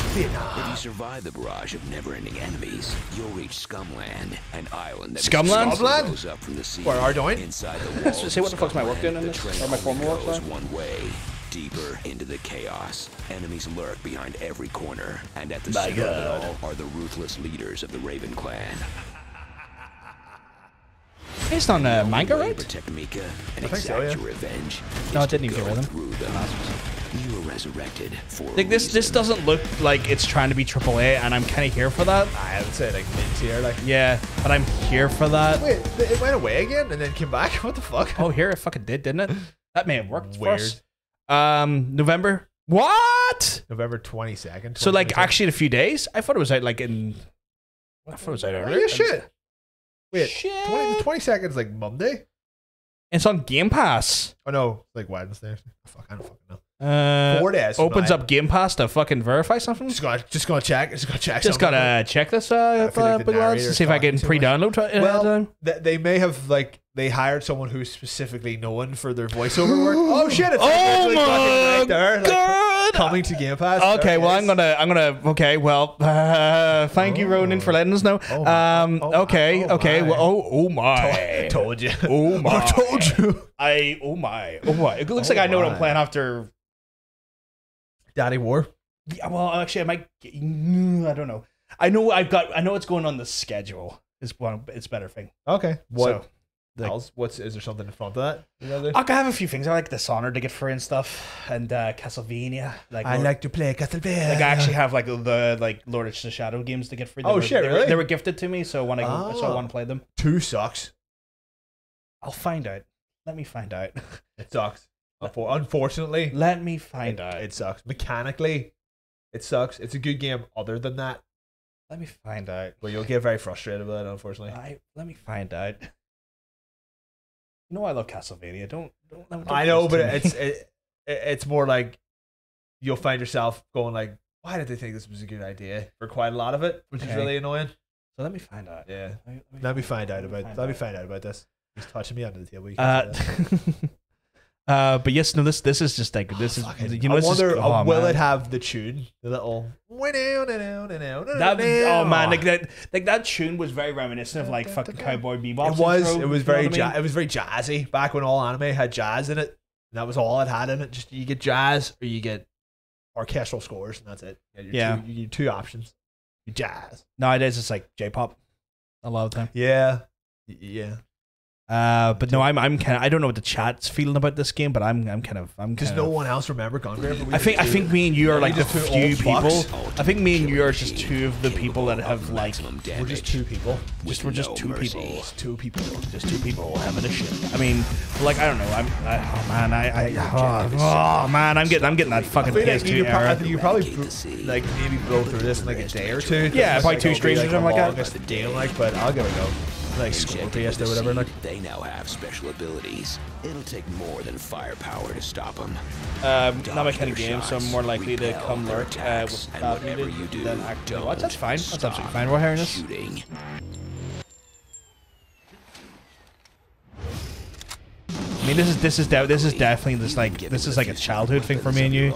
Vietnam. If you survive the barrage of never-ending enemies, you'll reach Scumland, an island that goes up from the sea. Where are you going? Inside the walls. Say what the fuck's my work doing in this? Or my former work? One way. deeper into the chaos. Enemies lurk behind every corner, and at the center of it all are the ruthless leaders of the Raven clan. Based on manga, right? Protect Mika and I think so, exact yeah. your revenge. No, is it didn't to even go get rid of through them. You were resurrected for a Like this reason. doesn't look like it's trying to be AAA, and I'm kind of here for that. I would say like mid-tier. Like, Yeah, but I'm here for that. wait, it went away again and then came back. What the fuck? Oh, here it fucking did, didn't it? That may have worked for Weird. us. November. What? November 22nd. So like 2022. actually in a few days. I thought it was out like in. I thought it was out Oh, earlier. yeah, shit. Wait, Shit. 22nd is like Monday. It's on Game Pass. Oh no, like Wednesday. Fuck, I don't fucking know. 4 days. from Opens now. up Game Pass to fucking verify something. Just gonna check. Just gonna check. Just something. gotta check this, I feel like the big lads, narrator's to see if I can talking too much. pre-download it. Well, they may have like they hired someone who's specifically known for their voiceover work. Oh shit! It's Oh literally my fucking right there, like, God! coming to Game Pass. Okay, There well, it I'm is. gonna. Okay, well, thank you, Ronan, for letting us know. Oh my- oh okay, my- okay. my. Well, oh my. Told you. Oh my. I told you. Oh my. It looks like I know what I'm my. playing after. Daddy War. Yeah, well, actually, I might. I don't know. I know what's going on the schedule. It's better thing. Okay. What So, like, else? Is there something in front of that? You know, I have a few things. I like Dishonored to get free and stuff, and Castlevania. I like to play Castlevania. Like I actually have like the Lord of the Shadow games to get free. Oh, shit, really? They were gifted to me, so when I want to play them. 2 sucks. I'll find out. Let me find out. It sucks. Unfortunately, Let me find out. it sucks. Mechanically, it sucks. It's a good game other than that, Let me find out. but you'll get very frustrated with it, unfortunately. Let me find out. You know I love Castlevania. Don't I know, boast but to me. it's more like you'll find yourself going like, why did they think this was a good idea for quite a lot of it, which is Okay. really annoying. So let me find out. Yeah. Let me Find out about this. He's touching me under the table. You Uh, can't see but yes, no. This is just like this is. that. You know, I this is, wonder, oh, will man. it have the tune? The little. That, oh man, like that tune was very reminiscent of like fucking Cowboy Bebop. It was. intro, It was you know very. what I mean? It was very jazzy back when all anime had jazz in it. And that was all it had in it. Just you get jazz or you get orchestral scores, and that's it. Yeah. You get 2 options. You jazz. Nowadays it's like J-pop a lot of the time. Yeah. Yeah. But no, I'm kind of. I don't know what the chat's feeling about this game, but I'm kind of. Because no one else remember Gungrave. I think me and you are like the just two few old people. fucks. I think me and you are just 2 of the people that have like. We're just 2 people. We're just 2 people. Just 2 people. Just 2 people having a shit. I mean, like I don't know. I'm getting that fucking PS2 era. You probably like maybe blow through this in like a day or 2. Yeah, probably 2 streams or something like that. Longest game, like, but I'll give it a go. Like school PS or whatever. Like, They now have special abilities. It'll take more than firepower to stop them. Not my kind of game, so I'm more likely to come lurk with and bad whatever muted you do, than actually watch. don't That's fine. That's stop absolutely fine. We're hearing this. shooting. I mean, this is definitely this is like a childhood thing for me and you.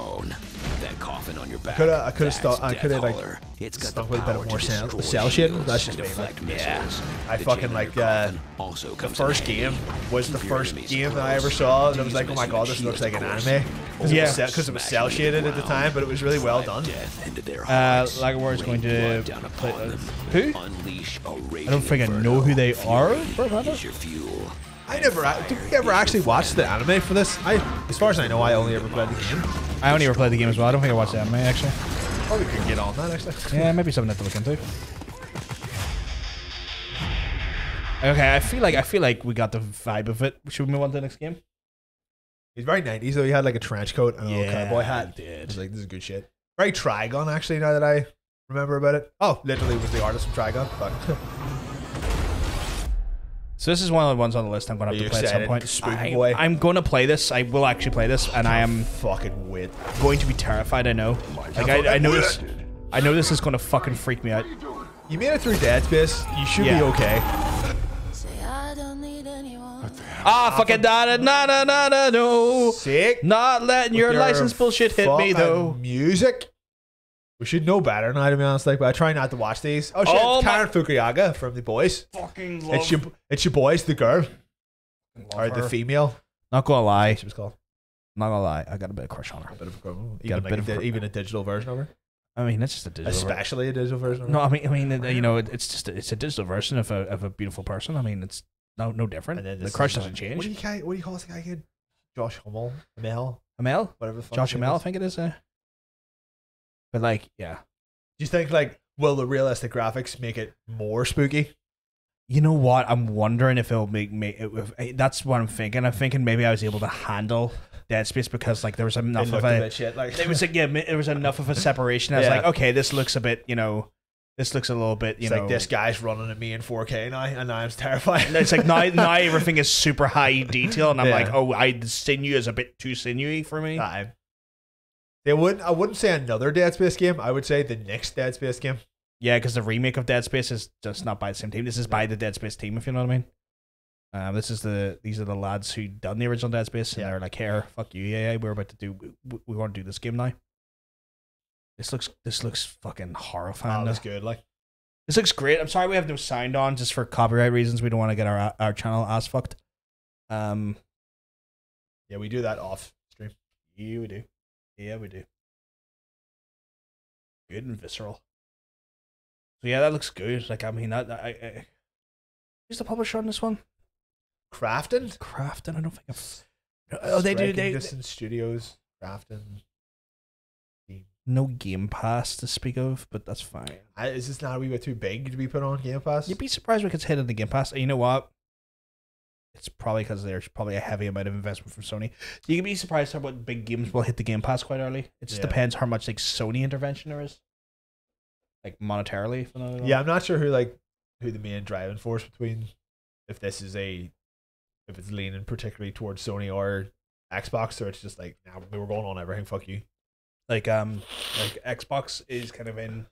That coffin on your back. I could have like It's got stuck the with a bit power of more to cell destroy shit. shields That's just and me. Like, deflect yeah. missiles. I The fucking chain on like your coffin also the comes in first handy. game was the Keep your first enemies game that I close. ever saw, and I was Use like, oh my god, this missile looks like an shields, anime. Yeah. Because it was cell shaded at the time, but it was really well done. Death into their hearts. Lagawar is going to Rain blood down play. upon them. Who? Unleash a I don't think I know who they are. Is your fuel. Did we ever actually watch the anime for this? As far as I know, I only ever played the game. I only ever played the game as well. I don't think I watched the anime actually. Probably could get on that actually. Yeah, maybe something to look into. Okay, I feel like we got the vibe of it. Should we move on to the next game? He's very 90s though. He had like a trench coat and a little cowboy hat. he did. I was like, this is good shit. Very Trigon actually. Now that I remember about it. Oh, literally was the artist from Trigon. But So this is one of the ones on the list I'm going to have to play at some point. Spooky boy. I'm going to play this. I will actually play this, and I am fucking wait. going to be terrified. I know. Like I know this. I know this is going to fucking freak me out. You made it through Dead Space. You should be okay. Fucking no. Sick. Not letting your With license bullshit hit me fucking though. Music. We should know better now, to be honest. Like, but I try not to watch these. Oh shit! Oh It's my- Karen Fukuyaga from The Boys. Fucking love. It's your boys, the girl or the her. female. Not gonna lie. She was called. Not gonna lie, I got a bit of crush on her. A bit of even a digital version of her. I mean, it's just a digital, especially a digital version. Of her? No, I mean, you know, it's a digital version of a beautiful person. I mean, it's no different. The crush doesn't change. What do you call this guy again? Josh Hamel, whatever. Josh Hamel, I think it is. But like, yeah. Do you think like will the realistic graphics make it more spooky? You know what? I'm wondering if it'll make me. That's what I'm thinking. I'm thinking maybe I was able to handle Dead Space because like there was enough of a shit. Like it was like there was enough of a separation. I was like, okay, this looks a bit, this looks a little bit, it's like this guy's running at me in 4K now, and now I'm terrified. And it's like now everything is super high detail, and I'm like, oh, the sinew is a bit too sinewy for me. I wouldn't say another Dead Space game. I would say the next Dead Space game. Yeah, because the remake of Dead Space is just not by the same team. This is by the Dead Space team, if you know what I mean. These are the lads who done the original Dead Space, and they're like, "Here, fuck you, yeah, we want to do this game now." This looks fucking horrifying. That's good. Like, this looks great. I'm sorry we have no sound on just for copyright reasons. We don't want to get our channel ass fucked. Yeah, we do that off stream. Yeah, we do. Yeah, we do. Good and visceral. So yeah, that looks good. Like, I mean, who's the publisher on this one? Crafton. I don't think I've. Distance Studios. Crafton. No Game Pass to speak of, but that's fine. Is this not a wee bit too big to be put on Game Pass? You'd be surprised what gets hit in the Game Pass. You know what? It's probably because there's probably a heavy amount of investment from Sony. You can be surprised how what big games will hit the Game Pass quite early. It just depends how much like Sony intervention there is, like monetarily. Yeah, I'm not sure who the main driving force between if it's leaning particularly towards Sony or Xbox, or it's just like, nah, we were going on everything. Fuck you. Like Xbox is kind of in,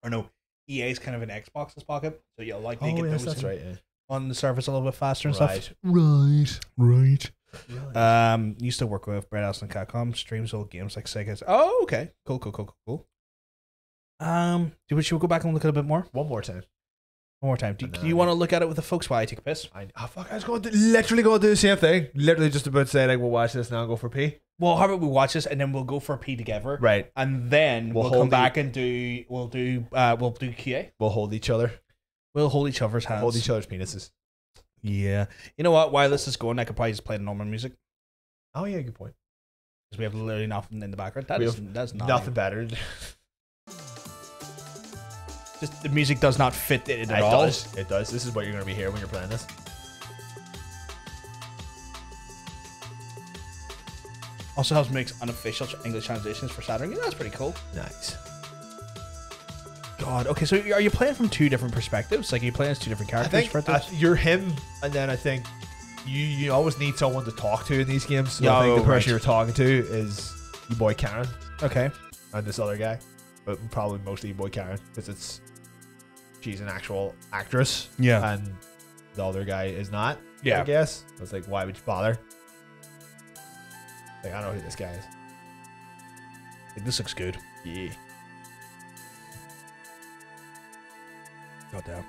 or no, EA is kind of in Xbox's pocket, so you'll likely get those. That's right. Yeah. On the surface a little bit faster and right. stuff. Right. Used to work with Brett Elson and Capcom, streams old games like Sega. Oh, okay. Cool. Should we go back and look at it a bit more? One more time. Do you want to look at it with the folks while I take a piss? I was literally going to do the same thing. Literally just about to say, like, we'll watch this now and go for pee. Well, how about we watch this and then we'll go for a pee together, right? And then we'll come back and we'll do QA. We'll hold each other. We'll hold each other's hands. Hold each other's penises. Yeah. You know what? While this is going, I could probably just play the normal music. Oh yeah, good point. Because we have literally nothing in the background. That's nothing better. Just the music does not fit it at all. It does. This is what you're going to be hearing when you're playing this. Also helps make unofficial English translations for Saturn. Yeah, that's pretty cool. Nice. God. Okay, so are you playing from two different perspectives? Like, are you playing as two different characters? I think you're him, and then I think you always need someone to talk to in these games. So I think the person you're talking to is your boy Karen. Okay. And this other guy, but probably mostly your boy Karen because she's an actual actress. Yeah. And the other guy is not. Yeah. I guess. So it's like, why would you bother? Like, I don't know who this guy is. Like, this looks good. Yeah. God damn.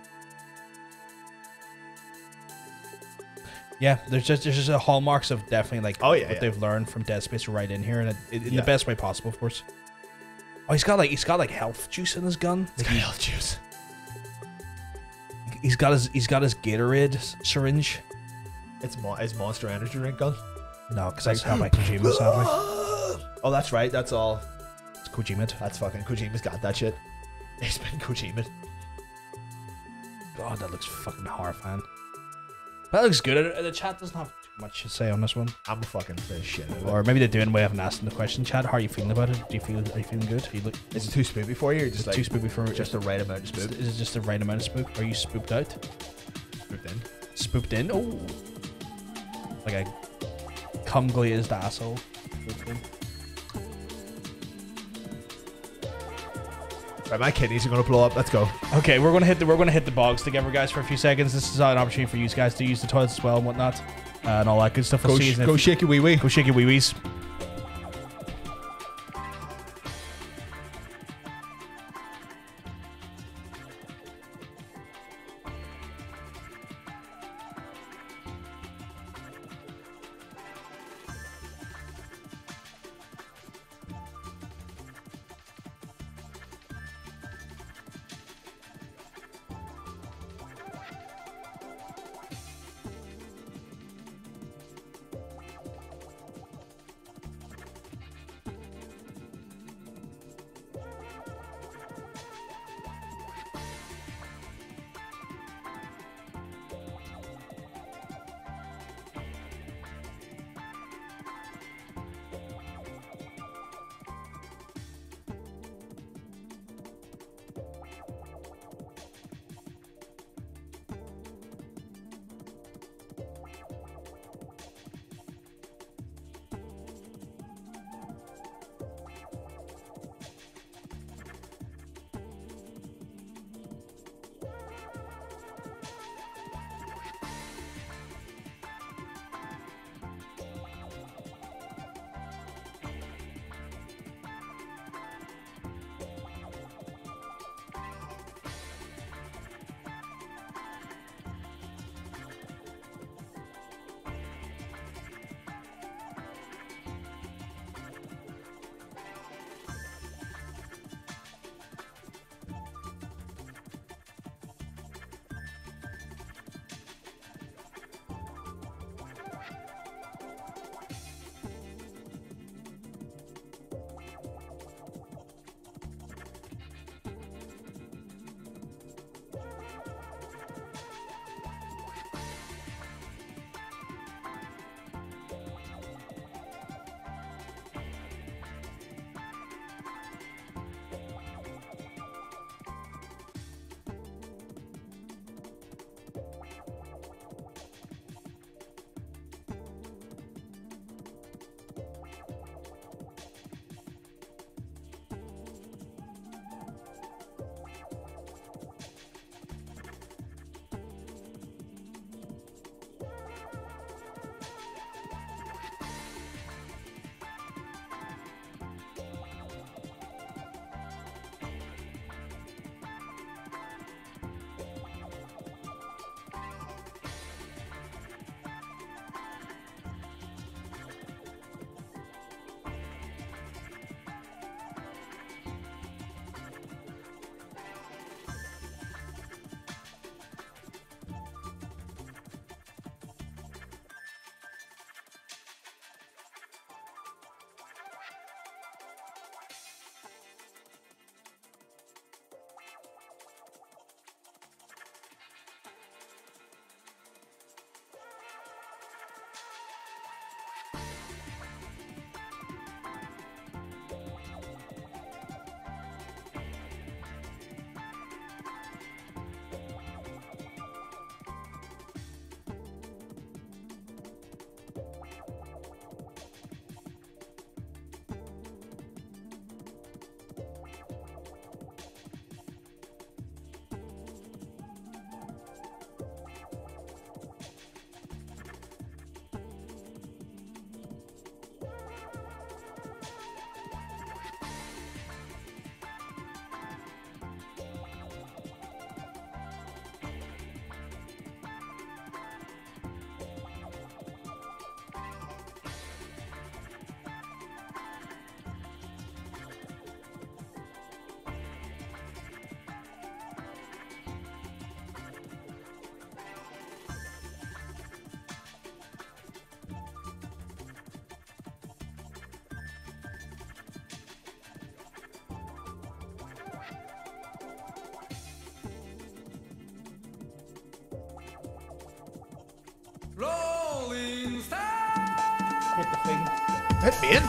Yeah, there's just a hallmarks of definitely like what they've learned from Dead Space right in here, and in the best way possible, of course. Oh, he's got like health juice in his gun. He's got health juice. He's got his Gatorade syringe. It's his Monster Energy drink gun. No, because that's how my Kojima's having. Oh, that's right. That's all. It's Kojima. That's fucking Kojima's got that shit. He's been Kojima. God, that looks fucking horrifying. That looks good. The chat doesn't have too much to say on this one. I'm a fucking shit. Or maybe they're doing. We haven't asked them the question. Chat, how are you feeling about it? Are you feeling good? Is it too spoopy for you? Or just like too spoopy for just the right amount of spook? Is it just the right amount of spook? Are you spooked out? Spooked in. Spooked in. Oh, like a cum glazed asshole. Spooked in. Right, my kidneys are gonna blow up. Let's go. Okay, we're gonna hit the bogs together, guys, for a few seconds. This is an opportunity for you guys to use the toilets as well and whatnot, and all that good stuff. Go shake your wee wee. Go shake your wee wees. hit the thing. Hit me in.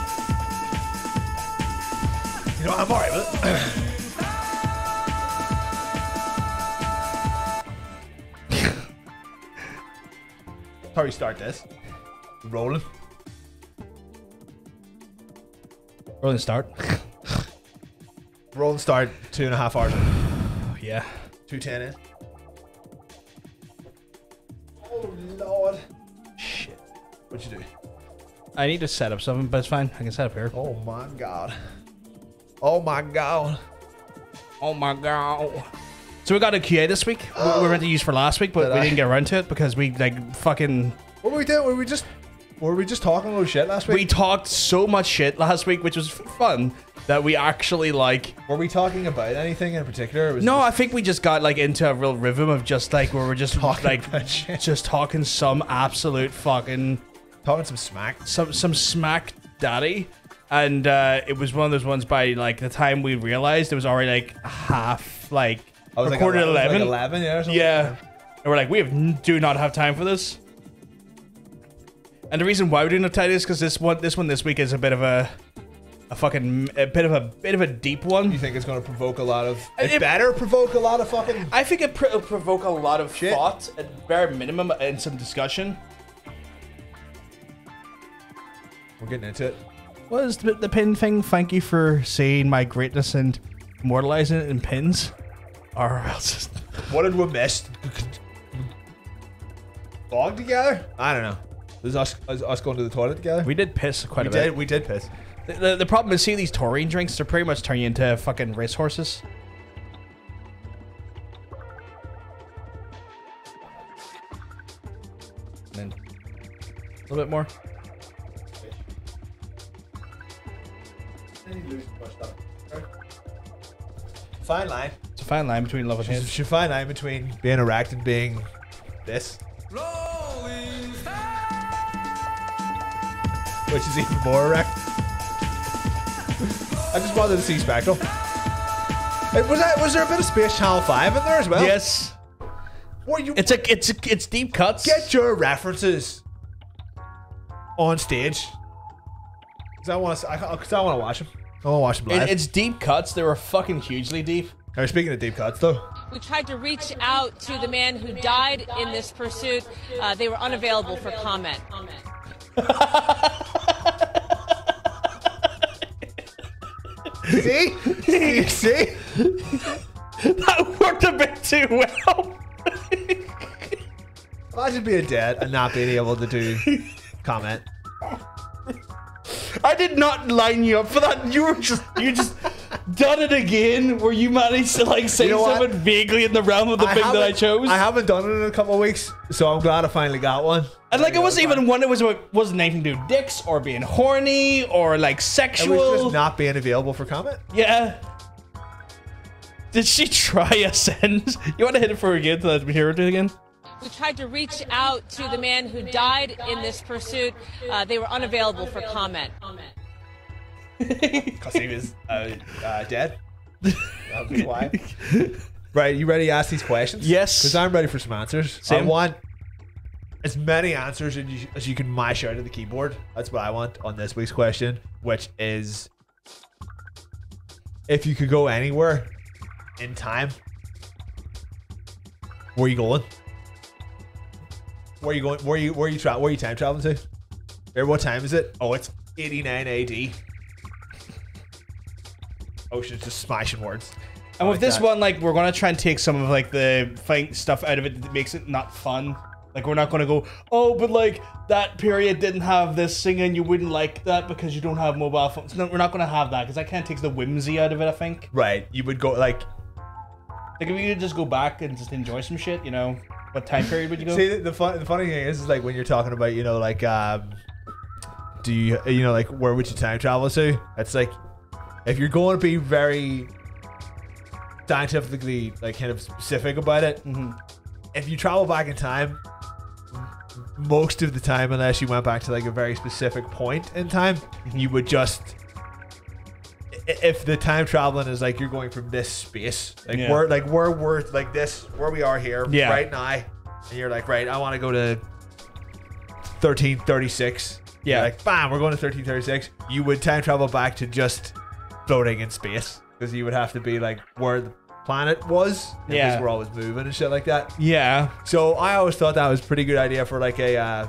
You know, I'm alright with it. How do we start this? Rolling. Rolling start. Rolling start 2.5 hours. Oh, yeah. 2:10 in. Oh Lord. Shit. What'd you do? I need to set up something, but it's fine. I can set up here. Oh my God. Oh my God. Oh my God. So we got a QA this week. We were meant to use for last week, but we didn't get around to it because we like fucking. What were we doing? Were we just talking a little shit last week? We talked so much shit last week, which was fun, that we actually like. Were we talking about anything in particular? Or was No, I think we just got like into a real rhythm of just like where we're just Talking like about shit. just talking some absolute fucking talking some smack. some smack daddy. And it was one of those ones by like the time we realized it was already like half like I was recorded like 11. Like 11, yeah, or something. Yeah. And we're like, do not have time for this. And the reason why we didn't have time is because this one this week is a bit of a bit of a deep one. You think it's going to provoke a lot of? It better provoke a lot of fucking. I think it'll provoke a lot of shit. thought at bare minimum and some discussion. We're getting into it. What is the pin thing? Thank you for seeing my greatness and immortalizing it in pins. Or else. What did we miss? Bog together? I don't know. This is us going to the toilet together? We did piss quite a bit. We did piss. The problem is, seeing these taurine drinks, they're pretty much turning you into fucking racehorses. And then a little bit more. Fine line. It's a fine line between love and hate. It's a fine line between being erect and being this. Which is even more erect. I just wanted to see Spectral. Hey, was there a bit of Space Channel 5 in there as well? Yes. It's deep cuts. Get your references on stage. Because I want to watch them. I want to watch them live. It's deep cuts. They were fucking hugely deep. Now, speaking of deep cuts, though. We tried to reach out to the man who died in this pursuit. They were unavailable for comment. See? See? That worked a bit too well. Imagine being dead and not being able to do comment. I did not line you up for that. You just done it again, where you managed to like say something vaguely in the realm of the thing that I chose. I haven't done it in a couple of weeks, so I'm glad I finally got one. And like, it wasn't even one. It wasn't anything to do with dicks or being horny or like sexual. It was just not being available for comment. Yeah. Did she try a sentence? You want to hit it for her again? Let me hear it again. We tried to reach out to the man who died in this pursuit. They were unavailable for comment. Because he was dead. That'd be why. Right, you ready to ask these questions? Yes. Because I'm ready for some answers. Same. I want as many answers as you can mash out of the keyboard. That's what I want on this week's question, which is, if you could go anywhere in time, where are you going? Where are you going? Where are you time traveling to? Or what time is it? Oh, it's 89 AD. Ocean's just smashing words. And with this one, like, we're gonna try and take some of like the stuff out of it that makes it not fun. Like, we're not gonna go, oh, but like that period didn't have this singing. You wouldn't like that because you don't have mobile phones. No, we're not gonna have that because that kind of takes the whimsy out of it, I think. Right. You would go like if we could just go back and just enjoy some shit, you know. What time period would you go? See, the funny thing is like when you're talking about, you know, like do you know, like where would you time travel to? It's like if you're going to be very scientifically like kind of specific about it, if you travel back in time, most of the time, unless you went back to like a very specific point in time, you would just, if the time traveling is like you're going from this space, like we're like this, where we are here right now, and you're like, right, I want to go to 1336 Yeah. You're like, bam, we're going to 1336. You would time travel back to just floating in space because you would have to be like where the planet was. Because we're always moving and shit like that. Yeah. So I always thought that was a pretty good idea for like a,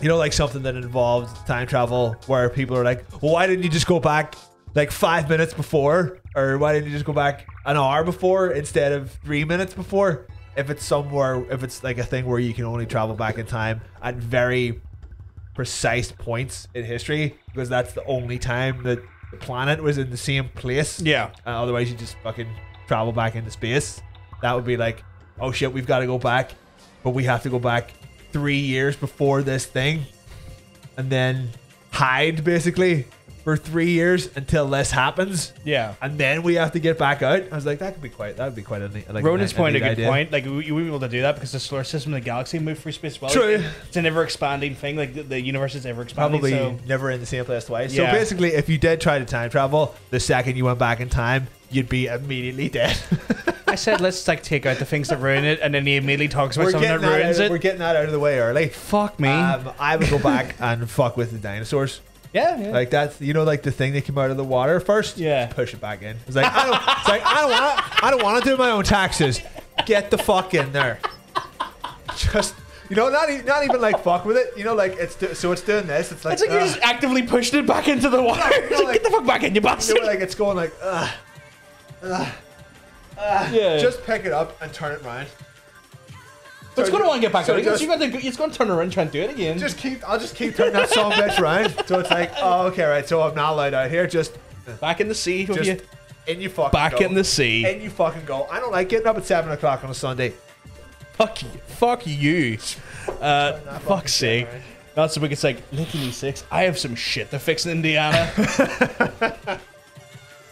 like something that involves time travel where people are like, well, why didn't you just go back like 5 minutes before? Or why didn't you just go back an hour before instead of 3 minutes before? If it's like a thing where you can only travel back in time at very precise points in history, because that's the only time that the planet was in the same place. Yeah. Otherwise, you just fucking travel back into space. That would be like, oh shit, we've got to go back, but we have to go back 3 years before this thing, and then hide basically for 3 years until this happens. Yeah. And then we have to get back out. I was like, that would be quite a neat, like Ronan's point a good idea. point. Like, you wouldn't be able to do that because the solar system of the galaxy moved through space as well. True. It's an ever expanding thing. Like, the universe is ever expanding. Probably never in the same place twice. Yeah. So basically, if you did try to time travel, the second you went back in time, you'd be immediately dead. I said, let's like take out the things that ruin it, and then he immediately talks about something that ruins it. We're getting that out of the way early. Fuck me. I would go back and fuck with the dinosaurs. Yeah. Like that's like the thing that came out of the water first. Yeah. Just push it back in. It's like I don't want to do my own taxes. Get the fuck in there. Just not even like fuck with it. Like it's doing this. It's like you're just actively pushing it back into the water. Get the fuck back in, you bastard. Like it's going like yeah. Just pick it up and turn it around. But it's going to want to get back so out again. It's going to turn around and try and do it again. I'll just keep turning that song bitch around. So it's like, oh, okay, right. So I'm not allowed out here. Just back in the sea. Just in you fucking back go. in the sea. In you fucking go. I don't like getting up at 7 o'clock on a Sunday. Fuck you. Fuck you. Fuck's sake. Not so we could say, Lickety Six, I have some shit to fix in Indiana.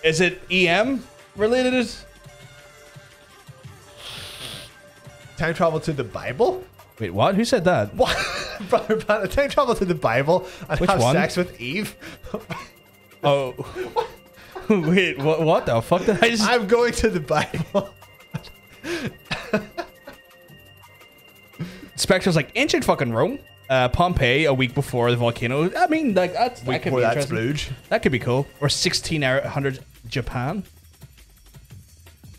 Is it EM related? Time travel to the Bible? Wait, what? Who said that? What? Time travel to the Bible and Which have one? sex with Eve? Oh. Wait, what the fuck did I just... I'm going to the Bible. Spectre's like, ancient fucking Rome. Pompeii a week before the volcano. I mean, like, that could be interesting. Splooge. That could be cool. Or 1600 Japan.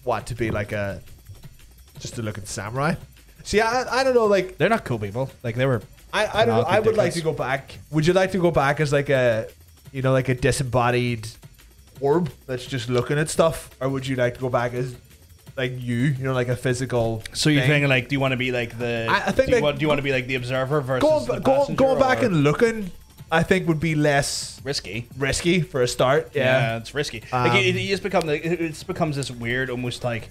What, to be like just to look at samurai? See, I don't know, like... They're not cool people. Like, they were... I don't know. I would like to go back. Would you like to go back as like a disembodied orb that's just looking at stuff? Or would you like to go back as like like a physical So you're thing? thinking like, do you want to be like the... I think do you want to be like the observer versus the passenger, going back or- and looking, I think would be less risky for a start. Yeah, it's risky. Like it just becomes this weird, almost like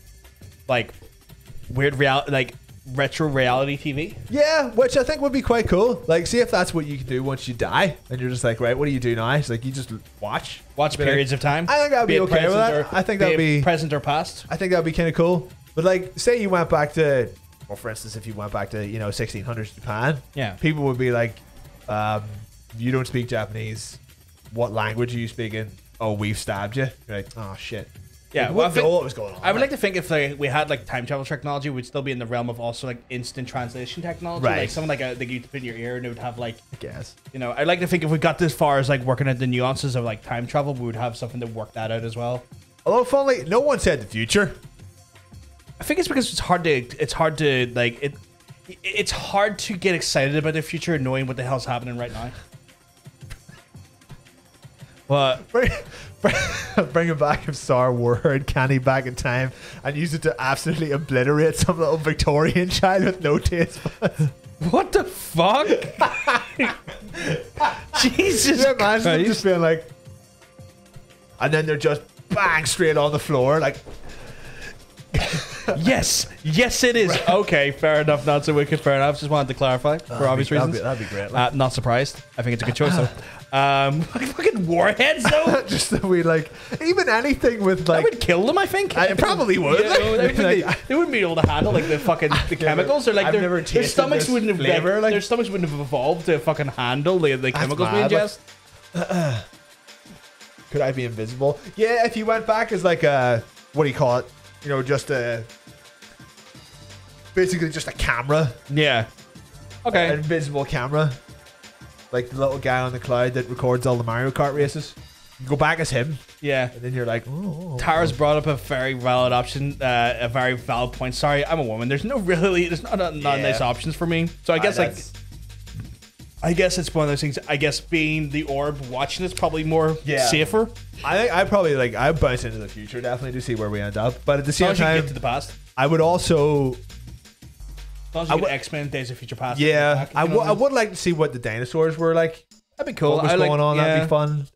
weird reality, like retro reality TV. Yeah, which I think would be quite cool. Like, see if that's what you can do once you die, and you're just like, right, what do you do now? It's like you just watch periods of time. I think I'd be okay with that. I think that'd be present or past. I think that'd be kind of cool. But like, say you went back to, well, for instance, if you went back to 1600s Japan, yeah, people would be like, you don't speak Japanese. What language are you speaking? Oh, we've stabbed you. You're like, oh shit. Yeah, well, know what was going on. I would like to think if we had like time travel technology, we'd still be in the realm of also like instant translation technology, right? Like something like you put in your ear and it would have like, I guess. I'd like to think if we got this far as like working at the nuances of like time travel, we would have something to work that out as well. Although, funnily, no one said the future. I think it's because it's hard to like it's hard to get excited about the future knowing what the hell's happening right now. What? Bring it back if Star Word canny back in time and use it to absolutely obliterate some little Victorian child with no taste buds. What the fuck? Jesus Christ. Imagine them just being like, and then they're just bang straight on the floor like. Yes, it is. Okay, fair enough. Not so wicked. Fair enough. Just wanted to clarify for obvious reasons. That'd be great. Like. Not surprised. I think it's a good choice though. Fucking warheads though. Just that we like even anything with like. That would kill them. I think. It probably would. They wouldn't be able to handle like the chemicals or like their stomachs wouldn't have flavor, their stomachs wouldn't have evolved to fucking handle the chemicals we ingest. Could I be invisible? Yeah, if you went back as like a what do you call it? Just basically just a camera. Yeah. Okay. An invisible camera. like the little guy on the cloud that records all the Mario Kart races. You go back as him. Yeah. And then you're like, oh. Tara's brought up a very valid option, a very valid point. Sorry, I'm a woman. There's not nice options for me. So I guess I guess it's one of those things. I guess being the orb watching is probably more safer. I think I probably I bounce into the future definitely to see where we end up. But at the same time, get to the past. I would also. As long as you get X-Men, Days of Future Past. Yeah, I would like to see what the dinosaurs were like. That'd be cool. What was going on? That'd be fun.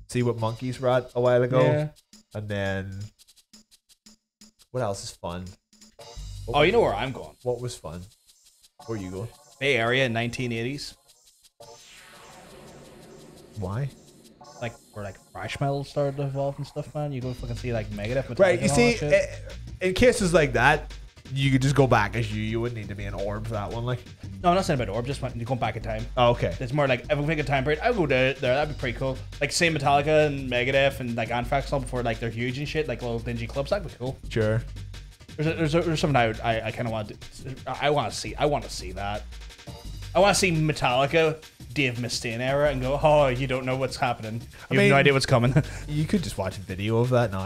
See what monkeys were at a while ago, and then what else is fun? You know where I'm going. What was fun? Where are you going? Bay Area in 1980s. Why? Like where thrash metal started to evolve and stuff, man. You go fucking see like Megadeth. Metallica, right. You see, in cases like that, you could just go back as you. You wouldn't need to be an orb for that one. Like, no, I'm not saying about orb. Just going back in time. Oh, okay. It's more like if we make a time period, I'll go there. That'd be pretty cool. Like say Metallica and Megadeth and like Anthrax all before like they're huge and shit, like little dingy clubs. That'd be cool. Sure. There's something I kind of want to. I want to see. I want to see that. I want to see Metallica, Dave Mustaine era, and go, oh, you don't know what's happening. You have no idea what's coming. You could just watch a video of that now.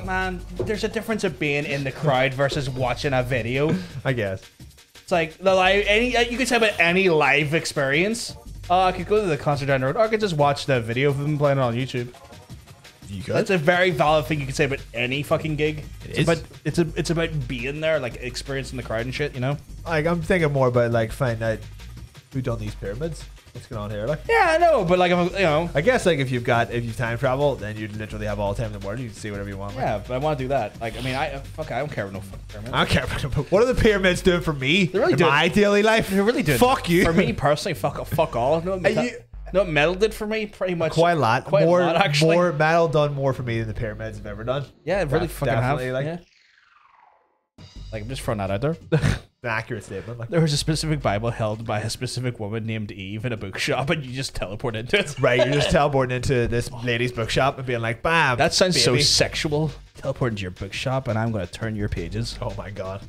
Man, there's a difference of being in the crowd versus watching a video. I guess. It's like the live. You could say about any live experience. I could go to the concert down the road, or I could just watch the video of them playing it on YouTube. You could. That's a very valid thing you could say about any fucking gig. It's it's about being there, like experiencing the crowd and shit. You know. Like I'm thinking more about like finding out who done these pyramids. What's going on here? Like, yeah, I know, but like, I guess like if you time travel, then you'd literally have all the time in the world. You can see whatever you want. Like. Yeah, but I want to do that. Like, I mean, I don't care about no fucking pyramids. I don't care about what are the pyramids doing for me? They're really in doing my daily life. They're really doing. Fuck you. For me personally, fuck all. No, what metal did for me pretty much. Quite a lot. More actually. More metal done more for me than the pyramids have ever done. Yeah, it really fucking have. Like, yeah. Like I'm just throwing that out there. An accurate statement. Like. There was a specific Bible held by a specific woman named Eve in a bookshop, and you just teleport into it. Right, you're just teleporting into this lady's bookshop and being like, "Bam!" That sounds so sexual. Teleport into your bookshop, and I'm going to turn your pages. Oh my god,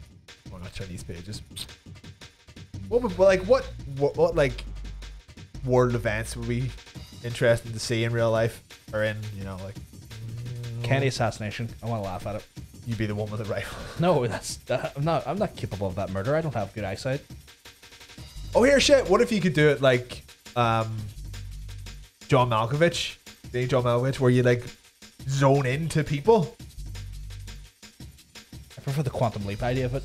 I'm going to turn these pages. What like world events would be interesting to see in real life, or in Kennedy assassination? I want to laugh at it. You'd be the one with the rifle. No, I'm not capable of that murder. I don't have good eyesight. Oh, here, shit. What if you could do it like John Malkovich? Being John Malkovich, where you like zone into people? I prefer the quantum leap idea of it.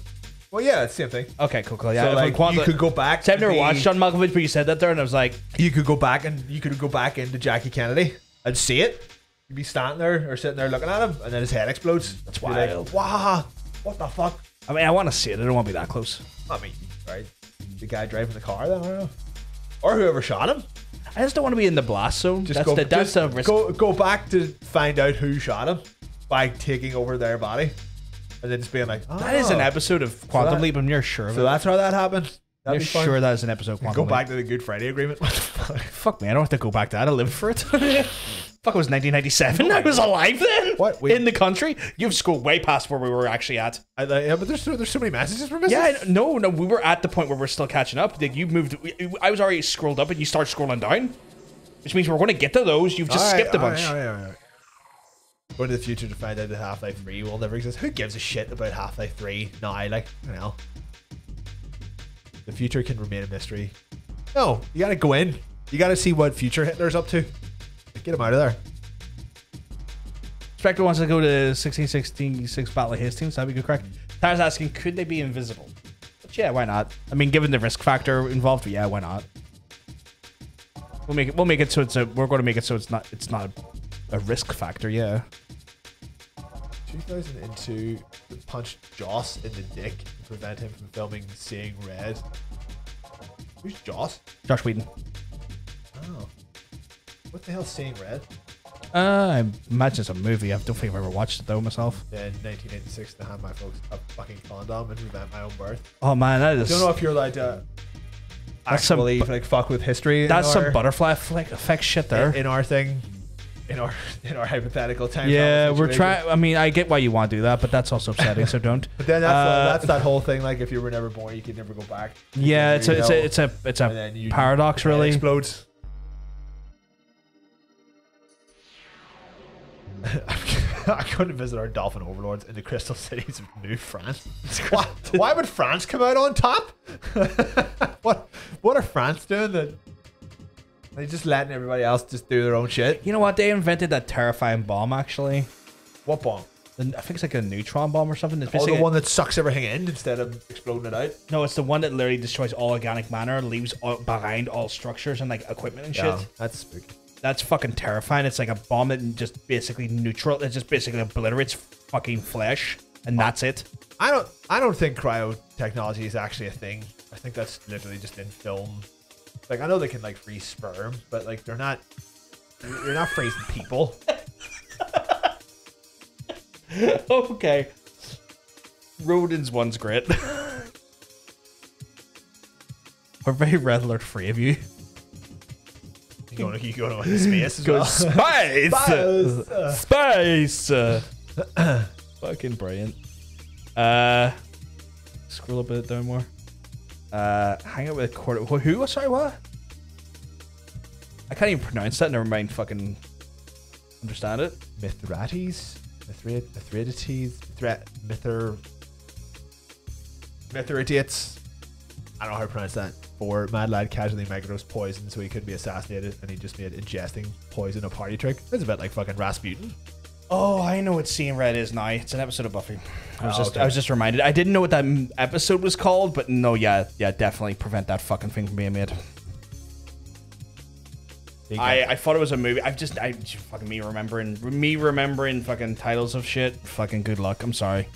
Well, yeah, it's the same thing. Okay, cool. Yeah, so like you could go back. I've never watched John Malkovich, but you said that there, and I was like, you could go back into Jackie Kennedy and see it. You'd be standing there or sitting there looking at him, and then his head explodes. That's wild. Like, wow, what the fuck? I mean, I want to see it. I don't want to be that close. I mean, right? The guy driving the car, then I don't know, or whoever shot him. I just don't want to be in the blast zone. That's the risk. Go back to find out who shot him by taking over their body, and then just being like, oh, that is an episode of Quantum Leap. I'm near sure of it. So that's how that happened. You're sure that is an episode of Quantum Leap. Go back to the Good Friday Agreement. Fuck me, I don't have to go back to that. I lived for it. Fuck, it was 1997. I was alive then. What? In the country? You've scrolled way past where we were actually at. Yeah, but there's so many messages we're missing. Yeah, no, we were at the point where we're still catching up. Like, you moved. I was already scrolled up, and you start scrolling down, which means we're going to get to those. You've just skipped a bunch. All right. Going to the future to find out that Half-Life 3 will never exist. Who gives a shit about Half-Life 3 now? Like, you know, the future can remain a mystery. No, you got to go in. You got to see what future Hitler's up to. Get him out of there. Spectre wants to go to 1666 Battle of Hastings. That'd be good crack. Tara's asking, could they be invisible? But yeah, why not? I mean, given the risk factor involved, yeah, why not? We'll make it so we're going to make it so it's not a risk factor, yeah. 2002 punched Joss in the dick to prevent him from filming Seeing Red. Who's Joss? Josh Whedon. Oh. What the hell's Seeing Red? I imagine it's a movie. I don't think I've ever watched it though myself. In 1986, to hand my folks a fucking condom and prevent my own birth. Oh man, that is. I don't know if you're allowed to actually like fuck with history. That's some butterfly effect shit there. In our thing, in our hypothetical time. Yeah, we're trying. I mean, I get why you want to do that, but that's also upsetting. So don't. But then that's that whole thing. Like, if you were never born, you could never go back. Yeah, it's a paradox, really. Explodes. I'm going to visit our dolphin overlords in the crystal cities of New France. Why would France come out on top? What are France doing? That they just letting everybody else just do their own shit? You know what? They invented that terrifying bomb, actually. What bomb? I think it's like a neutron bomb or something. It's the one that sucks everything in instead of exploding it out? No, it's the one that literally destroys all organic matter, leaves behind all structures and like equipment and shit. Yeah, that's spooky. That's fucking terrifying. It's like a bomb that just basically it just basically obliterates fucking flesh, and that's it. I don't think cryo technology is actually a thing. I think that's literally just in film. Like, I know they can like freeze sperm, but like you're not freezing people. Okay. Rodents one's great. We're very red alert free of you. You going to space as well? Space! Fucking brilliant. Scroll a bit down more. Hang out with a quarter. Who? Sorry, what? I can't even pronounce that. Never mind. Fucking understand it. Mithridates. Mithridates. I don't know how to pronounce that. For Mad Lad casually microdosed poison so he couldn't be assassinated, and he just made ingesting poison a party trick. It's a bit like fucking Rasputin. Oh, I know what Seeing Red is now. It's an episode of Buffy. I was just reminded. I didn't know what that episode was called, but no, yeah, definitely prevent that fucking thing from being made. I thought it was a movie. I fucking me remembering fucking titles of shit. Fucking good luck. I'm sorry.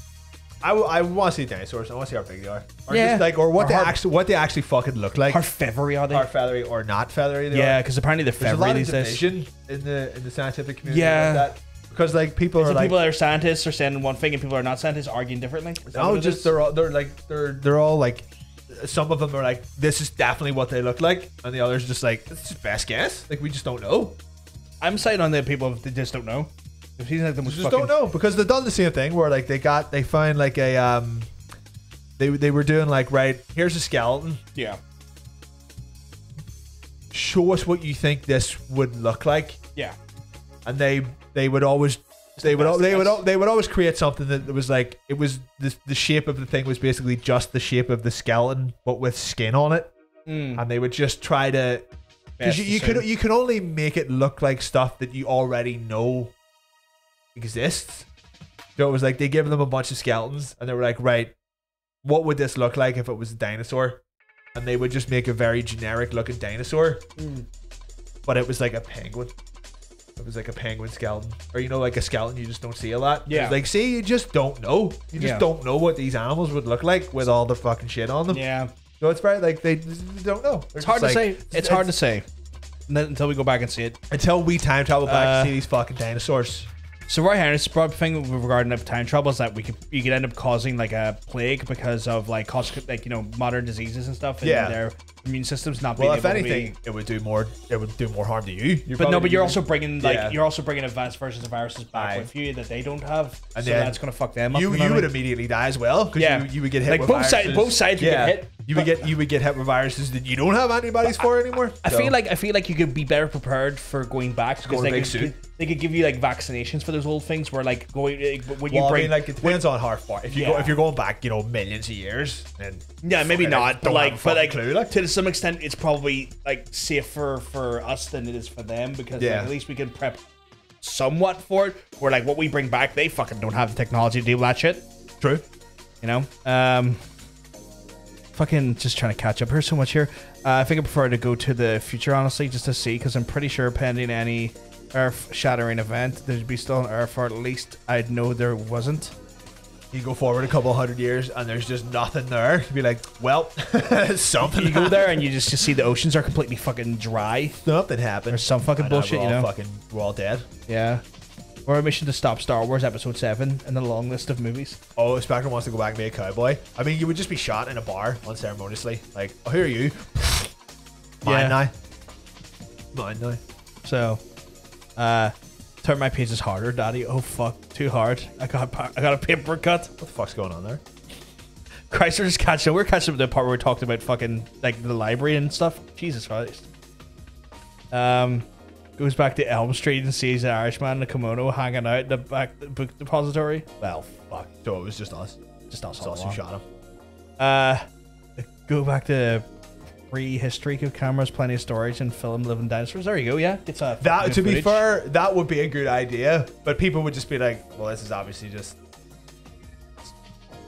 I want to see dinosaurs. I want to see how big they are, or just like, or what they actually fucking look like. How feathery are they? How feathery or not feathery? Yeah, because apparently they're feathery these days. There's a lot of division in the scientific community. Yeah, like that. Because like people are like, people that are scientists are saying one thing, and people that are not scientists arguing differently. No, just they're all like, some of them are like, this is definitely what they look like, and the others just like, it's just best guess. Like, we just don't know. I'm siding on the people that just don't know. If he's like the most just don't know, because they've done the same thing where like they find like a they were doing like, right, here's a skeleton. Yeah. Show us what you think this would look like. Yeah. And they would always create something that was like, it was the shape of the thing was basically just the shape of the skeleton but with skin on it. And they would just try to, because you can only make it look like stuff that you already know exists. So it was like they give them a bunch of skeletons and they were like, right, what would this look like if it was a dinosaur? And they would just make a very generic looking dinosaur, but it was like a penguin. It was like a penguin skeleton, or like a skeleton you just don't see a lot. Yeah, like, see, you just don't know. You just don't know what these animals would look like with all the fucking shit on them. Yeah. So it's very like they don't know. It's hard to say. It's hard to say until we go back and see it. Until we time travel back to see these fucking dinosaurs. So right here, this broad thing regarding time travel is that you could end up causing like a plague because of like modern diseases and stuff. And their immune system's not being able to be. Well, if anything, it would do more harm to you. But you're also bringing advanced versions of viruses back with you that they don't have, and so that's gonna fuck them up. You would immediately die as well, because you would get hit with viruses. Both sides would get hit. You would get hit with viruses that you don't have antibodies for anymore. I feel like you could be better prepared for going back, because they could give you like vaccinations for those old things where like going when you bring. I mean, like, it depends on how far. If you're going back, millions of years, then maybe not. But to some extent, it's probably like safer for us than it is for them, because like, at least we can prep somewhat for it. Where like what we bring back, they fucking don't have the technology to do that shit. True. Fucking just trying to catch up. Here's so much here. I think I prefer to go to the future, honestly, just to see, because I'm pretty sure pending any earth-shattering event, there'd be still an Earth, or at least I'd know there wasn't. You go forward a couple hundred years and there's just nothing there. You'd be like, well, something. You go there and you just see the oceans are completely fucking dry. Something happened. Or some fucking bullshit, we're all dead. Yeah. Or a mission to stop Star Wars Episode 7 in the long list of movies. Oh, Spectre wants to go back and be a cowboy. I mean, you would just be shot in a bar unceremoniously. Like, oh, who are you? Mine now. So, Turn my pages harder, Daddy. Oh fuck, too hard. I got a paper cut. What the fuck's going on there? Christ, we're just catching. We're catching up the part where we talked about fucking like the library and stuff. Jesus Christ. Goes back to Elm Street and sees the Irishman in a kimono hanging out in the back the book depository. Well, fuck. So it was just us. Just us. Just us who shot him. Go back to prehistory of cameras, plenty of storage, and film living dinosaurs. There you go. Yeah, it's a that. To be fair, that would be a good idea, but people would just be like, "Well, this is obviously just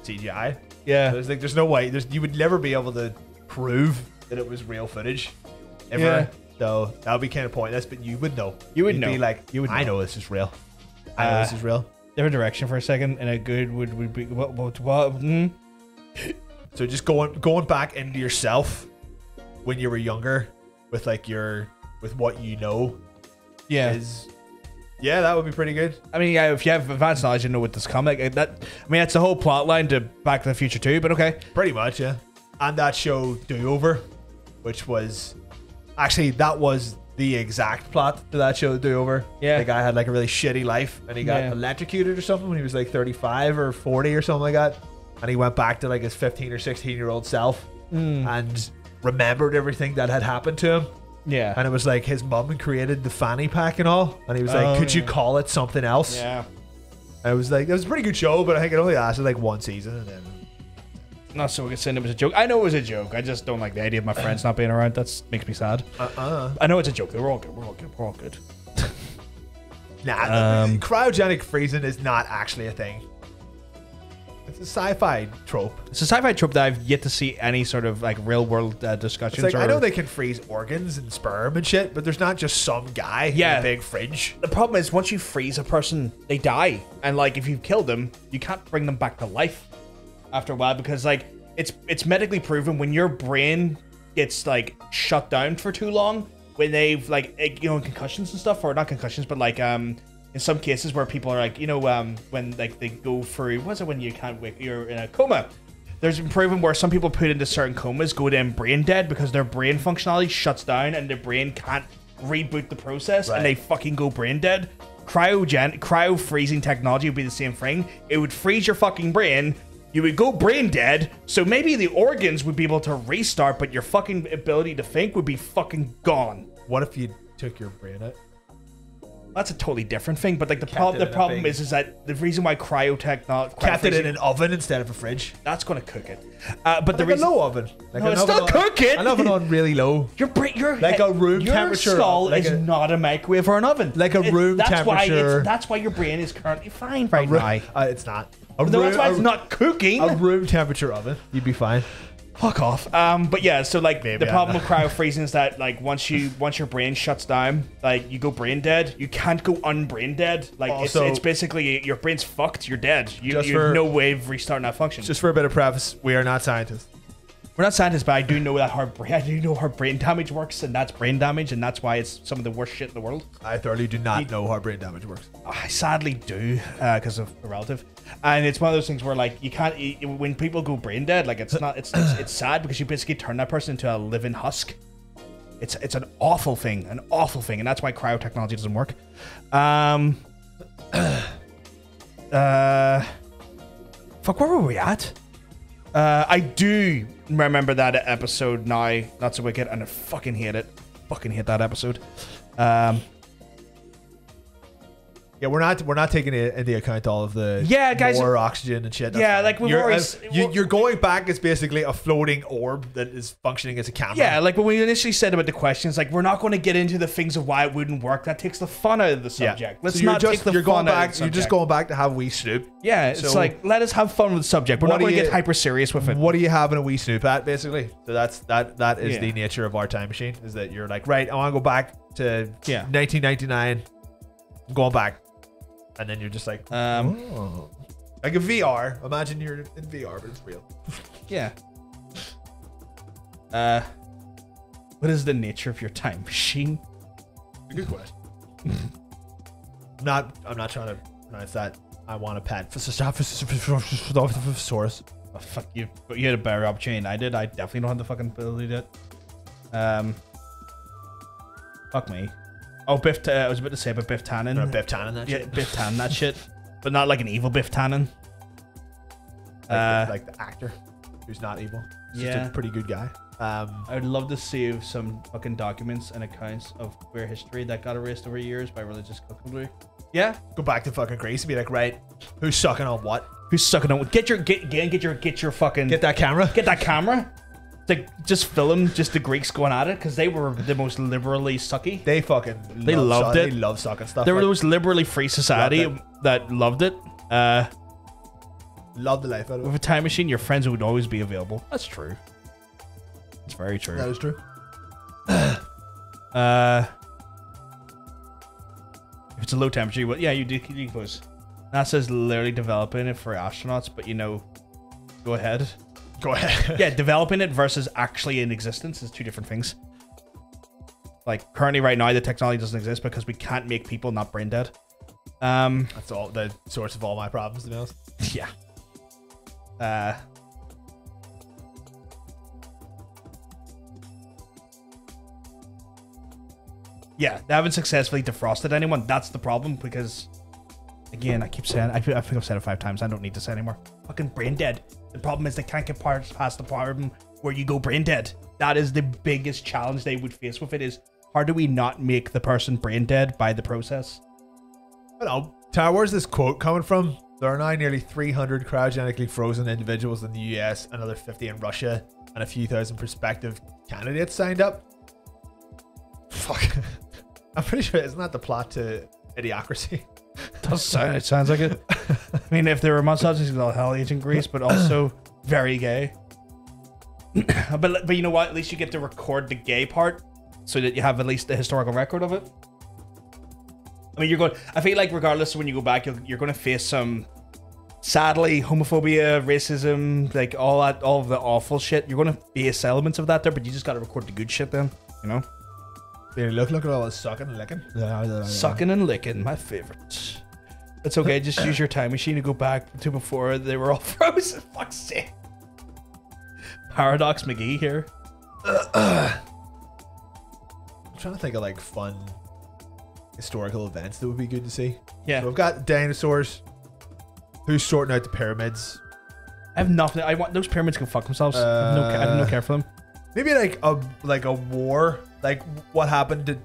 CGI." Yeah, there's like, there's no way. You would never be able to prove that it was real footage, ever. Yeah. So that would be kind of pointless. But you would know. You'd know. Be like, you would. I know this is real. I know this is real. Different direction for a second, and a good would be what? So just going back into yourself when you were younger, with like with what you know. Yeah. Yeah, that would be pretty good. I mean, yeah, if you have advanced knowledge, you know what this comic. That, I mean, that's the whole plot line to Back to the Future 2, but okay. Pretty much, yeah. And that show Do Over, which was actually that was the exact plot to that show Do Over. Yeah, the guy had like a really shitty life, and he got electrocuted or something when he was like 35 or 40 or something like that, and he went back to like his 15 or 16-year-old self and remembered everything that had happened to him. Yeah. And it was like his mum created the fanny pack and all. And he was like, could you call it something else? Yeah. I was like, it was a pretty good show, but I think it only lasted like one season. And then. Not so we could say it was a joke. I know it was a joke. I just don't like the idea of my friends not being around. That makes me sad. I know it's a joke. We're all good. We're all good. We're all good. Nah, cryogenic freezing is not actually a thing. It's a sci-fi trope. It's a sci-fi trope that I've yet to see any sort of like real world discussions. It's like, I know they can freeze organs and sperm and shit, but there's not just some guy in a big fridge. The problem is once you freeze a person, they die, and like if you kill them, you can't bring them back to life after a while because like it's medically proven when your brain gets like shut down for too long, when they've like concussions and stuff, or not concussions, but like in some cases where people are like, when like they go through, what's it when you can't wake, you're in a coma. There's been proven where some people put into certain comas go down brain dead because their brain functionality shuts down and their brain can't reboot the process, and they fucking go brain dead. Cryo freezing technology would be the same thing. It would freeze your fucking brain. You would go brain dead, so maybe the organs would be able to restart, but your fucking ability to think would be fucking gone. What if you took your brain out? That's a totally different thing, but like the problem is that the reason why cryotechnology kept it in an oven instead of a fridge. That's going to cook it. But the like a low oven. Like no, it's still cooking. An oven on really low. Your like a room temperature. Your skull is not a microwave or an oven. Like a room temperature. That's why your brain is currently fine right now. It's not. That's why it's not cooking. A room temperature oven. You'd be fine. Fuck off. But yeah, so like the problem with cryo freezing is that like once your brain shuts down, like you go brain dead. You can't go unbrain dead. Like also, it's basically your brain's fucked. You're dead. You have no way of restarting that function. Just for a bit of preface, we are not scientists. We're not scientists, but I do know how brain damage works, and that's brain damage, and that's why it's some of the worst shit in the world. I thoroughly do not know how brain damage works. I sadly do, because of a relative, and it's one of those things where like you can't. When people go brain dead, like it's it's sad because you basically turn that person into a living husk. It's an awful thing, and that's why cryotechnology doesn't work. Fuck, where were we at? I do remember that episode now, Not So Wicked, and I fucking hate it. Fucking hate that episode. Yeah, we're not taking into account all of the guys, more oxygen and shit. Like you're going back. It's basically a floating orb that is functioning as a camera. Yeah, like when we initially said about the questions, like we're not going to get into the things of why it wouldn't work. That takes the fun out of the subject. Let's not take the fun out of the subject. You're just going back to have wee Snoop. Yeah, it's like let us have fun with the subject. We're not going to get hyper serious with it. What are you having a wee Snoop at, basically? So that is the nature of our time machine. Is that you're like, right, I want to go back to 1999. I'm going back. And then you're just like, like a VR. Imagine you're in VR, but it's real. Yeah. What is the nature of your time machine? Good question. I'm not trying to pronounce that. I want a pet. Saurus. Oh, fuck you. But you had a better opportunity than I did. I definitely don't have the fucking ability to do it. Fuck me. Oh, Biff. I was about to say about Biff Tannen. No, Biff Tannen, that shit. Yeah, Biff Tannen, that shit. But not like an evil Biff Tannen. Like the actor who's not evil. He's just a pretty good guy. I would love to see some fucking documents and accounts of queer history that got erased over years by religious cookery. Yeah, go back to fucking Greece and be like, right, who's sucking on what? Who's sucking on what? Get your fucking that camera. Get that camera. Like, just film just the Greeks going at it because they were the most liberally sucky. They loved it. They love sucking stuff. They were the most liberally free society that loved it. Love the life out of it. With a time machine, your friends would always be available. That's true. It's very true. That is true. If it's a low temperature, well, yeah, you decompose. NASA's literally developing it for astronauts, but go ahead. Go ahead. Yeah, developing it versus actually in existence is two different things. Like, currently right now, the technology doesn't exist because we can't make people not brain dead. That's all the source of all my problems, to be honest. Yeah. Yeah, they haven't successfully defrosted anyone. That's the problem because, again, I keep saying, I think I've said it 5 times. I don't need to say it anymore. Fucking brain dead. The problem is they can't get past the problem where you go brain dead. That is the biggest challenge they would face with it is, how do we not make the person brain dead by the process? Hello. Tara, where's this quote coming from? There are now nearly 300 cryogenically frozen individuals in the US, another 50 in Russia, and a few thousand prospective candidates signed up. Fuck. I'm pretty sure, isn't that the plot to Idiocracy? It sounds like it. I mean, if there were montages, they'll hell Agent Grease, but also very gay. but you know what? At least you get to record the gay part so that you have at least the historical record of it. I mean, I feel like regardless of when you go back, you're going to face some, sadly, homophobia, racism, like all of the awful shit. You're going to face elements of that there, but you just got to record the good shit then, you know? Yeah, look at all this sucking and licking. Sucking and licking, my favorite. It's okay, just use your time machine to go back to before they were all frozen. Fuck's sake. Paradox McGee here. I'm trying to think of like fun historical events that would be good to see. Yeah. So we've got dinosaurs. Who's sorting out the pyramids? I have nothing. I want those pyramids can fuck themselves. I have no care for them. Maybe like a war. Like what happened to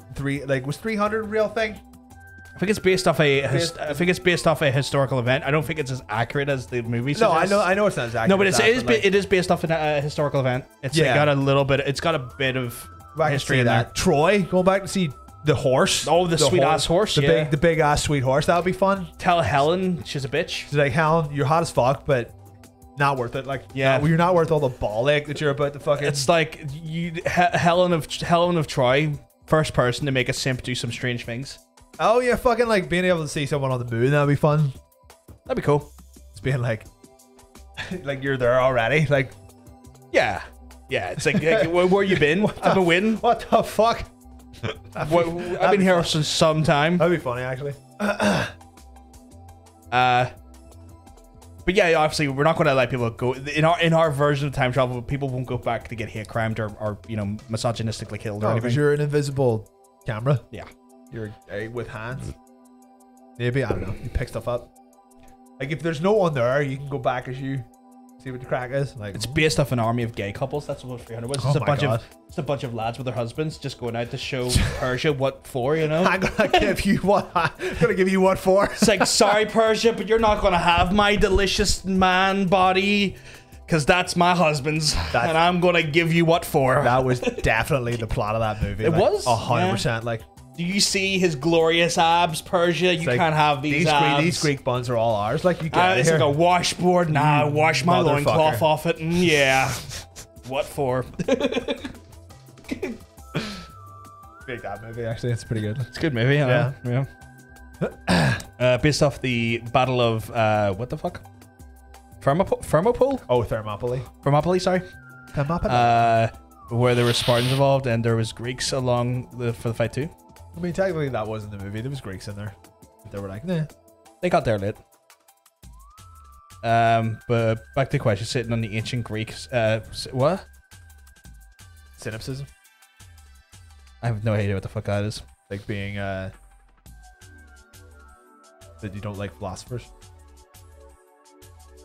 was 300 a real thing? I think it's based off a historical event. I don't think it's as accurate as the movie suggests. No, I know it's not as accurate. No, but it is based off a historical event. It's got a little bit. It's got a bit of history in that. Troy, going back to see the horse. Oh, the sweet ass horse. The big ass sweet horse. That would be fun. Tell Helen she's a bitch. She's like, Helen, you're hot as fuck, but not worth it. Like, yeah, no, you're not worth all the ball ache that you're about to fucking. It's like Helen of Troy, first person to make a simp do some strange things. Oh yeah, fucking like being able to see someone on the moon. That'd be fun. That'd be cool. It's being like, like you're there already. Like, yeah. It's like where you been? I've been waiting. What the fuck? I've been here for some time. That'd be funny, actually. But yeah, obviously we're not going to let people go in our version of time travel. People won't go back to get hate crimed or misogynistically killed or anything. Because you're an invisible camera. Yeah, you're with hands. Maybe, I don't know. You pick stuff up. Like if there's no one there, you can go back as you. See what the crack is. Like it's based off an army of gay couples. That's what 300 was. It's a bunch of lads with their husbands just going out to show Persia what for. You know, I'm gonna give you what. I'm gonna give you what for. It's like, sorry Persia, but you're not gonna have my delicious man body because that's my husband's, and I'm gonna give you what for. That was definitely the plot of that movie. It was 100%. Like, do you see his glorious abs, Persia? You can't have these abs. These Greek buns are all ours. Like, you get it's like a washboard. Nah, wash my loincloth off it. Yeah. What for? Big that movie, actually. It's pretty good. It's a good movie. Yeah. Based off the Battle of what the fuck? Thermopylae? Oh, Thermopylae. Thermopylae, sorry. Thermopylae. Where there were Spartans involved and there was Greeks along for the fight too. I mean, technically that wasn't the movie. There was Greeks in there. They were like, nah. They got there late. But back to the question, sitting on the ancient Greeks. What? Synopsis. I have no idea what the fuck that is. Like being that you don't like philosophers.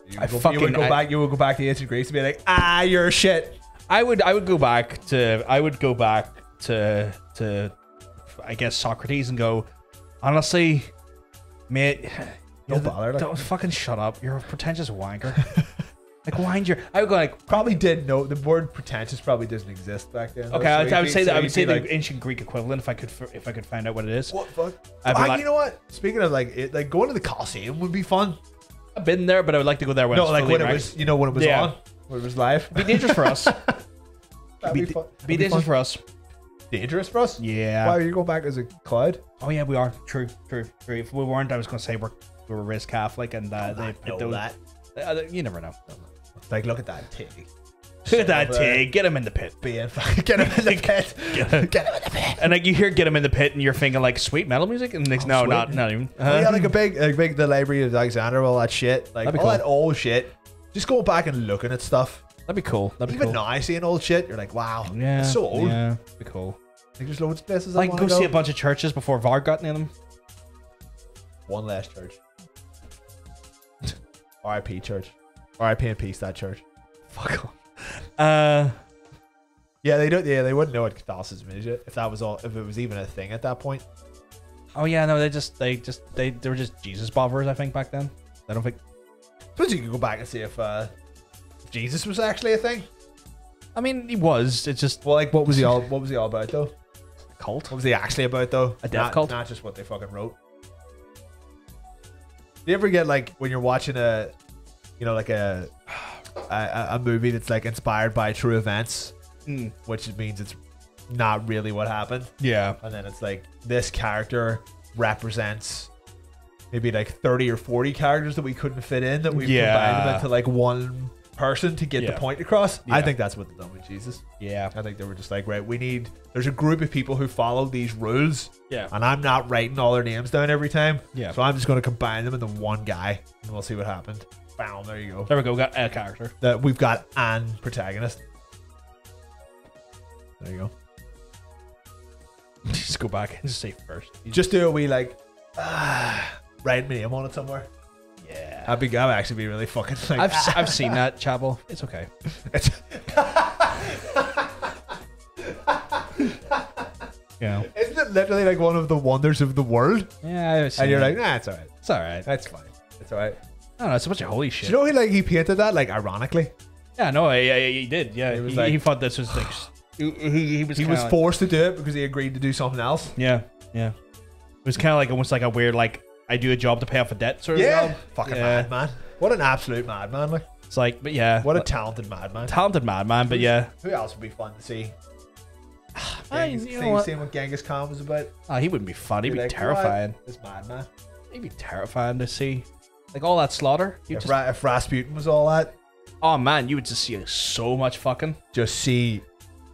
You would go back to ancient Greece and be like, you're shit. I would go back to I guess Socrates and go, honestly, mate, don't bother. Don't fucking shut up. You're a pretentious wanker. Like, wind your. I would go like. Probably did know the word pretentious probably doesn't exist back then. Okay, I would say that. I would say the ancient Greek equivalent if I could find out what it is. What fuck? You know what? Speaking of like going to the Coliseum would be fun. I've been there, but I would like to go there when it's fully when it was when it was on, when it was live. It'd be dangerous for us. Be dangerous for us. Dangerous for us? Yeah. Why are you going back as a cloud? Oh yeah, we are. True. If we weren't, I was going to say we were raised Catholic, and they put those. That. You never know. Like, look at that Tig. Look at that Tig. Get him in the pit. Get him in the pit. Get him in the pit. And like you hear "Get him in the pit," and you're thinking like sweet metal music, and next not even. Yeah, like a big the Library of Alexander, all that shit, like all that old shit. Just going back and looking at stuff. That'd be cool. Even now, seeing old shit, you're like, wow, yeah, it's so old. Yeah, that'd be cool. Like, there's loads of places. Like go see a bunch of churches before VAR got in them. One less church. R.I.P. church. R.I.P. and peace that church. Fuck off. Yeah, they don't. Yeah, they wouldn't know what Catholicism is yet if that was all. If it was even a thing at that point. Oh yeah, no, they were just Jesus bobbers. I think back then. I don't think. Suppose you could go back and see if Jesus was actually a thing. I mean, he was. It's just like what was he all about though? A cult. What was he actually about though? A death cult. Not just what they fucking wrote. Do you ever get like when you're watching a movie that's like inspired by true events, which means it's not really what happened. Yeah. And then it's like this character represents maybe like 30 or 40 characters that we couldn't fit in, that we combined them into like one person to get the point across. I think that's what they've done with Jesus. Yeah. I think they were just like, right, there's a group of people who follow these rules. Yeah. And I'm not writing all their names down every time. Yeah. So I'm just going to combine them into one guy and we'll see what happened. Bam, there you go. There we go. We got a character. We've got an protagonist. There you go. Just go back and just say first. Just do a wee like, write my name on it somewhere. Yeah. That'd actually be really fucking like, I've seen that, Chapel. It's okay. Yeah. Isn't it literally like one of the wonders of the world? Yeah, and you're like, nah, it's alright. It's alright. That's fine. It's alright. I don't know. It's a bunch of holy shit. Do you know he painted that like ironically? Yeah, no, he did. Yeah, he thought this was like he was forced to do it because he agreed to do something else. Yeah. It was kind of like almost like a weird like I do a job to pay off a debt sort of job. Fucking madman. What an absolute madman! Like it's like, but yeah, what a talented madman. But yeah, who else would be fun to see? Seeing what Genghis Khan was about. He wouldn't be fun. He'd be like, terrifying. This madman. He'd be terrifying to see. Like all that slaughter. If Rasputin was all that. Oh man, you would just see so much fucking. Just see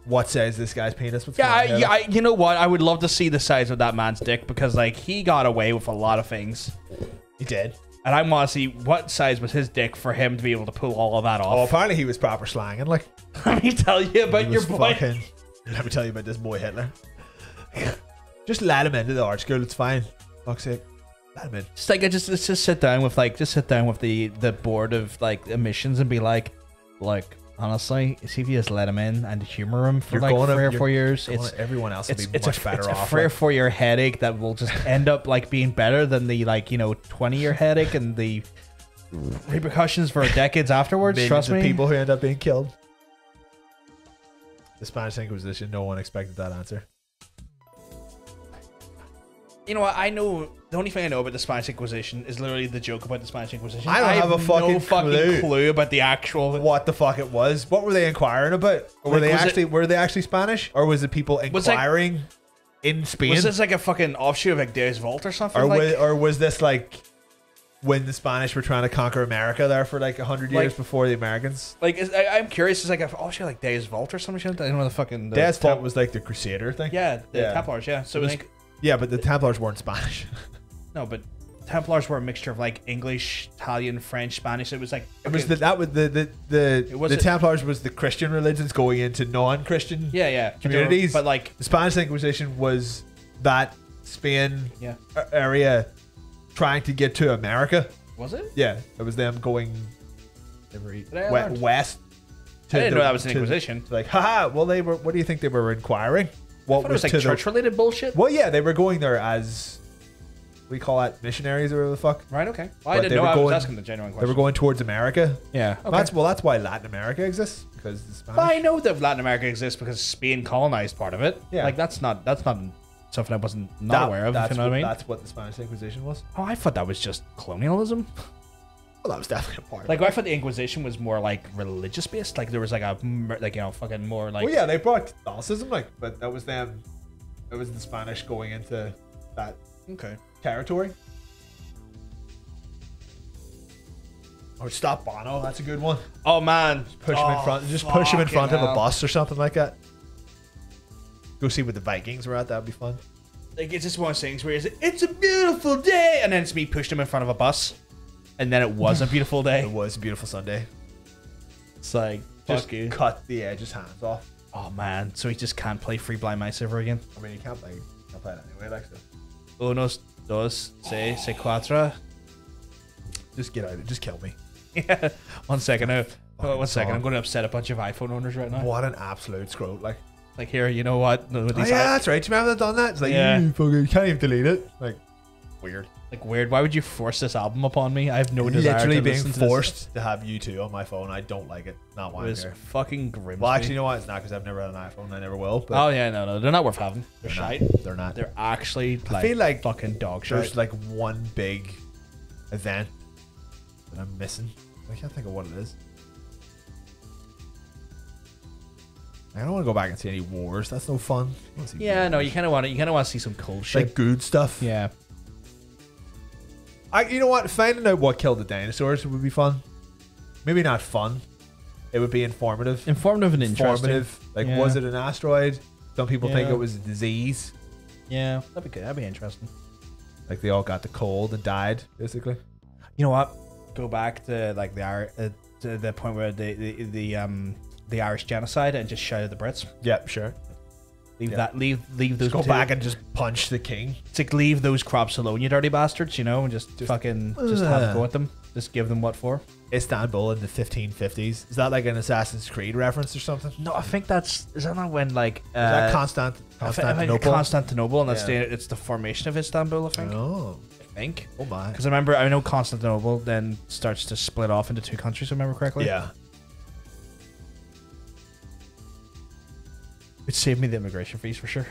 what size this guy's penis was. You know what? I would love to see the size of that man's dick because like he got away with a lot of things. He did. And I want to see what size was his dick for him to be able to pull all of that off. Oh, apparently he was proper slanging. Like, let me tell you about your boy. Let me tell you about this boy Hitler. Just let him into the art school. It's fine. Fuck's sake. Let him in. Just like let's just sit down with the board of like admissions and be like, honestly, see if you just let him in and humor him for 3 or 4 years. Everyone else will be much better off. It's a 3 or 4 year headache that will just end up like being better than the 20-year headache and the repercussions for decades afterwards. Trust me. People who end up being killed. The Spanish Inquisition. No one expected that answer. You know what? I know the only thing I know about the Spanish Inquisition is literally the joke about the Spanish Inquisition. I don't have a fucking clue about the actual what the fuck it was. What were they inquiring about? Or were they actually Spanish, or was it people inquiring in Spain? Was this like a fucking offshoot of like Deus Vult or something? Or was this like when the Spanish were trying to conquer America there for like 100 years before the Americans? Like, I'm curious. It's like an offshoot like Deus Vult or something. I don't know the fucking Deus Vult was like the Crusader thing. Yeah, the Templars. Yeah, so yeah, but the Templars weren't Spanish. No, but Templars were a mixture of like English, Italian, French, Spanish. It was like the Templars was the Christian religions going into non-Christian communities. But like the Spanish Inquisition was that Spain area trying to get to America. Was it? Yeah, it was them going west. I didn't know that was an Inquisition. Like, haha. Well, they were. What do you think they were inquiring? What was like church-related bullshit? Well, yeah, they were going there as we call that missionaries or whatever the fuck. Right. Okay. Well, I didn't know. I was asking the genuine question. They were going towards America. Yeah. Okay. That's why Latin America exists, because the Spanish. Well, I know that Latin America exists because Spain colonized part of it. Yeah. Like that's not something I wasn't aware of. If you know what I mean? That's what the Spanish Inquisition was. Oh, I thought that was just colonialism. Well, that was definitely a part. Like I thought the Inquisition was more like religious based. Like there was like a fucking more like. Well, yeah, they brought Catholicism, but that was them. It was the Spanish going into that territory. Or stop Bono. That's a good one. Oh man, push him in front. Just push him in front of a bus or something like that. Go see what the Vikings were at. That'd be fun. Like it's just one of those things where it's a beautiful day, and then it's me pushed him in front of a bus, and then it was a beautiful day. It was a beautiful Sunday. It's like just cut the edge's hands off. Oh man, so he just can't play Free Blind Mice ever again. I mean, he can't play it anyway. Like so. Unos, dos, seis, cuatro. Just get out of it. Just kill me. Yeah. 1 second. One second. I'm going to upset a bunch of iPhone owners right now. What an absolute scroll. Like here, you know what? No, that's right. Do you remember that done that? It's like, you can't even delete it. Like, weird. Like, weird. Why would you force this album upon me? I have no desire literally to being listen to forced to have U2 on my phone. I don't like it. Not why. It was fucking grim. Well, actually, you know what? It's not because I've never had an iPhone. I never will. But yeah, no. They're not worth having. They're shite. They're not. They're actually I feel like fucking dog shit. There's like one big event that I'm missing. I can't think of what it is. I don't want to go back and see any wars. That's no fun. Yeah, no, you kind of want to. You kind of want to see some cool shit, like good stuff. Yeah. You know what? Finding out what killed the dinosaurs would be fun. Maybe not fun. It would be informative. Informative and interesting. Like, was it an asteroid? Some people think it was a disease. Yeah, that'd be good. That'd be interesting. Like they all got the cold and died, basically. You know what? Go back to like to the point where the Irish genocide and just shout at the Brits. Yep, sure. Leave those. Just go back and just punch the king. It's like leave those crops alone, you dirty bastards. You know, and just fucking have a go at them. Just give them what for. Istanbul in the 1550s. Is that like an Assassin's Creed reference or something? No, I think is that not when like is that Constantinople? Constantinople, and that's it's the formation of Istanbul. I think. Oh. I think. Oh my. Because I know Constantinople then starts to split off into two countries. If I remember correctly. Yeah. It saved me the immigration fees for sure.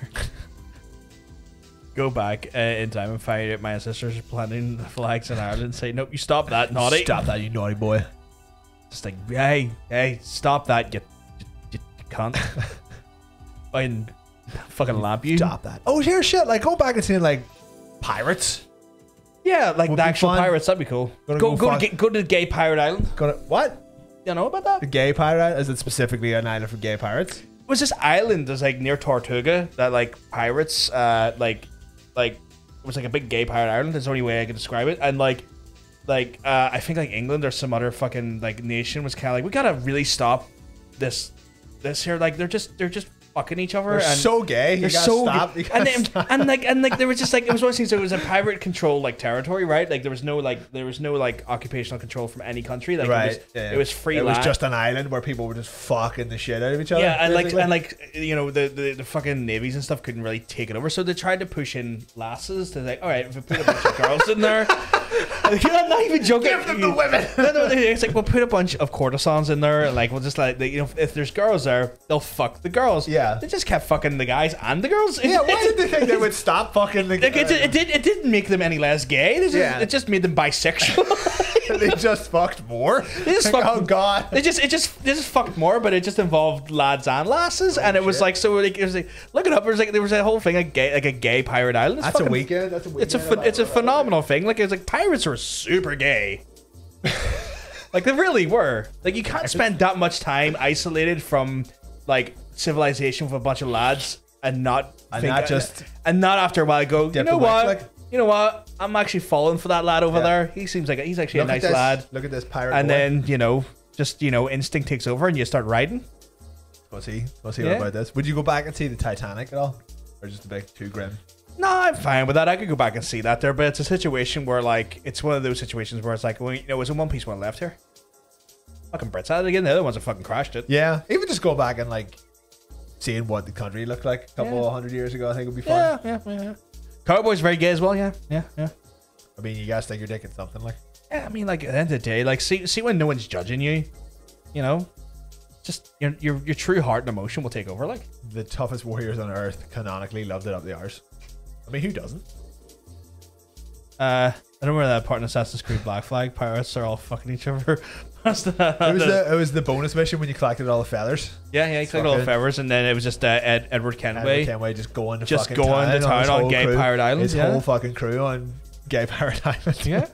Go back in time and find out my ancestors planting flags in Ireland and say, nope, you stop that, naughty. Stop that, you naughty boy. Just like, hey, stop that, you cunt. And fucking lamp you. Stop that. Oh, here's shit. Like, go back and see, like, pirates. Yeah, like the actual pirates, that'd be cool. Go to the gay pirate island. What? You know about that? The gay pirate island? Is it specifically an island for gay pirates? It was this island that's like near Tortuga that like pirates like it was like a big gay pirate island. That's the only way I can describe it. And like I think like England or some other fucking like nation was kind of like, we gotta really stop this here. Like they're just fucking each other. They're so gay. They're so gay. And like there was just like, it was one of those things. It was a pirate controlled like territory, right? Like there was no occupational control from any country. Like right. It was free. It land. was just an island where people were just fucking the shit out of each other. Yeah, and you know the fucking navies and stuff couldn't really take it over, so they tried to push in lasses to like, all right, if we put a bunch of girls in there. I'm not even joking. Give them the women. No, it's like we'll put a bunch of courtesans in there, and like we'll just like if there's girls there, they'll fuck the girls. Yeah, they just kept fucking the guys and the girls. Yeah, why did they think they would stop fucking the guys? It didn't make them any less gay. It just made them bisexual. They just fucked more. They just fucked, oh god. They just fucked more, but it just involved lads and lasses, and it was like so like it was like look it up. There was a whole thing like a gay pirate island. That's a weekend. It's a phenomenal thing. Like it's like pirates were super gay. Like they really were. Like you can't spend that much time isolated from like civilization with a bunch of lads and not after a while go, you know what? I'm actually falling for that lad over there. He seems like he's actually a nice lad. Look at this pirate. And then instinct takes over and you start riding. What's he about this? Would you go back and see the Titanic at all, or just a bit too grim? No, I'm fine with that. I could go back and see that there, but it's a situation where, like, it's one of those situations where it's like, well, you know, is it One Piece one left here? Fucking Brits had it again. The other ones have fucking crashed it. Yeah, even just go back and like seeing what the country looked like a couple of 100 years ago, I think would be fun. Yeah. Cowboys very gay as well. Yeah. I mean, you guys think you're taking something like. Yeah, I mean, like at the end of the day, like see when no one's judging you, you know, just your true heart and emotion will take over. Like the toughest warriors on earth canonically loved it up the arse. I mean, who doesn't? I don't remember that part in Assassin's Creed Black Flag. Pirates are all fucking each other. It was the bonus mission when you collected all the feathers. Yeah, you collected all the feathers, and then it was just Edward Kenway. Just going to town on Gay Pirate Island. His whole fucking crew on Gay Pirate Island. Yeah.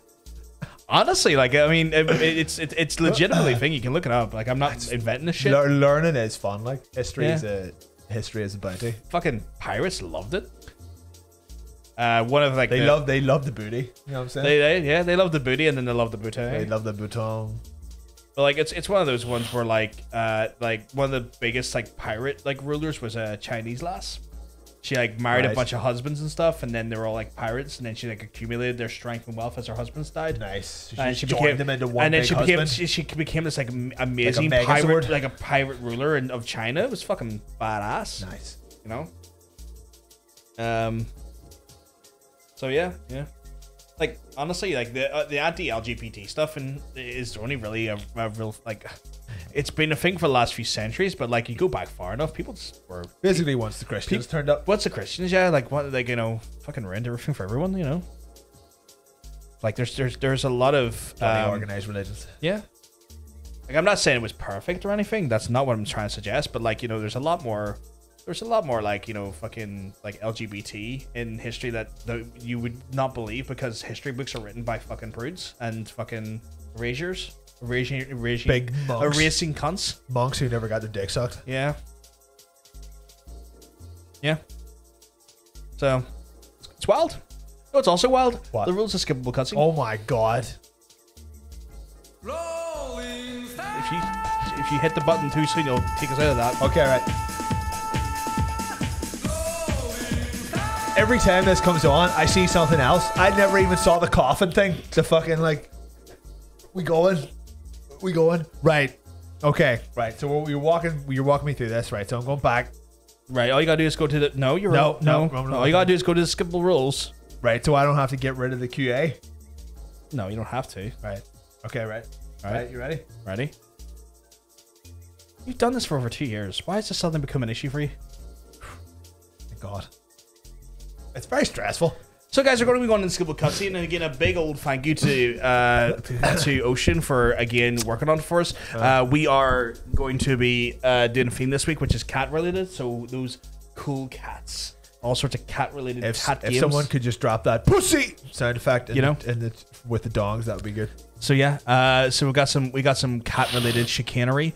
Honestly, like, I mean, it's legitimately a thing. You can look it up. Like, I'm not inventing this shit. Learning is fun. Like, history is a bounty. Fucking pirates loved it. One of like they love the booty. You know what I'm saying? They love the booty, and then they love the bouton. They love the bouton. But like, it's one of those ones where like one of the biggest like pirate like rulers was a Chinese lass. She like married a bunch of husbands and stuff, and then they were all like pirates, and then she like accumulated their strength and wealth as her husbands died. Nice. And she joined them into one. And then she became this like amazing like pirate, like a pirate ruler of China. It was fucking badass. Nice. You know. So yeah. Like honestly, like the anti-LGBT stuff is only really a real like. It's been a thing for the last few centuries, but like you go back far enough, people were basically once the Christians turned up. Once the Christians, yeah, like what, like you know, fucking ruined everything for everyone, you know. Like there's a lot of organized religions. Yeah. Like I'm not saying it was perfect or anything. That's not what I'm trying to suggest. But like you know, there's a lot more like you know, fucking like LGBT in history that you would not believe because history books are written by fucking prudes and fucking erasers. Big monks. Erasing cunts. Monks who never got their dick sucked. Yeah. So, it's wild. No, it's also wild. What? The rules of skippable cutscene. Oh my god. If you hit the button too soon, you'll take us out of that. Okay, right. Every time this comes on, I see something else. I never even saw the coffin thing. The fucking like, we going. Right. Okay. Right. So you're walking me through this. Right. So I'm going back. Right. All you gotta do is go to the no. All you gotta do is go to the skippable rules. Right. So I don't have to get rid of the QA. No, you don't have to. Right. Okay. Right. All right. You ready? Ready. You've done this for over 2 years. Why has this suddenly become an issue for you? Thank God. It's very stressful. So guys, we're going to be going into skippable cutscene, and again, a big old thank you to Ocean for again working on it for us. We are going to be doing a theme this week, which is cat related. So those cool cats, all sorts of cat related cat games. If someone could just drop that pussy sound effect, with the dongs, that would be good. So yeah, so we got some cat related chicanery.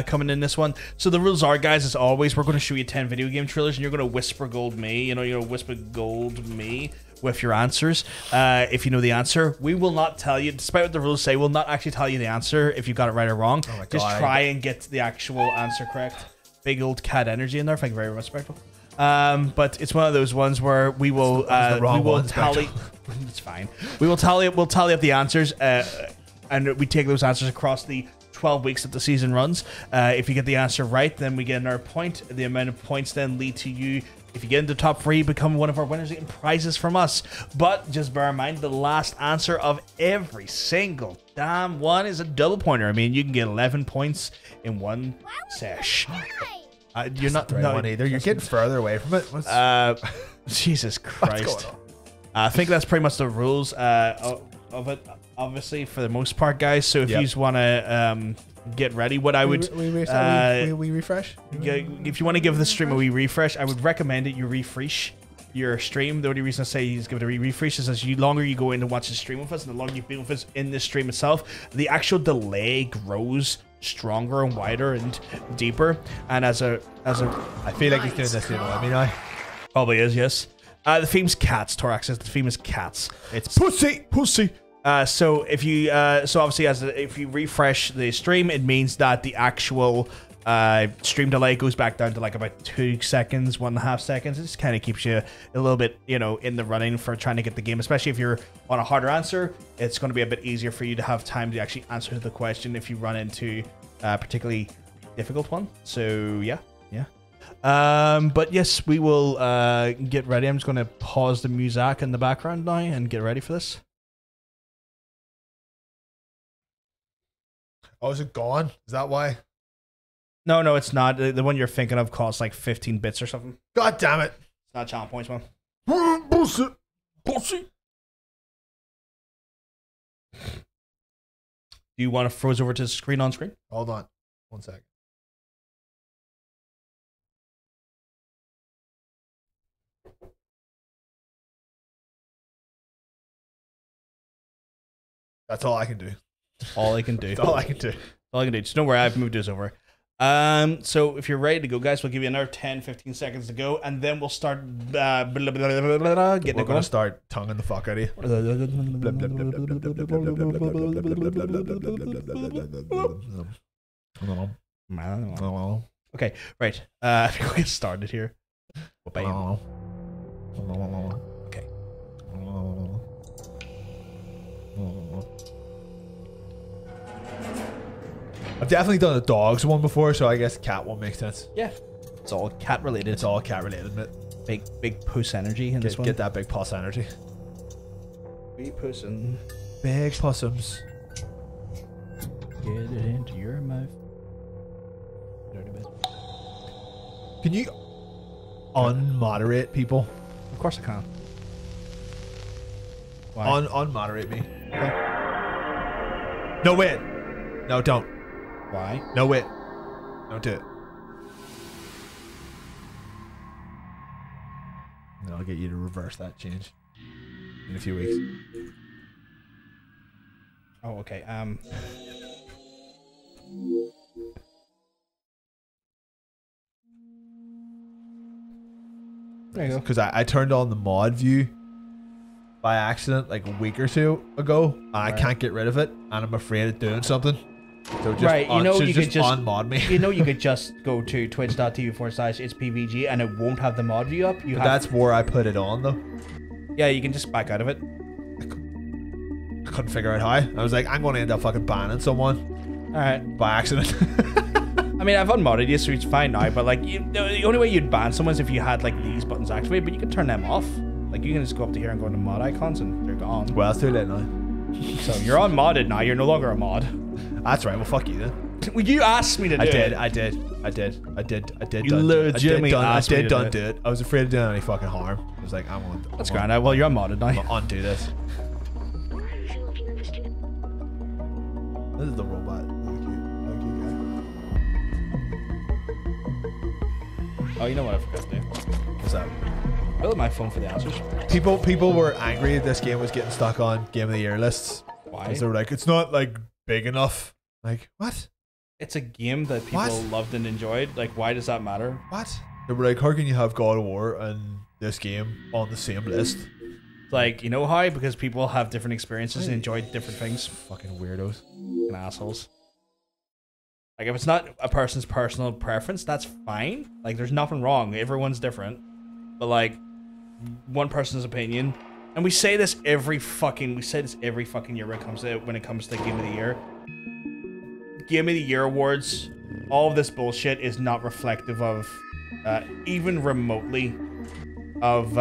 Coming in this one. So the rules are, guys, as always, we're going to show you 10 video game trailers, and you're going to whisper gold me. You're going to whisper gold me with your answers. If you know the answer, we will not tell you, despite what the rules say, we'll not actually tell you the answer if you got it right or wrong. Oh my God. Just try and get the actual answer correct. Big old cat energy in there. Thank you, very respectful. But it's one of those ones where we will tally. It's fine. We'll tally up the answers, and we take those answers across the 12 weeks that the season runs. If you get the answer right, then we get another point. The amount of points then lead to you. If you get into the top 3, become one of our winners, getting prizes from us. But just bear in mind, the last answer of every single damn one is a double pointer. I mean, you can get 11 points in one sesh. You're not the right one either. You're getting further away from it. Jesus Christ. I think that's pretty much the rules of it. Obviously, for the most part, guys. So if you want to get ready, what I would we refresh. If you want to give the stream a wee refresh, I would recommend that you refresh your stream. The only reason I say he's give it a refresh is as the longer you go in to watch the stream with us, and the longer you've been with us in the stream itself, the actual delay grows stronger and wider and deeper. And as a I feel like he's doing this, I mean, I probably is. Yes. The theme's cats. Torax says the theme is cats. It's pussy. So if you so obviously if you refresh the stream, it means that the actual Stream delay goes back down to like about 2 seconds, 1.5 seconds. It just kind of keeps you a little bit, you know, in the running for trying to get the game, especially if you're on a harder answer. It's going to be a bit easier for you to have time to actually answer the question if you run into a particularly difficult one. So yeah. But yes, we will get ready. I'm just going to pause the music in the background now and get ready for this. Oh, is it gone? Is that why? No, it's not. The one you're thinking of costs like 15 bits or something. God damn it. It's not channel points, man. Bullshit. Bullshit. Do you want to froze over to screen on screen? Hold on. 1 second. That's all I can do. All I can do. That's all I can do. All I can do. Just don't worry, I've moved this over. So if you're ready to go, guys, we'll give you another 10-15 seconds to go, and then we'll start getting We're gonna start tonguing the fuck out of you. Okay, right. I think we'll get started here. Okay. I've definitely done a dogs one before, so I guess cat one makes sense. Yeah. It's all cat related. It's all cat related, mate. Big puss energy in this one. Get that big puss energy. Big pussin'. Big possums. Get it into your mouth. Can you unmoderate people? Of course I can. Why? Unmoderate me. Okay. No, wait. No, don't. Why? No, wait. Don't do it. And I'll get you to reverse that change in a few weeks. Oh, okay. There you go. Because I turned on the mod view by accident like a week or two ago, and I can't get rid of it, and I'm afraid of doing something. So just right, you know, you could just unmod me. You know, you could just go to twitch.tv/itspvg and it won't have the mod view up. That's where I put it on, though. Yeah, you can just back out of it. I couldn't figure out how. I was like, I'm going to end up fucking banning someone. All right, by accident. I mean, I've unmodded you, so it's fine now. But like, the only way you'd ban someone is if you had like these buttons activated. But you can turn them off. Like, you can just go up to here and go to mod icons, and they're gone. Well, it's too late now. So you're unmodded now. You're no longer a mod. That's right. Well, fuck you then. Well, you asked me to do it. I did. You legitimately asked me to do it. I was afraid of doing any fucking harm. I was like, I want. That's grand. Well, you're unmodded now. I'm gonna undo this. This is the robot. Oh, you know what I forgot to do? What's that? Fill up my phone for the answers. People were angry this game was getting stuck on Game of the Year lists. Why? Because they were like, it's not like big enough. Like, what? It's a game that people loved and enjoyed. Like, why does that matter? What? They were like, how can you have God of War and this game on the same list? Like, you know how? Because people have different experiences and enjoy different things. Fucking weirdos. Fucking assholes. Like, if it's not a person's personal preference, that's fine. Like, there's nothing wrong. Everyone's different. But, like, one person's opinion. And we say this every fucking year when it comes to Game of the Year. Game of the Year awards, all of this bullshit is not reflective of, even remotely, of,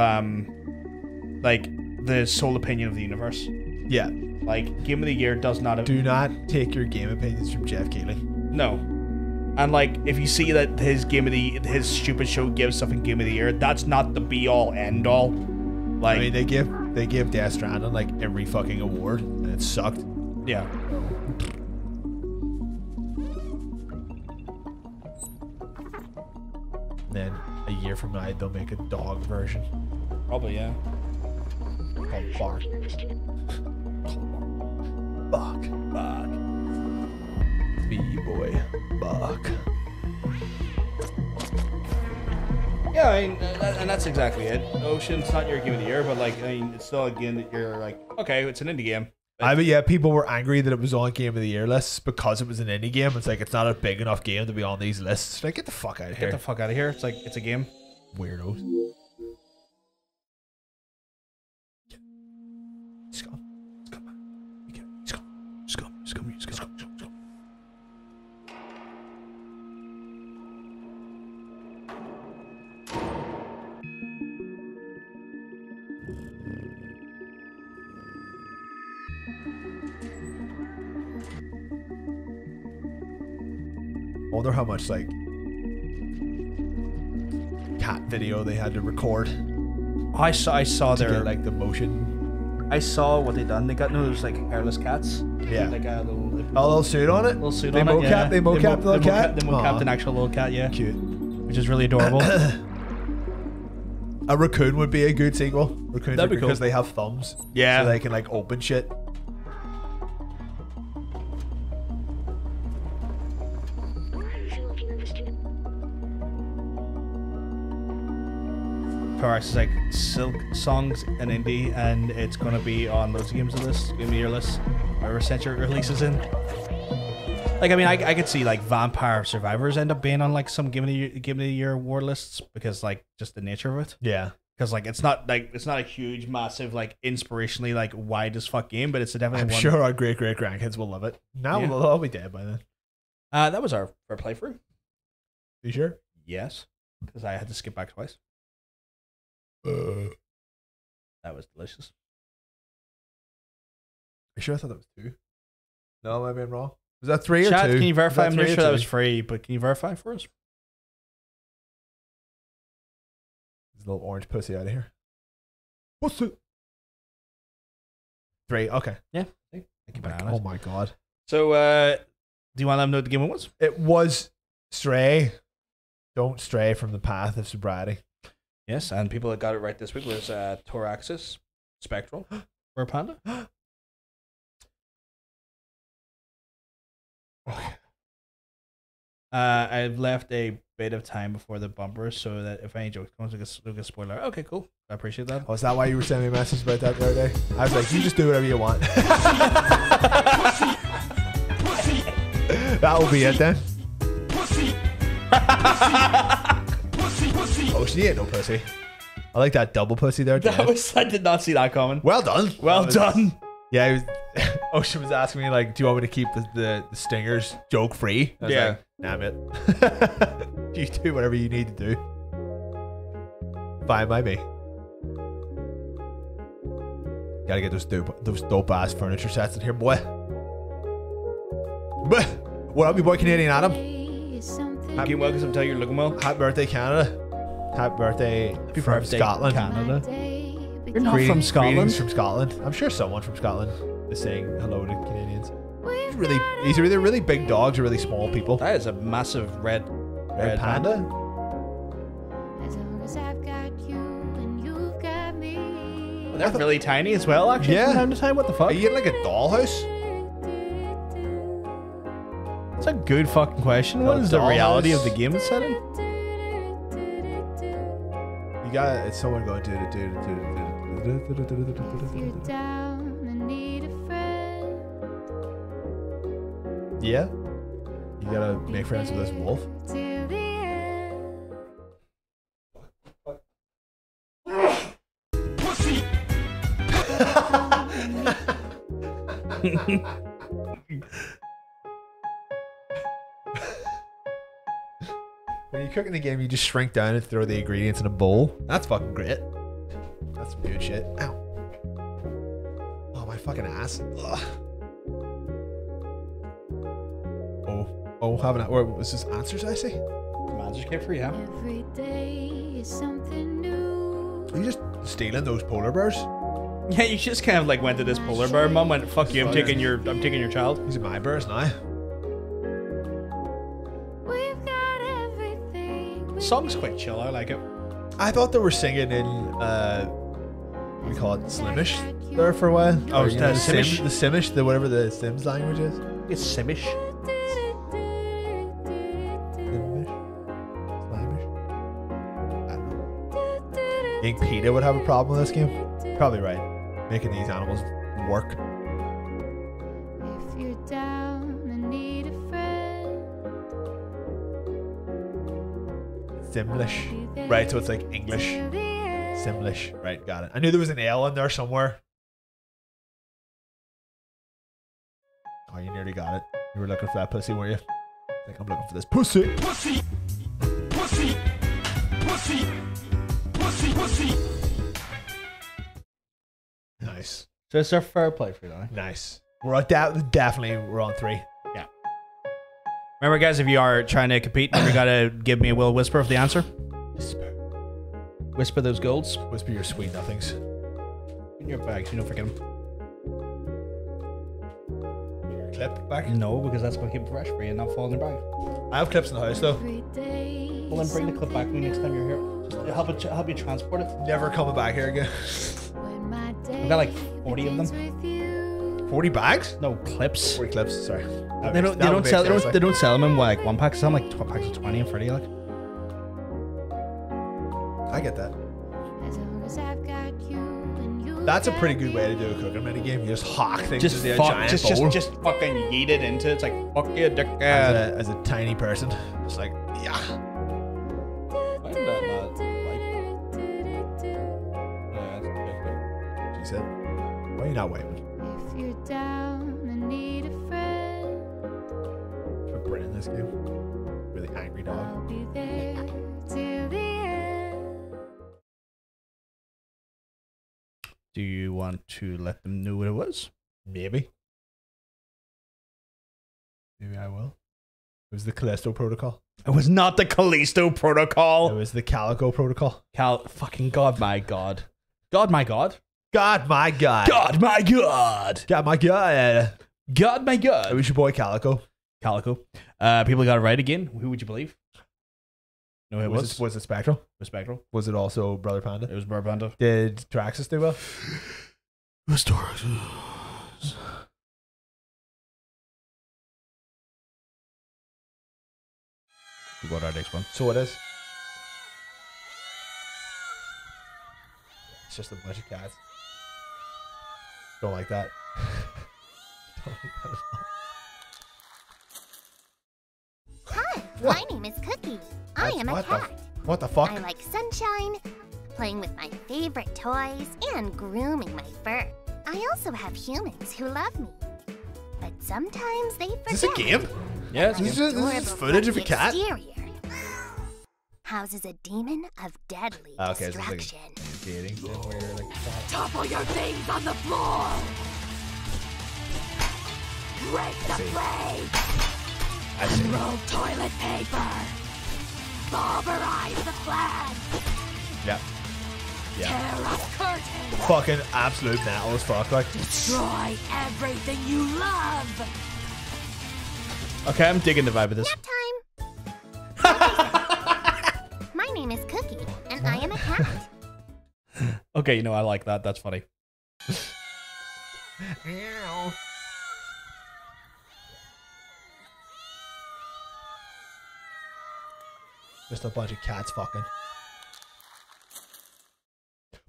like, the sole opinion of the universe. Yeah. Like, Game of the Year does not... Do not take your game opinions from Jeff Keighley. No. And like, if you see that his stupid show gives something Game of the Year, that's not the be all end all. Like, I mean, they give Death Stranding like every fucking award, and it sucked. Yeah. And then a year from now, they'll make a dog version. Probably, yeah. Called Bark. Bark. B-boy. Bark. Yeah, I mean, and that's exactly it. Ocean's not your Game of the Year, but like, I mean, it's still a game that you're like, okay, it's an indie game. Yeah, people were angry that it was on Game of the Year lists because it was an indie game. It's like, it's not a big enough game to be on these lists. Like, get the fuck out of here. Get the fuck out of here. It's like, it's a game. Weirdos. Scum. I wonder how much like cat video they had to record. I saw their like the motion. I saw what they done. They got those like hairless cats. Yeah. Like a little suit on it. Little suit they on mocap, it. Yeah. They mocap the little cat. They mocapped an actual little cat. Yeah. Cute. Which is really adorable. A raccoon would be a good sequel. Raccoons That'd be cool because they have thumbs. Yeah. So they can like open shit. Parax is like Silk Songs and indie, and it's gonna be on loads of games of this Game of the Year list. Whatever century releases in. Like, I mean, I could see like Vampire Survivors end up being on like some Game of the Year award lists because like just the nature of it. Yeah. Because like it's not a huge, massive, like inspirationally like wide as fuck game, but it's definitely. I'm sure our great grandkids will love it. Now Yeah. they'll all be dead by then. That was our playthrough. You sure? Yes, because I had to skip back twice. That was delicious. You sure? I thought that was 2. No, maybe I'm wrong. Was that 3 or 2? Chat, can you verify? I'm not three or sure that two? was free, but can you verify for us? There's a little orange pussy out of here. What's it? 3. Okay. Yeah. Thank you, bananas. Oh my god. So, do you want to let them know what the game was? It was Stray. Don't stray from the path of sobriety. Yes, and people that got it right this week was Toraxis, Spectral, or Panda. I've left a bit of time before the bumper so that if any jokes comes, we'll get spoiler. Okay, cool. I appreciate that. Oh, is that why you were sending me a message about that the other day? I was like, you just do whatever you want. That will be it then. Oh, she ain't no pussy. I like that double pussy there. I did not see that coming. Well done. Well done. Yeah, Ocean was asking me like, do you want me to keep the stingers joke free? I was Yeah. like, damn it. You do whatever you need to do. Fine by me. Gotta get those dope ass furniture sets in here, boy. What up, you boy, Canadian Adam? Looking well, because I'm telling you, you're looking well. Happy birthday, Canada. Happy birthday from Scotland. Canada. You're not from Scotland. Greetings from Scotland. I'm sure someone from Scotland is saying hello to Canadians. He's either really big dogs or really small people. That is a massive red panda. They're really tiny as well, actually. Yeah. From time to time. What the fuck? Are you in like a dollhouse? That's a good fucking question. What is the reality of the game it's set in? You got it's someone going Yeah. You gotta make friends with this wolf. When you cook in the game, you just shrink down and throw the ingredients in a bowl. That's fucking great. That's some good shit. Ow. Oh, my fucking ass. Ugh. Oh, having a, or was this answers I see? Answers came for you, yeah. Every day is something new. Are you just stealing those polar bears? Yeah, you just kind of like went to this polar bear. Mom went, "Fuck you! I'm taking your child." These are my bears now. Song's quite chill. I like it. I thought they were singing in what do you call it, Slimish there for a while. Oh, you know, the Simish? the Simish, the whatever the Sims language is. It's Simish. Slimish. I don't know. You think PETA would have a problem with this game? Probably right. Making these animals work. Simlish. Right, so it's like English. Simlish. Right, got it. I knew there was an L in there somewhere. Oh, you nearly got it. You were looking for that pussy, were you? Like, I'm looking for this pussy. Pussy! Pussy! Pussy! Pussy! Pussy! Nice. So it's our fair play for you, though. Nice. We're on definitely we're on 3. Yeah. Remember, guys, if you are trying to compete, you gotta give me a will whisper of the answer. Whisper those golds. Whisper your sweet nothings. In your bags, you don't forget them. Your clip back? No, because that's gonna keep it fresh for you and not fall in your bag. I have clips in the house though. Well, then bring the clip back to me next time you're here. Just help you transport it. Never coming back here again. We've got like 40 of them. 40 bags? No, clips. 40 clips, sorry. They don't sell them in like 1 pack. They sell them like 12 packs of 20 and 30. Like. I get that. That's a pretty good way to do a cooking mini game. You just hawk things into a giant bowl. Just fucking yeet it into it. It's like, fuck you, dickhead. As a tiny person. Just like, yeah. She said, why are you not waving? If you're down and need a friend, We're Brit in this game. Really angry I'll dog. be there till the end. Do you want to let them know what it was? Maybe. Maybe I will. It was the Callisto Protocol. It was not the Callisto Protocol. It was the Calico Protocol. Fucking God, my God. God, my God. God, my God. God, my God. God, my God. God, my God. It was your boy Calico. Calico. People got it right again. Who would you believe? No, it was. Was it Spectral? It was Spectral. Was it also Brother Panda? It was Brother Panda. Did Traxxas do well? It was Traxxas. What our next one? So it is. It's just a bunch of cats. Don't like that. Don't like that at all. Hi, my name is Cookie. I am a cat. What the fuck? I like sunshine, playing with my favorite toys, and grooming my fur. I also have humans who love me. But sometimes they forget. Is this a game? Yeah, this is footage of a cat? Exterior houses a demon of deadly destruction. It's like dating sim where you're like, Topple your things on the floor! Break the blade! Unroll toilet paper! Pulverize the flag! yeah. Tear up curtains! Fucking absolute metal as fuck. Like, Destroy everything you love! Okay, I'm digging the vibe of this. Nap time! My name is Cookie, and I am a cat. Okay, you know, I like that. That's funny. just a bunch of cats fucking.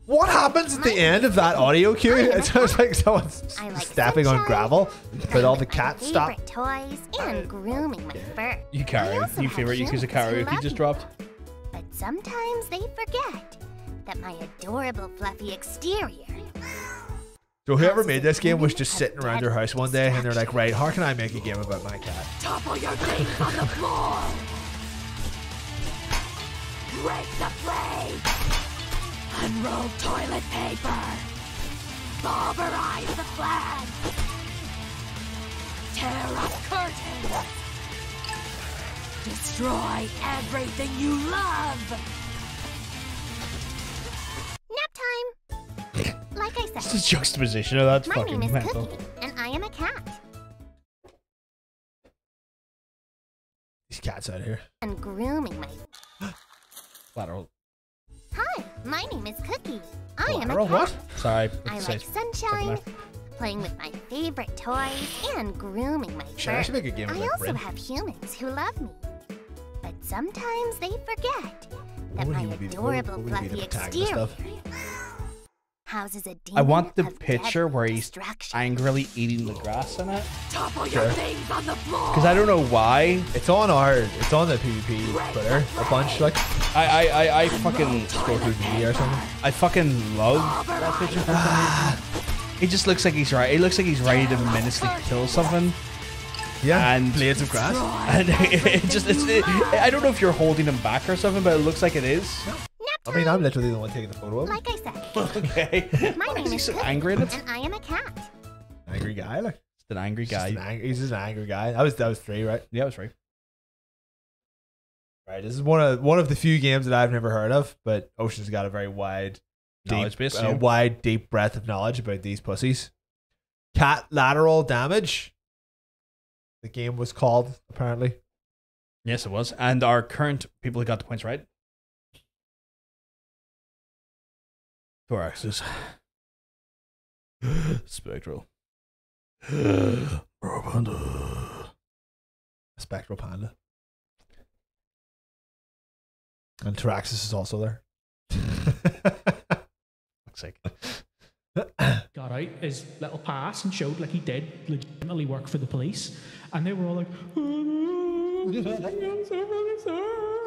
What happens at the end of that audio cue? It sounds like someone's stepping on gravel, but all the cats stop. Toys and grooming my fur. You favorite Yakuza karaoke just dropped. But sometimes they forget that my adorable fluffy exterior. So whoever made this game was just sitting around their house one day and they're like, right, how can I make a game about my cat? Topple your things on the floor. Break the blade. Unroll toilet paper. Pulverize the flag. Tear up curtains. Destroy everything you love. Nap time. Like I It's said, the juxtaposition of that's my fucking name is mental. Cookie, and I am a cat. These cats out here. And grooming my. Lateral. Hi, my name is Cookie. I am a Lateral cat. what? Sorry. I like sunshine, playing with my favorite toys, and grooming my Should I fur. actually make a game of I like also Rin? have humans who love me. But sometimes they forget that What would my he be- what adorable would be the fluffy protagonist exterior. of? houses a demon I want the of picture deadly where he's destruction. angrily eating the grass in it. Topple your things on the floor. Because I don't know why. It's on the PvP Twitter a bunch. Like I fucking go through media or something. I fucking love that picture for some reason. He just looks like he's right. He looks like he's ready to menacingly kill something. Yeah, and blades of grass. And I don't know if you're holding him back or something, but it looks like it is. I mean, I'm literally the one taking the photo of him. Like I said. Okay. My name is so Cookie, angry in it? and I am a cat. Angry guy, like just an angry guy. He's just an angry guy. That was 3, right? Yeah, that was 3. Right. This is one of the few games that I've never heard of, but Ocean's got a very wide, deep breadth of knowledge about these pussies. Cat lateral damage. The game was called, apparently. Yes, it was. And our current people who got the points right. Thoraxes. Spectral. Panda. Spectral Panda. And Tyraxis is also there. Looks like. Got out his little pass and showed like he did legitimately work for the police, and they were all like,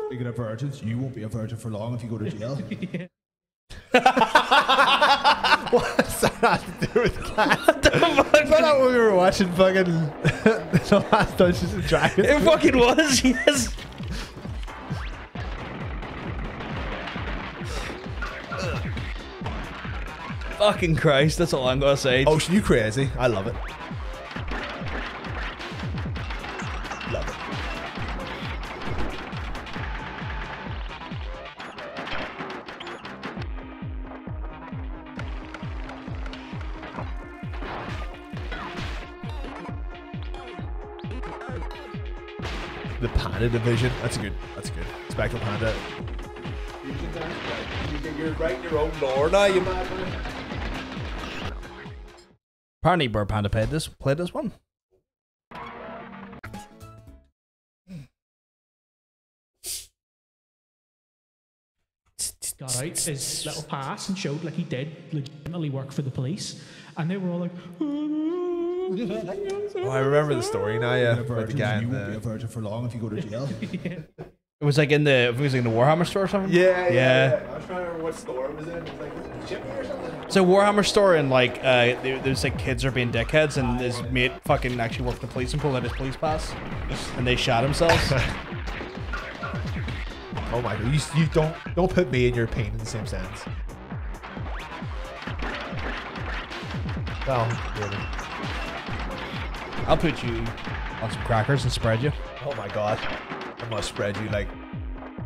Speaking of virgins, you won't be a virgin for long if you go to jail. What's that have to do with cats? I thought when we were watching fucking the last Dungeons and Dragons. It fucking was, yes. Fucking Christ, that's all I'm gonna say. Ocean, you crazy. I love it. Love it. The Panda division. That's good. Spectral Panda. You're writing your own lore now, you madman. Apparently, Bird Panda played this one. got out his little pass and showed like he did legitimately work for the police, and they were all like, oh, I remember the story now. Yeah, about the guy. You won't be a virgin for long if you go to jail. It was like in the Warhammer store or something. Yeah. I was trying to remember what store it was in. It was like, was it Chippy or something? It's a Warhammer store, and like there's like kids are being dickheads, and his mate fucking actually worked the police and pulled out his police pass, and they shot themselves. Oh my god! You don't put me and your pain in the same sentence. Well, really. I'll put you on some crackers and spread you. Oh my god! I must spread you like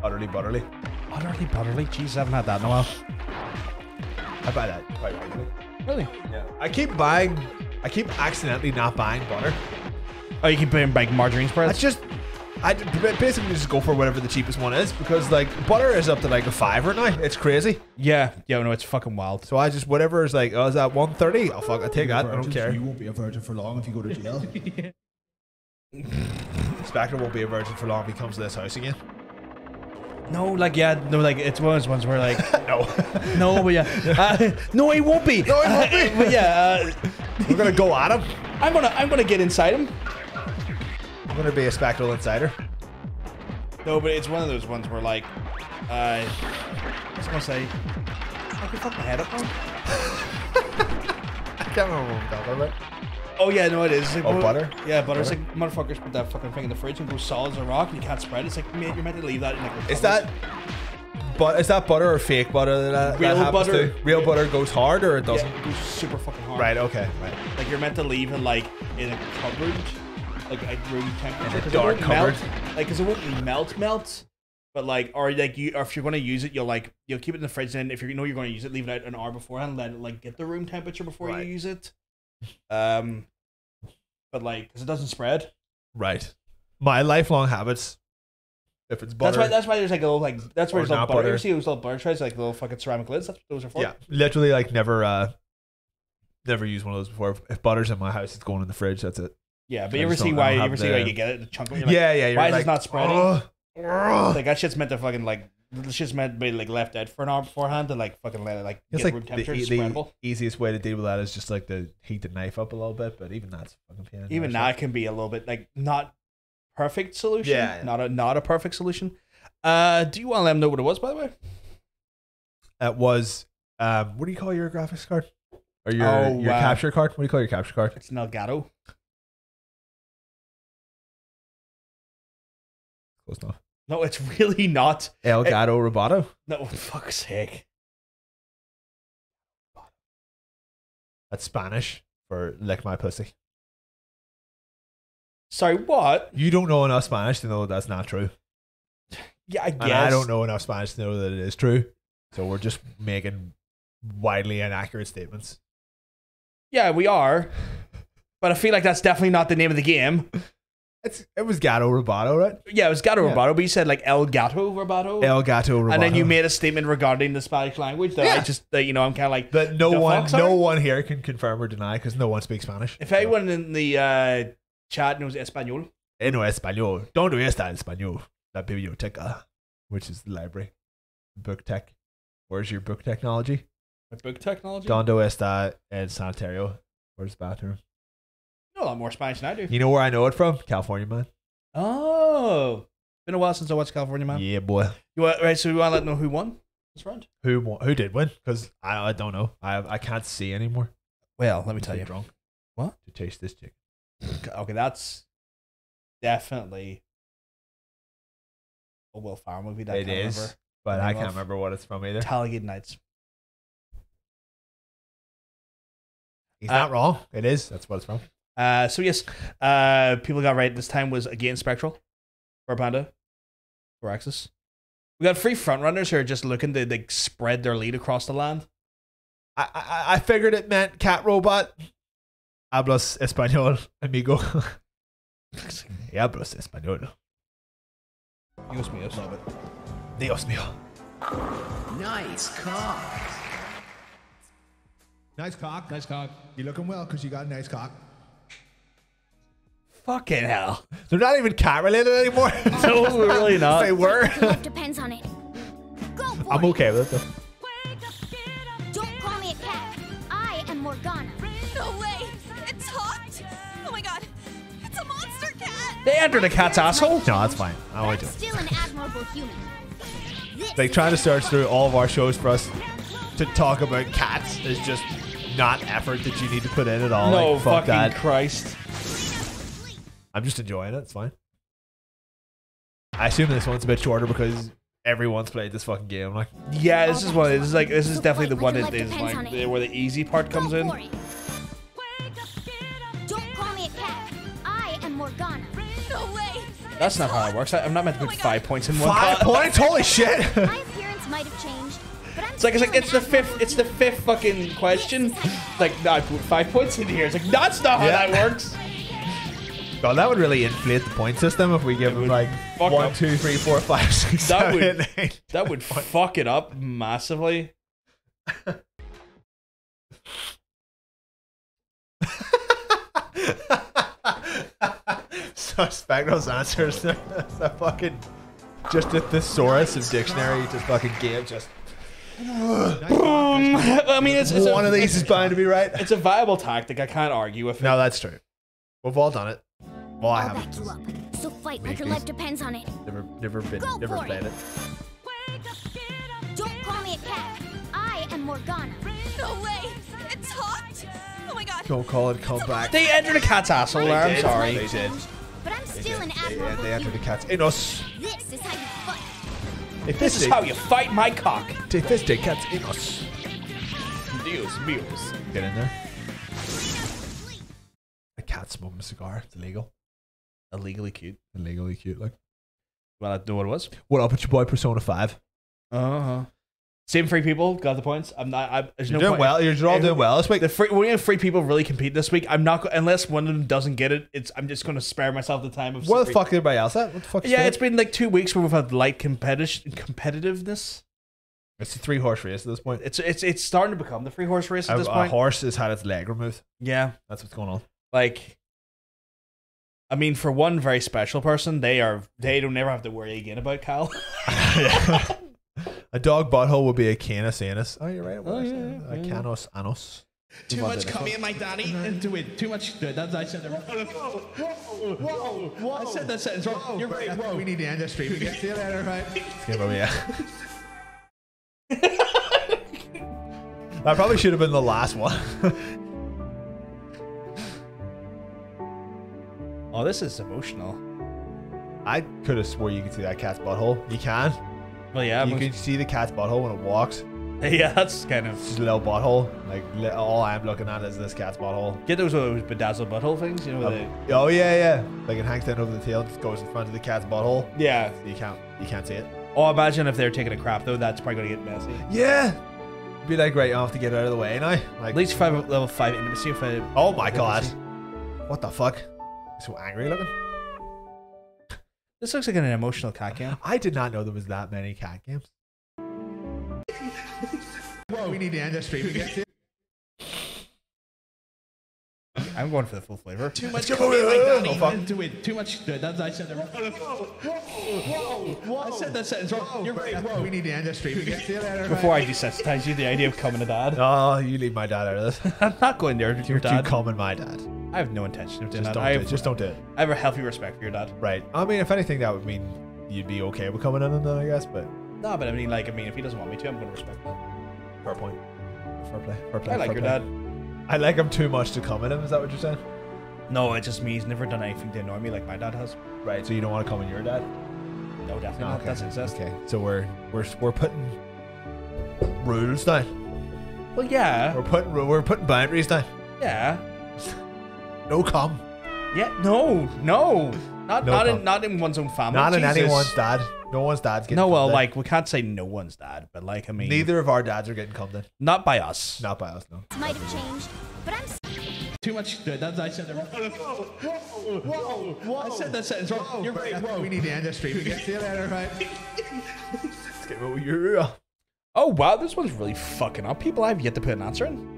utterly butterly. Utterly butterly? Jeez, I haven't had that in a while. I buy that quite regularly. Really? Yeah. I keep accidentally not buying butter. Oh, you keep buying like margarine spreads? I basically just go for whatever the cheapest one is, because like butter is up to like $5 now. It's crazy. Yeah, no, it's fucking wild. So I just whatever is like, oh, is that $1.30? Oh fuck, I take that. I don't care. You won't be a virgin for long if you go to jail. Spectre won't be a virgin for long if he comes to this house again. No, like it's one of those ones where like no, but yeah, no, he won't be. No, he won't be. But yeah, we're gonna go at him. I'm gonna get inside him. I'm gonna be a Spectral Insider. No, but it's one of those ones where like, I was gonna say, I can fuck my head up on. I can't remember what I'm talking about. Oh yeah, no, it is. Like, butter? Yeah, butter. It's like motherfuckers put that fucking thing in the fridge and go solid as a rock, and you can't spread it. It's like, mate, you're meant to leave that in like. Is that butter or fake butter that real happens butter? To? Real butter goes hard or it doesn't? Yeah, it goes super fucking hard. Right. Okay. Right. Like you're meant to leave it like in a cupboard, like at room temperature. In a dark cupboard. Like, cause it won't melt. But like, or like or if you're gonna use it, you'll keep it in the fridge. And if you're gonna use it, leave it out an hour beforehand. Let it like get the room temperature before you use it. But like, because it doesn't spread. Right. My lifelong habits. If it's butter. That's why there's like a little like that's where there's little butter. butter. You see those little butter trays, like little fucking ceramic lids. That's what those are for. Yeah. Literally, like never used one of those before. If butter's in my house, it's going in the fridge. That's it. Yeah, but you ever see why you get it? The chunk of it. You're like, yeah. You're why like, is it not spreading? Like that shit's meant to fucking like It's just meant to be like left out for an hour beforehand to like fucking let it like It's get like room temperature. the Spreadable. easiest way to deal with that is just like to heat the knife up a little bit, but even that's fucking pain. Even that can be a little bit like not perfect solution. Yeah. Not a perfect solution. Do you want to let them know what it was, by the way? It was what do you call your graphics card? Or your capture card? What do you call your capture card? It's an Elgato. Close enough. No, it's really not. Elgato Roboto? No, for fuck's sake. That's Spanish for lick my pussy. Sorry, what? You don't know enough Spanish to know that's not true. Yeah, I guess. And I don't know enough Spanish to know that it is true. So we're just making widely inaccurate statements. Yeah, we are. But I feel like that's definitely not the name of the game. It was Gato Roboto, right? Yeah, it was Gato Roboto, but you said like El Gato Roboto. El Gato Roboto. And then you made a statement regarding the Spanish language that I just, I'm kind of like... That no one here can confirm or deny because no one speaks Spanish. If anyone in the chat knows Espanol. No Español. Donde está el Español? La biblioteca, which is the library. Book tech. Where's your book technology? My book technology? Donde está el sanitario? Where's the bathroom? You know a lot more Spanish than I do. You know where I know it from? California Man. Oh. Been a while since I watched California Man. Yeah, boy. Right, so we want to let know who won this round? Who did win? Because I don't know. I can't see anymore. Well, let me tell you. Drunk. What? To taste this chicken. Okay, that's definitely a Will Ferrell movie. That it is, but I can't remember what it's from either. Talladega Nights. He's not wrong. It is. That's what it's from. So yes, people got right this time was again Spectral for Panda for Axis. We got 3 frontrunners who are just looking to like spread their lead across the land. I figured it meant cat robot. Hablas español, amigo. Hablas español. Dios mío. Love it. Dios mío. Nice cock. Nice cock. Nice cock. You're looking well because you got a nice cock. Fucking hell. They're not even cat related anymore. No, we're really not. They were. Life depends on it. Go for I'm it. okay with it though. Don't call me a cat. I am Morgana. No way! It's hot! Oh my god! It's a monster cat! They entered a cat's asshole? No, that's fine. I don't want to. Still an admirable human. Like trying to search through all of our shows for us to talk about cats is just not effort that you need to put in at all. No, like, fuck fucking that. Christ. I'm just enjoying it. It's fine. I assume this one's a bit shorter because everyone's played this fucking game. Like, yeah, this is one. This is definitely the one that is like where the easy part comes in. Don't call me a cat. I am Morgana. No way! That's not how it works. I'm not meant to put 5 points in one. 5 points? Holy shit! My appearance might have changed, but I'm It's like it's the fifth fucking question. Like, no, I put 5 points in here. It's like that's not how that works. God, that would really inflate the point system if we give them like 1, 2, 3, 4, 5, 6, 7, 8. That would fuck it up massively. So Spectral's answers the fucking just a thesaurus of dictionary just fucking gave just I mean, it's one of these is bound to be right. It's a viable tactic. I can't argue with it. No, that's true. We've all done it. Well, I I'll haven't. back you up. So fight like your life depends on it. Never played it. Don't call me a cat. I am Morgana. No way! It's hot! Oh my god! Don't call it comeback. They entered a cat's asshole. I'm sorry. They did. But I'm still an admirable They entered the human. cats in us. This is how you fight. This is how you fight my cock. They fisted cats in us. Dios míos. Get in there. A cat smoking a cigar. It's illegal. Illegally cute. Illegally cute. Like. Well, I know what it was. What up with your boy Persona 5? Same 3 people got the points. I'm not. There's You're no doing point. well. You're all doing well this week. We only have 3 people really compete this week. I'm not unless one of them doesn't get it. I'm just going to spare myself the time of. What the fuck is everybody else at? What the fuck? Yeah, it's been like 2 weeks where we've had light competitiveness. It's a 3-horse race at this point. It's starting to become the 3-horse race at this point. A horse has had its leg removed. Yeah, that's what's going on. Like, I mean, for one very special person, they don't never have to worry again about Kyle. A dog butthole would be a canis anus. Oh, you're right. Oh, yeah, A canos anus. Too much cummy in my daddy. Too much. That's I said that wrong. Whoa. I said that sentence wrong. You're right. Whoa. We need to end this stream. See you later, right? Yeah. That probably should have been the last one. Oh, this is emotional. I could have swore you could see that cat's butthole. You can. Well, yeah. You can see the cat's butthole when it walks. Yeah, that's kind of just a little butthole. Like all I'm looking at is this cat's butthole. Get those bedazzled butthole things, you know? Oh yeah. Like it hangs down over the tail, just goes in front of the cat's butthole. Yeah. So you can't see it. Oh, imagine if they're taking a crap though. That's probably gonna get messy. Yeah. Be like, right, I have to get out of the way now. Like at least level 5 intimacy. Oh my god. What the fuck? So angry looking. This looks like an emotional cat game. I did not know there was that many cat games. Whoa, we need to end this stream. I'm going for the full flavor. Too much. Too much. That's I said that wrong. Whoa. I said that sentence wrong. You're right. Whoa. We need to end this stream. See you later. Before I desensitize you, the idea of coming to dad. Oh, you leave my dad out of this. I'm not going there. You're too common, my dad. I have no intention of doing that. Just don't do it. I have a healthy respect for your dad. Right. I mean, if anything, that would mean you'd be okay with coming in and then, I guess. But no, but I mean, if he doesn't want me to, I'm going to respect that. Fair point. Fair play. I like your dad. I like him too much to come in him. Is that what you're saying? No, it just means he's never done anything to annoy me like my dad has. Right. So you don't want to come in your dad? No, definitely not. Okay. That's incest. Okay. So we're putting rules down. Well, yeah. We're putting boundaries down. Yeah. No cum. Yeah. No. Not in one's own family. Not in anyone's dad. No one's dad's getting. No, well, in. like we can't say no one's dad, but like I mean, neither of our dads are getting cummed in. Not by us. Not by us. No. Might have changed, but I'm. Too much. That's I said that wrong. Whoa. I said that sentence wrong. You're right. Whoa. We need to end this stream. See you later, right? Let's get over here. Oh wow, this one's really fucking up. People I've yet to put an answer in.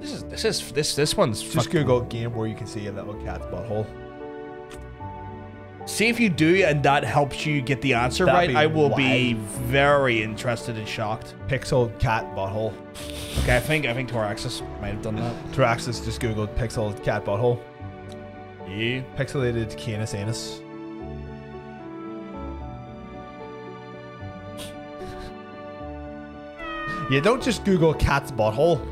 This one's just Google game where you can see a little cat's butthole. See if you do and that helps you get the answer right. I will be very interested and shocked. Pixel cat butthole. Okay, I think Toraxis might have done that. Toraxis just Googled pixel cat butthole. Yeah. Pixelated canis anus. Yeah, don't just Google cat's butthole.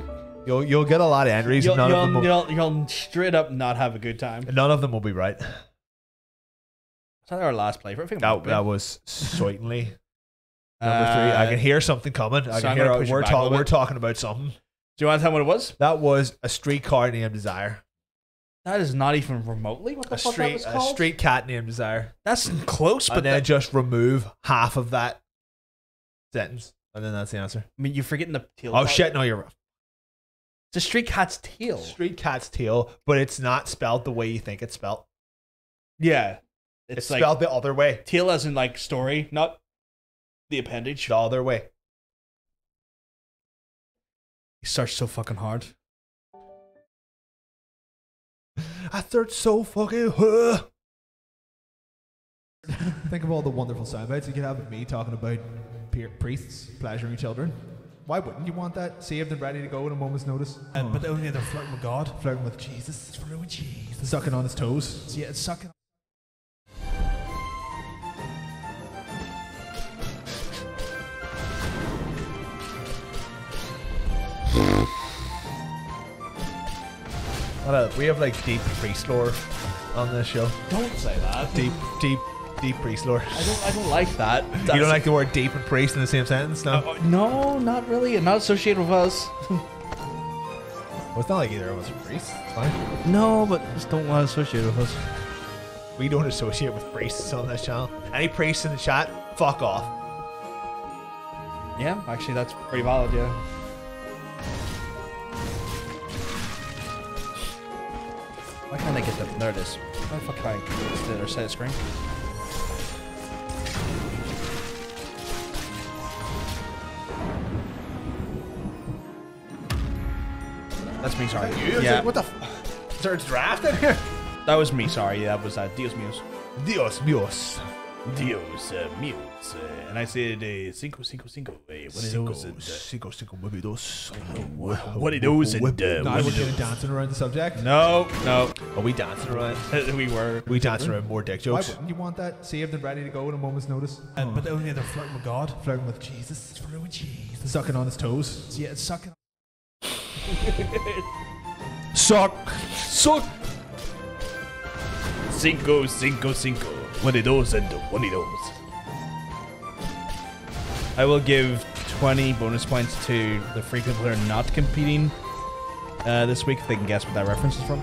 You'll get a lot of entries. You'll straight up not have a good time. None of them will be right. Is that our last playthrough? I think that was certainly number 3. I can hear something coming. I can hear we're talking about something. Do you want to tell me what it was? That was a streetcar named Desire. That is not even remotely what the fuck that was called. A street cat named Desire. That's close, but then just remove half of that sentence, and then that's the answer. I mean, you're forgetting the tail. Oh shit! No, you're wrong. It's a street cat's tail. Street cat's tail, but it's not spelled the way you think it's spelled. Yeah. It's like spelled the other way. Tail as in like story, not the appendage. The other way. He searched so fucking hard. I searched so fucking hard. Think of all the wonderful sound bites you could have with me talking about priests pleasuring children. Why wouldn't you want that? Saved and ready to go at a moment's notice. But only they're flirting with God. Flirting with Jesus. Flirting with Jesus. Sucking on his toes. Yeah, it's sucking. We have like deep priest lore on this show. Don't say that. Deep priest lore. I don't like that. You don't like the word deep and priest in the same sentence? No? No, not really. And not associated with us. Well, it's not like either of us are priests. It's fine. No, but just don't want to associate with us. We don't associate with priests on this channel. Any priests in the chat, fuck off. Yeah, actually that's pretty valid, yeah. Why can't I get that? There it is. Why the fuck can I get to the other side of the screen? That's me, sorry. Yeah. What the f? Is there a draft in here? That was me, sorry. That was Dios míos. Dios míos. Dios míos. And I said cinco. What are those? Cinco, maybe those. What are those? Now we're getting dancing around the subject. No. Are we dancing around? We dancing around more dick Why jokes. wouldn't you want that? Saved and ready to go at a moment's notice. But only they're flirting with God. Flirting with Jesus. Flirting with Jesus. Sucking on his toes. Yeah, it's sucking. Suck. Cinco. What are those? What are those? I will give 20 bonus points to the frequent player not competing this week if they can guess what that reference is from.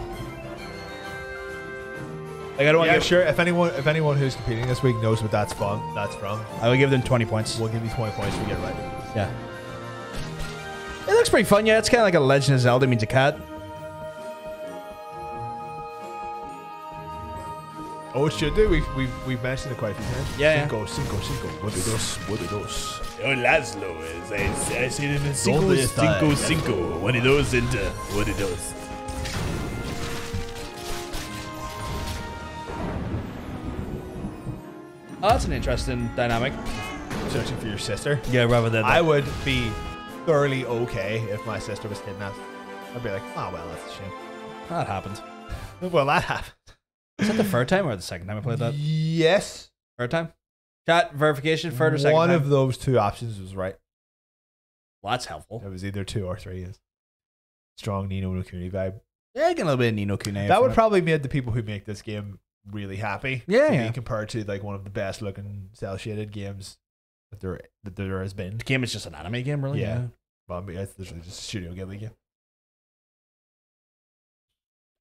Like I don't want to sure. If anyone who's competing this week knows what that's from, I will give them 20 points. We'll give you 20 points if you get it right. Yeah. It looks pretty fun. Yeah, it's kind of like a Legend of Zelda means a cat. Oh, it should do. We've mentioned it quite a few times. Yeah. Cinco. What are those? Oh, Laszlo, I see it in cinco. What are those? What are those? Oh, that's an interesting dynamic. Searching for your sister. Yeah, rather than I would be thoroughly okay if my sister was kidnapped. I'd be like, oh well, that's a shame. That happened. Well, that happened. Is that the third time or the second time I played that? Yes. Third time? Chat, verification, third or second One time? of those two options was right. Well, that's helpful. It was either 2 or 3. Yes. Strong Nino no Kuni vibe. Yeah, get a little bit of Nino Kuni. That would probably make the people who make this game really happy. Yeah. Compared to like one of the best looking cell shaded games that there has been. The game is just an anime game, really. Yeah. Well, I mean, it's literally just a Studio Ghibli game.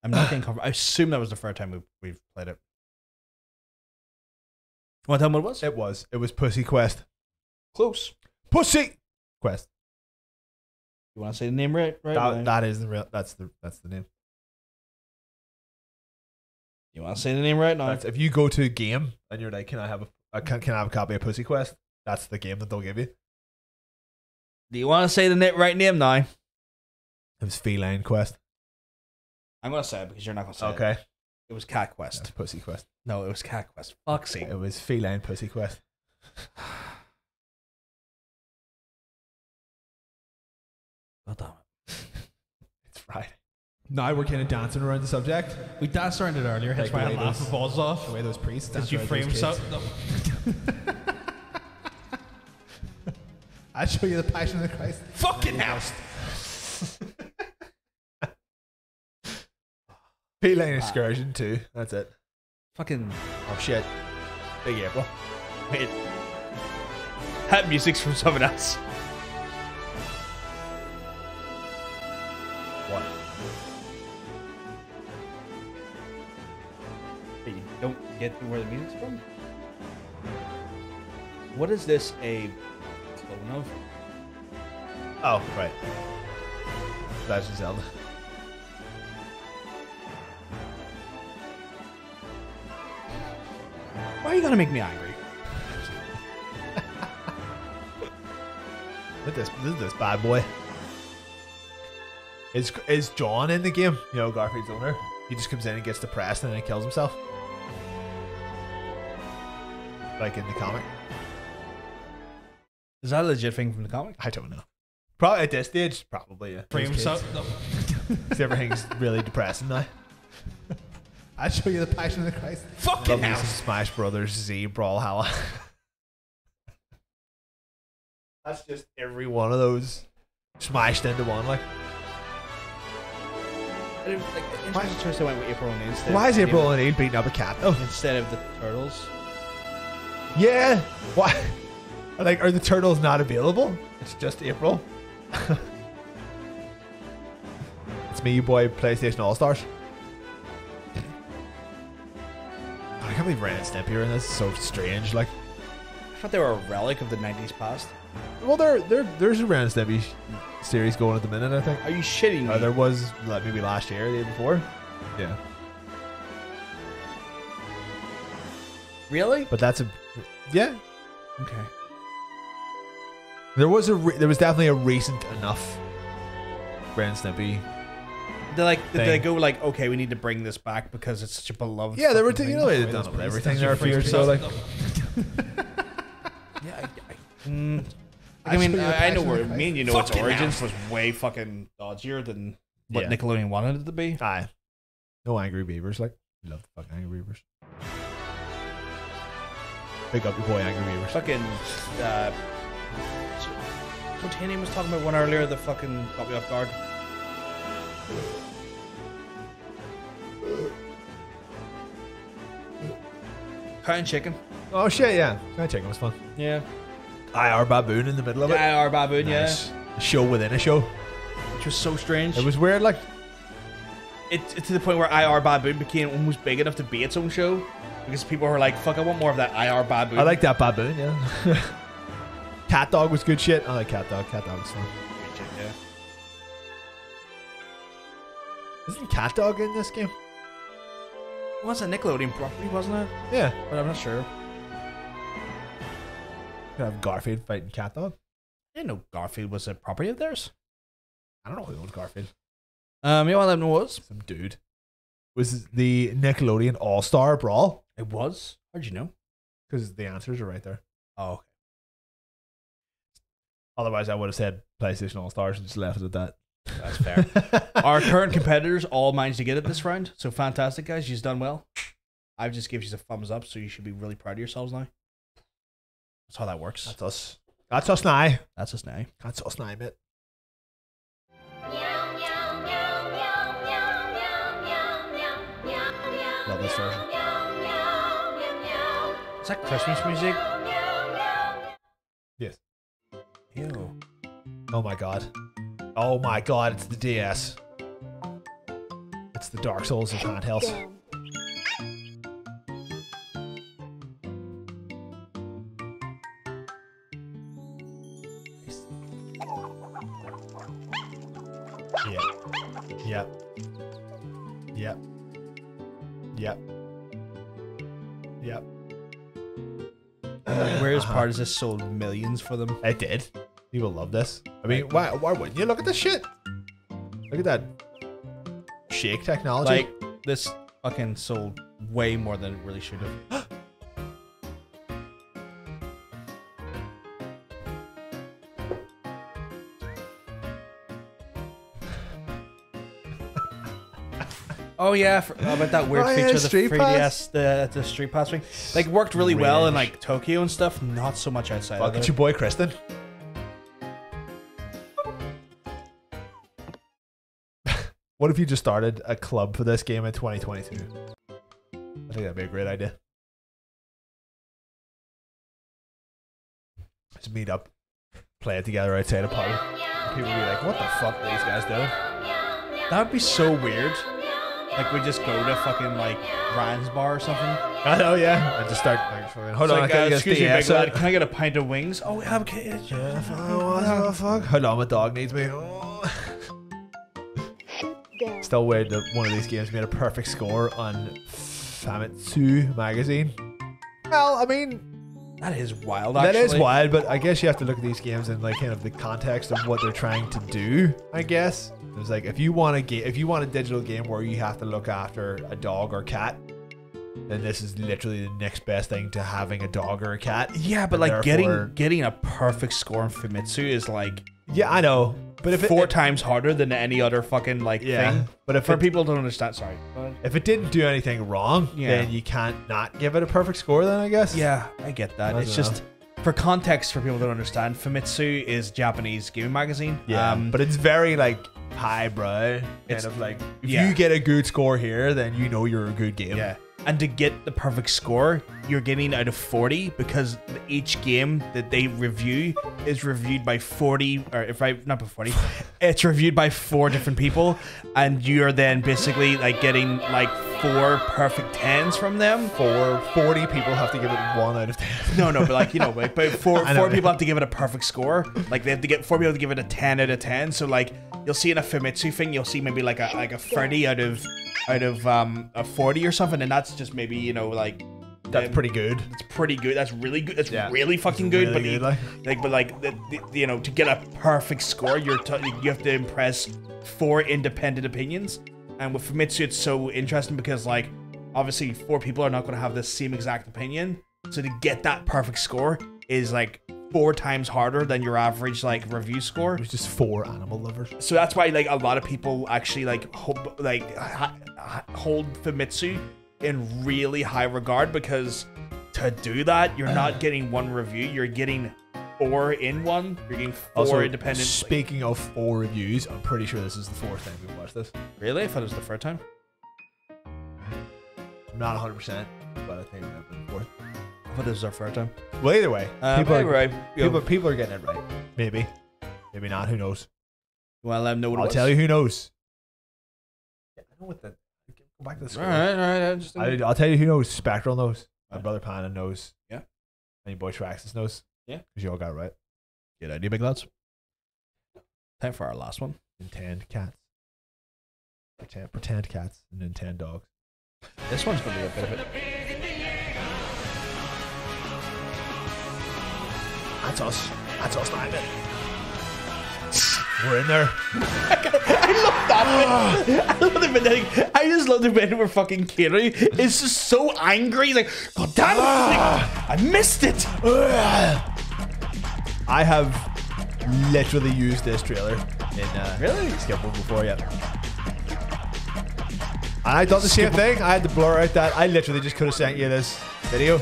I'm not getting covered. I assume that was the first time we've played it. Want to tell me what it was? It was Pussy Quest. Close. Pussy Quest. You want to say the name right? That is the real. That's the name. You want to say the name right now? If you go to a game and you're like, can I have a copy of Pussy Quest? That's the game that they'll give you. Do you want to say the right name now? It was Feline Quest. I'm going to say it because you're not going to say it. Okay. It was Cat Quest. Yeah, Pussy Quest. No, it was Cat Quest. Fuck's sake. It was Feline Pussy Quest. God damn it. It's Friday. Now we're kind of dancing around the subject. We danced around it earlier. That's why I laughed the balls off. The way those priests Did you frame so? I'll show you the passion of the Christ. Fucking hell. Feline Excursion 2. That's it. Fucking. Oh shit. Big April. Wait. That music's from someone else. What? Hey, you don't get where the music's from? What is this a clone of? Oh, right. Legend of Zelda. Why are you gonna make me angry? Look at this bad boy. Is John in the game? You know, Garfield's owner. He just comes in and gets depressed and then he kills himself. Like in the comic. Is that a legit thing from the comic? I don't know. Probably at this stage, probably. Yeah. Frame himself. No. Everything's really depressing now. I'll show you the passion of the Christ. Fucking hell. Smash Brothers Z Brawlhalla. That's just every one of those smashed into one. Like, why is it went with April O'Neil instead? Why is April O'Neil beating up a cat though? Instead of the turtles. Yeah. Why? Like, are the turtles not available? It's just April. It's me, you boy, PlayStation All Stars. I can't believe Ren and Stimpy are in this. It's so strange. Like, I thought they were a relic of the 90s past. well, there's a Ren and Stimpy series going at the minute, I think. Are you shitting me? There was like maybe last year, the year before. Yeah. Really? But that's a yeah. Okay. There was definitely a recent enough Ren and Stimpy. Did they go like, okay, we need to bring this back because it's such a beloved. Yeah, they were. fucking You thing? know, they've done it with everything there for years. So like, Yeah, I mean, I know where me and you know its origins was way fucking dodgier than what Nickelodeon wanted it to be. Aye. No Angry Beavers, like. I love the fucking Angry Beavers. Pick up your boy Angry Beavers. Fucking, what Tanny was talking about one earlier that fucking got me off guard. Cotton chicken. Oh shit, yeah. Cotton chicken was fun. Yeah. IR Baboon in the middle of it. IR Baboon, nice. Yeah. A show within a show. Which was so strange. It was weird, like. It's to the point where IR Baboon became almost big enough to be its own show. Because people were like, fuck, I want more of that IR Baboon. I like that Baboon, yeah. Cat Dog was good shit. I like Cat Dog. Cat Dog was fun. Good shit, yeah. Isn't Cat Dog in this game? Well, it's a Nickelodeon property, wasn't it? Yeah. But I'm not sure. Could have Garfield fighting Cat Dog. I didn't know Garfield was a property of theirs. I don't know who owns Garfield. You know what that was? Some dude. Was the Nickelodeon All-Star Brawl? It was? How'd you know? Because the answers are right there. Oh, okay. Otherwise, I would have said PlayStation All-Stars and just left it at that. That's fair. Our current competitors all managed to get it this round. So fantastic, guys. You've done well. I've just given you a thumbs up, so you should be really proud of yourselves now. That's how that works. That's us. That's us now. That's us now. That's us now, mate. Love this version. Is that Christmas music? Yes. Ew. Oh my god. Oh my god, it's the DS. It's the Dark Souls of handhelds. Yep. Yep. Yep. Yep. Where's part is this sold millions for them? It did. People love this. I mean, why wouldn't you? Look at this shit. Look at that shake technology. Like, this fucking sold way more than it really should have. Oh yeah, about that weird feature of the 3DS, the Street Pass thing. Like, worked really well in like Tokyo and stuff, not so much outside of it. It's your boy Kristen. What if you just started a club for this game in 2022? I think that'd be a great idea. Just meet up, play it together outside a pub. People would be like, what the fuck are these guys doing? That would be so weird. Like, we just go to fucking, like, Ryan's bar or something. I know, yeah. I just start, like, hold on, excuse me, big lad, can I get a pint of wings? Oh, we have a kid. Yeah, what the fuck? Hold on, my dog needs me. Oh. Still weird that one of these games made a perfect score on Famitsu magazine. Well, I mean... That is wild, actually. That is wild, but I guess you have to look at these games in, like, kind of the context of what they're trying to do, I guess. It was like, if you want a digital game where you have to look after a dog or cat, then this is literally the next best thing to having a dog or a cat. Yeah, but like getting a perfect score in Famitsu is like, yeah, I know, but if four times harder than any other fucking like thing. But if people don't understand, sorry, if it didn't do anything wrong, then you can't not give it a perfect score. Then I guess. Yeah, I get that. It's just. For context, for people that don't understand, Famitsu is Japanese gaming magazine. Yeah, but it's very like highbrow. Kind of like if you get a good score here, then you know you're a good game. Yeah, and to get the perfect score, you're getting out of 40 because each game that they review is reviewed by 40, or if I not by 40, it's reviewed by 4 different people, and you're then basically like getting like 4 perfect 10s from them. 40 people have to give it 1 out of 10. No, but like, you know, like, but four people have to give it a perfect score. Like, they have to get 4 people to give it a 10 out of 10. So like, you'll see in a Famitsu thing, you'll see maybe like a 30 out of a 40 or something, and that's just maybe, you know, like, that's pretty good. It's pretty good. That's really good. That's really fucking good. Really but good, you know, to get a perfect score, you have to impress 4 independent opinions. And with Famitsu, it's so interesting because, like, obviously 4 people are not going to have the same exact opinion. So to get that perfect score is like 4 times harder than your average like review score. There's just 4 animal lovers. So that's why like a lot of people actually like hold Famitsu in really high regard, because to do that you're not getting 1 review, you're getting 4 in 1. You're getting 4 also, independent. Speaking of 4 reviews, I'm pretty sure this is the 4th time we've watched this. Really? I thought it was the 3rd time. I'm not 100%, but I think we've been 4th. I thought this was our 3rd time. Well, either way, people are getting it right. Maybe not. Who knows? Well, I know what I'll tell you who knows. Yeah, I know what the. Go back to the score. All right. I'll tell you who knows. Spectral knows. My brother Panda knows. Yeah. And your boy Traxxas knows. Yeah. Because you all got it right. Good idea, big lads. Time for our last one. Nintendo cats. Pretend cats and Nintendo dogs. This one's gonna be a bit of it. That's us. That's us, not it. We're in there. I love that bit. I love the bit. I just love the bit where fucking Kiri is just so angry. He's like, God damn it! I missed it. I have literally used this trailer in really Skip One before, yeah. And I thought the same thing. I had to blur out that. I literally just could have sent you this video.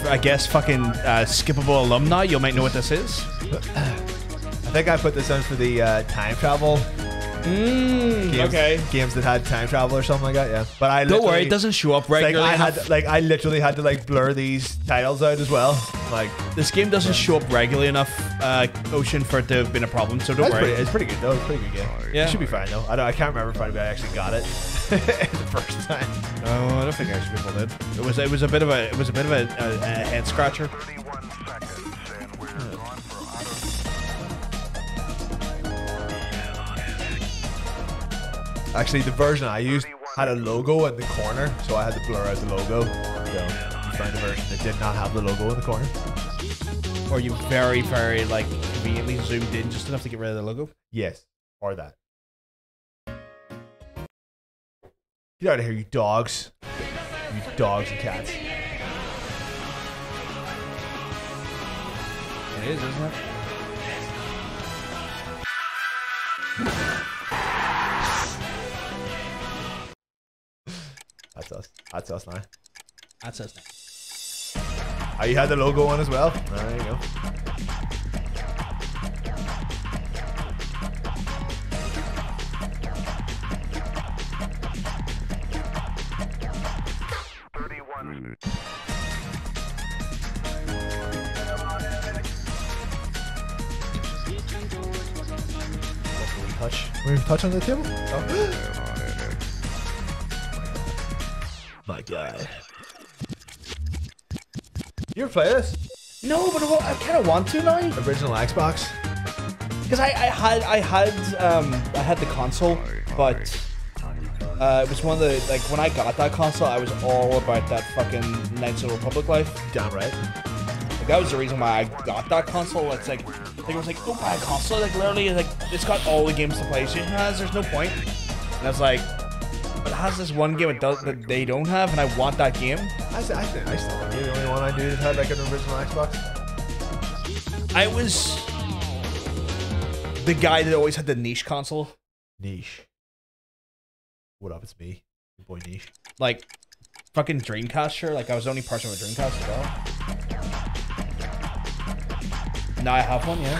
I guess fucking skippable alumni. You might know what this is. I think I put this in for the time travel. Games that had time travel or something like that. Yeah, but I don't worry, it doesn't show up regularly. I literally had to like blur these titles out as well. Like this game doesn't show up regularly enough, Ocean, for it to have been a problem. So don't worry. It's pretty good though. It's a pretty good game. Yeah, it should be fine though. I can't remember if I actually got it the first time. No, I don't think actually people did. It was a bit of a head scratcher. Actually, the version I used had a logo in the corner, so I had to blur out the logo. So you found a version that did not have the logo in the corner. Or you very, very like conveniently zoomed in just enough to get rid of the logo? Yes, or that. Get out of here, you dogs. You dogs and cats. It is, isn't it? That's us. That's us now. That's us now. Oh, you had the logo on as well? Oh, there you go. Will we touch on the table? Oh. My God. You ever play this? No, but I kind of want to now. Original Xbox? Because I had the console, but it was one of the, like, when I got that console, I was all about that fucking Knights of the Republic life. Damn right. Like, that was the reason why I got that console. It's like, I was like, don't buy a console. Like, literally, like, it's got all the games the PlayStation has. There's no point. And I was like, but it has this one game that they don't have, and I want that game. I still think you're the only one I knew that had like an original Xbox. I was the guy that always had the niche console. Niche. What up? It's me, your boy Niche. Like fucking Dreamcast, sure. Like I was the only person with a Dreamcast as well. Now I have one, yeah.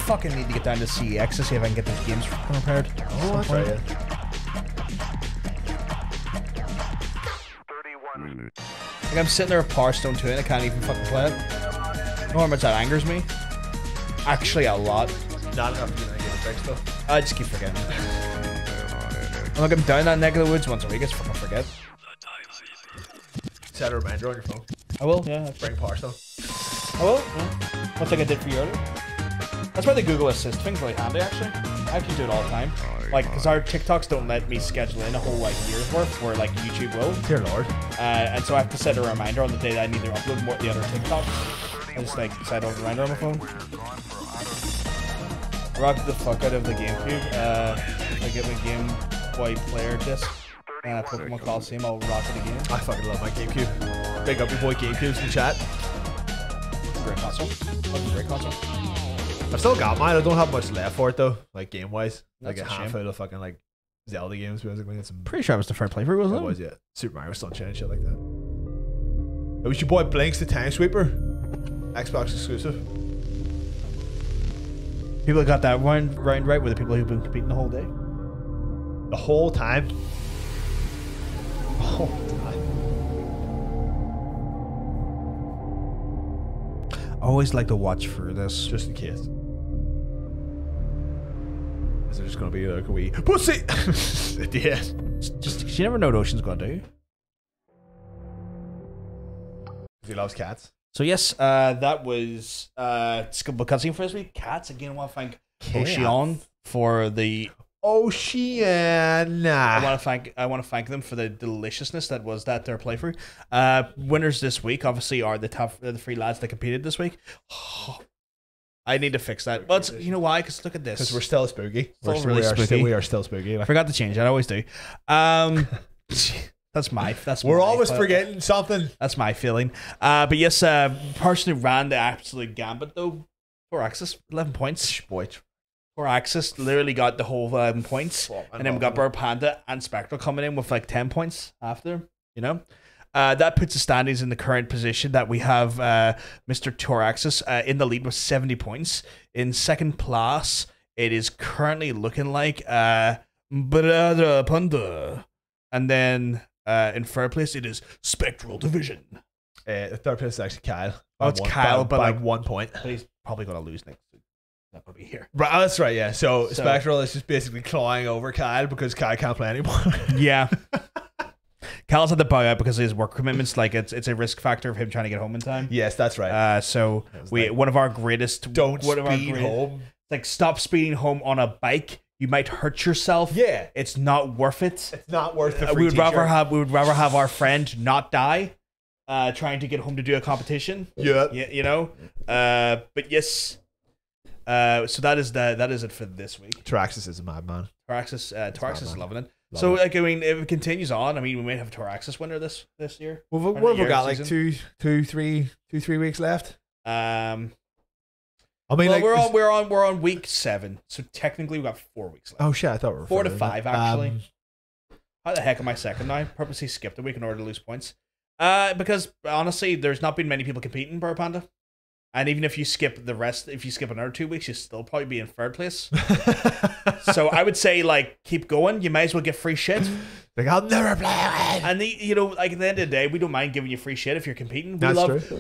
Fucking need to get down to CEX to see if I can get those games prepared. Oh, that's right. Like I'm sitting there with Power Stone 2 and I can't even fucking play it. You know how much that angers me? Actually, a lot. Not enough to get it fixed though. I just keep forgetting. Look, I'm down that neck of the woods once a week. I just fucking forget. Set a reminder on your phone. I will, yeah. Bring Power Stone. I will, yeah. Much like I did for you earlier. That's why the Google Assist thing's really handy, actually. I actually do it all the time. Like, because our TikToks don't let me schedule in a whole, like, year's worth, where, like, YouTube will. Dear Lord. And so I have to set a reminder on the day that I need to upload more the other TikToks. I just, like, set a reminder on my phone. I rocked the fuck out of the GameCube. If I get my Game Boy Player disc and I Pokemon Coliseum, I'll rock it again. I fucking love my GameCube. Big up your boy GameCubes in the chat. Great console. Great console. I've still got mine. I don't have much left for it though, like game wise. Like That's a a shame. handful of fucking like Zelda games basically. And some Pretty sure it was the fair playthrough, wasn't it? It was, yeah. Super Mario Sunshine and shit like that. It was your boy Blinks the Time Sweeper. Xbox exclusive. People that got that round right were the people who've been competing the whole day. The whole time. Oh, I always like to watch for this. just in case. Is there just gonna be like a wee pussy? Yeah. Just you never know what Ocean's gonna do. He loves cats. So yes, that was skip cutscene for this week. Cats again. I want to thank Ocean for the Oceana. I want to thank them for the deliciousness that was their playthrough. Winners this week obviously are the three lads that competed this week. I need to fix that, but you know why? Because look at this. Because we're still spooky. We are still spooky. I forgot to change it. I always do. We're always forgetting something. That's my feeling. But yes, person who ran the absolute gambit though, Toraxis, 11 points. Boy. Toraxis literally got the whole 11 points, and then we got Burr Panda and Spectral coming in with like 10 points after. You know, that puts the standings in the current position that we have. Mr. Toraxis in the lead with 70 points. In second place, it is currently looking like Brother Panda, and then. In third place, it is Spectral Division. The third place is actually Kyle. Oh, it's Kyle, but by like 1 point. But he's probably going to lose next week. Not going to be here. Right, that's right, yeah. So Spectral is just basically clawing over Kyle because Kyle can't play anymore. Yeah. Kyle's had to bow out because of his work commitments. Like it's a risk factor of him trying to get home in time. Yes, that's right. So one of our greatest speed home. Like stop speeding home on a bike. You might hurt yourself. Yeah, it's not worth it. It's not worth it. We would rather have our friend not die, trying to get home to do a competition. Yeah, you know. But yes, so that is it for this week. Toraxis is a madman. Toraxis is loving it. So like I mean, if it continues on, I mean, we might have a Toraxis winner this year. What have we got? Like two, 3 weeks left. I mean, well, we're on week 7, so technically we got 4 weeks left. Oh shit! I thought we were 4 to 5 actually. How the heck am I second now? I purposely skipped a week in order to lose points. Because honestly, there's not been many people competing Burr Panda, and even if you skip the rest, if you skip another 2 weeks, you still probably be in third place. So I would say like keep going. You might as well get free shit. Like I'll never play again. And you know, like at the end of the day, we don't mind giving you free shit if you're competing.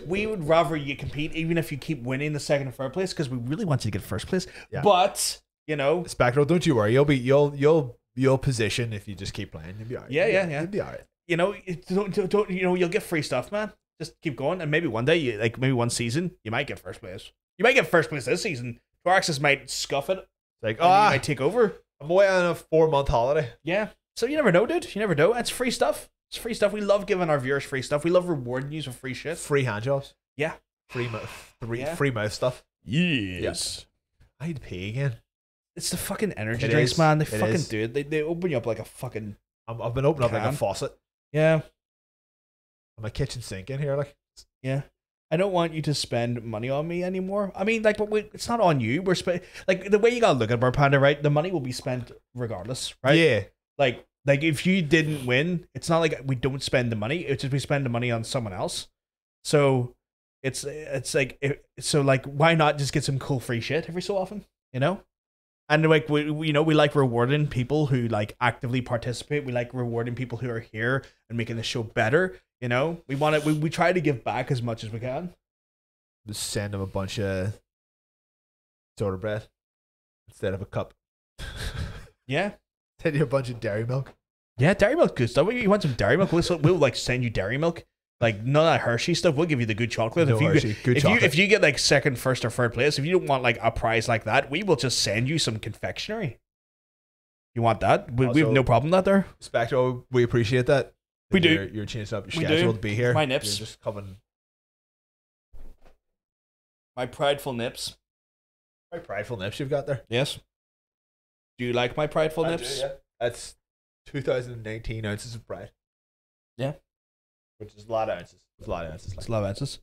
We would rather you compete even if you keep winning the second and third place because we really want you to get first place. Yeah. But you know, Spectral, don't you worry. You'll position if you just keep playing. You'll be alright. Yeah. You'll be alright. You know, don't you know? You'll get free stuff, man. Just keep going, and maybe one day, maybe one season, you might get first place. You might get first place this season. Toraxis might scuff it. Like, you might take over. I'm away on a 4-month holiday. Yeah. So you never know, dude. You never know. It's free stuff. It's free stuff. We love giving our viewers free stuff. We love rewarding you with free shit. Free hand jobs. Yeah. Free mouth stuff. Yes. I need to pee again. It's the fucking energy drinks, man. They fucking do it. They open you up like a fucking. I've been opening up like a faucet. Yeah. My kitchen sink in here, like. Yeah. I don't want you to spend money on me anymore. I mean, like, but it's not on you. We're like the way you gotta look at Burr Panda, right? The money will be spent regardless, right? Yeah. Like if you didn't win, it's not like we don't spend the money. It's just we spend the money on someone else. So it's like why not just get some cool free shit every so often, you know? And like we like rewarding people who like actively participate. We like rewarding people who are here and making the show better. You know, we try to give back as much as we can. Just send them a bunch of soda bread instead of a cup. Yeah. Send you a bunch of dairy milk. Yeah, dairy milk good stuff. You want some dairy milk? We'll like send you dairy milk. Like none of that Hershey stuff. We'll give you the good chocolate. No Hershey, good chocolate. If you get like second, first, or third place, if you don't want like a prize like that, we will just send you some confectionery. You want that? We have no problem with that there. Spectro, we appreciate that. We do. You're changing up your schedule to be here. My nips. You're just coming. My prideful nips. My prideful nips you've got there. Yes. Do you like my prideful nips? Do, yeah. That's 2019 ounces of pride. Yeah. which is a lot of ounces. It's a lot of ounces. It's a lot of ounces.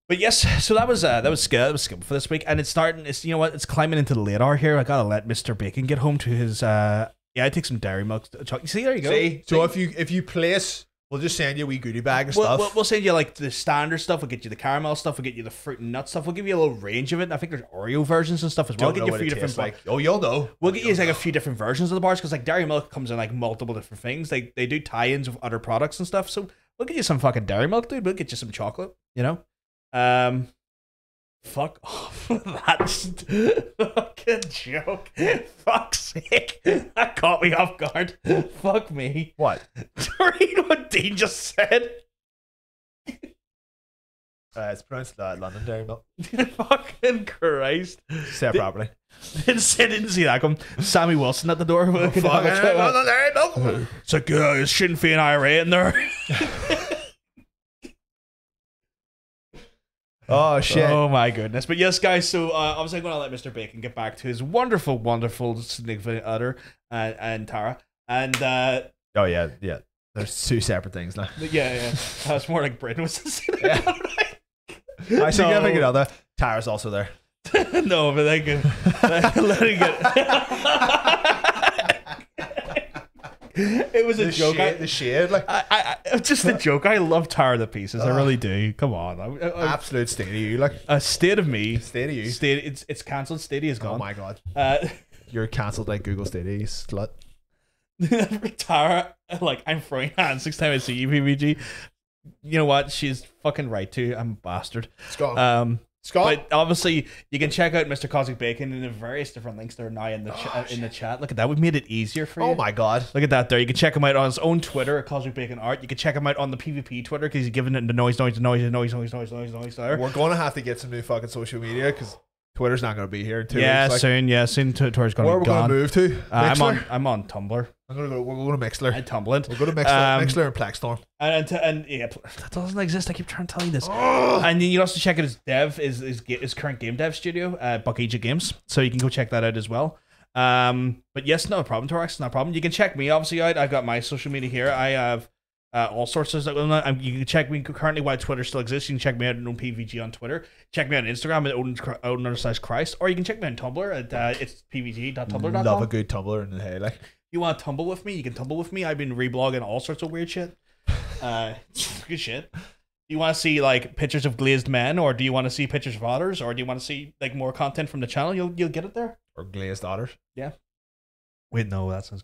But yes, so that was skip for this week, and it's starting. It's, you know what? It's climbing into the late hour here. I gotta let Mr. Bacon get home to his. Yeah, I take some dairy milk. See, there you go. See? So if you place, we'll just send you a wee goodie bag of stuff. We'll send you like the standard stuff. We'll get you the caramel stuff. We'll get you the fruit and nut stuff. We'll give you a little range of it. And I think there's Oreo versions and stuff as well. We'll get you a few different. Like. Oh, you'll know. We'll get you like a few different versions of the bars because like dairy milk comes in like multiple different things. They do tie-ins with other products and stuff. So we'll get you some fucking dairy milk, dude. We'll get you some chocolate. You know. Fuck off. That's fucking joke. Fuck's sake. That caught me off guard. Fuck me. What? Read what Dean just said. It's pronounced London Dairy Milk. Fucking Christ. Say it properly. Didn't see that come. Sammy Wilson at the door. London Dairy Milk. It's like, shouldn't be an IRA in there. Oh shit! Oh my goodness! But yes, guys. So obviously, I'm going to let Mr. Bacon get back to his wonderful, wonderful significant other and Tara. And oh yeah. There's two separate things now. Yeah. It's more like Britain was. My significant other. Tara's also there. No, but let it get. It was a joke. The shade, like I just a joke. I love Tara the pieces. I really do. Come on, absolute state of you, like a state of me. State of you. It's cancelled. Stadia is gone. Oh my god. You're cancelled like Google Stadia, you slut. Tara, like I'm throwing hands next time I see you, PVG. You know what? She's fucking right too. I'm a bastard. Scott. But obviously, you can check out Mr. Cosmic Bacon and the various different links that are now in the chat. Look at that. We've made it easier for you. Oh my god. Look at that there. You can check him out on his own Twitter at Cosmic Bacon Art. You can check him out on the PvP Twitter because he's giving it the noise there. We're going to have to get some new fucking social media because Twitter's not going to be here in 2 weeks. Soon Twitter's going to be gone. Where are we going to move to? I'm on Tumblr. We're going to Mixler. I'm tumbling. We'll go to Mixler and Plexstorm. And yeah, that doesn't exist. I keep trying to tell you this. And then you can also check out his current game dev studio, Buck Agent Games. So you can go check that out as well. But yes, no problem, Torax, no problem. You can check me obviously out. I've got my social media here. I have all sorts of stuff. You can check me currently while Twitter still exists. You can check me out at PVG on Twitter. Check me out on Instagram at Odin_Christ, or you can check me on Tumblr at it's pvg.tumblr.com. Love a good Tumblr in the hay, like. You want to tumble with me? You can tumble with me. I've been reblogging all sorts of weird shit. Good shit. Do you want to see like pictures of glazed men, or do you want to see pictures of otters, or do you want to see like more content from the channel? You'll get it there. Or glazed otters. Yeah. Wait, no, that sounds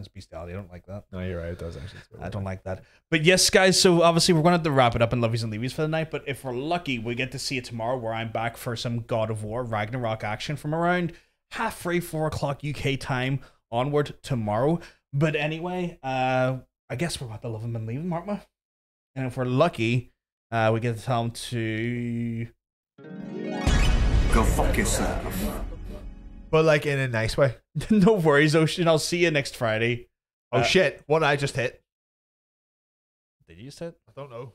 bestiality. I don't like that. No, you're right. It does actually. I don't like that. But yes, guys. So obviously we're going to have to wrap it up in Lovies and Levies for the night. But if we're lucky, we get to see it tomorrow, where I'm back for some God of War Ragnarok action from around 4 o'clock UK time onward tomorrow. But anyway, I guess we're about to love him and leave him, aren't we? And if we're lucky, we get to tell him to go fuck yourself. But like in a nice way. No worries, Ocean. I'll see you next Friday. Oh shit! What I just hit? Did you just hit? I don't know.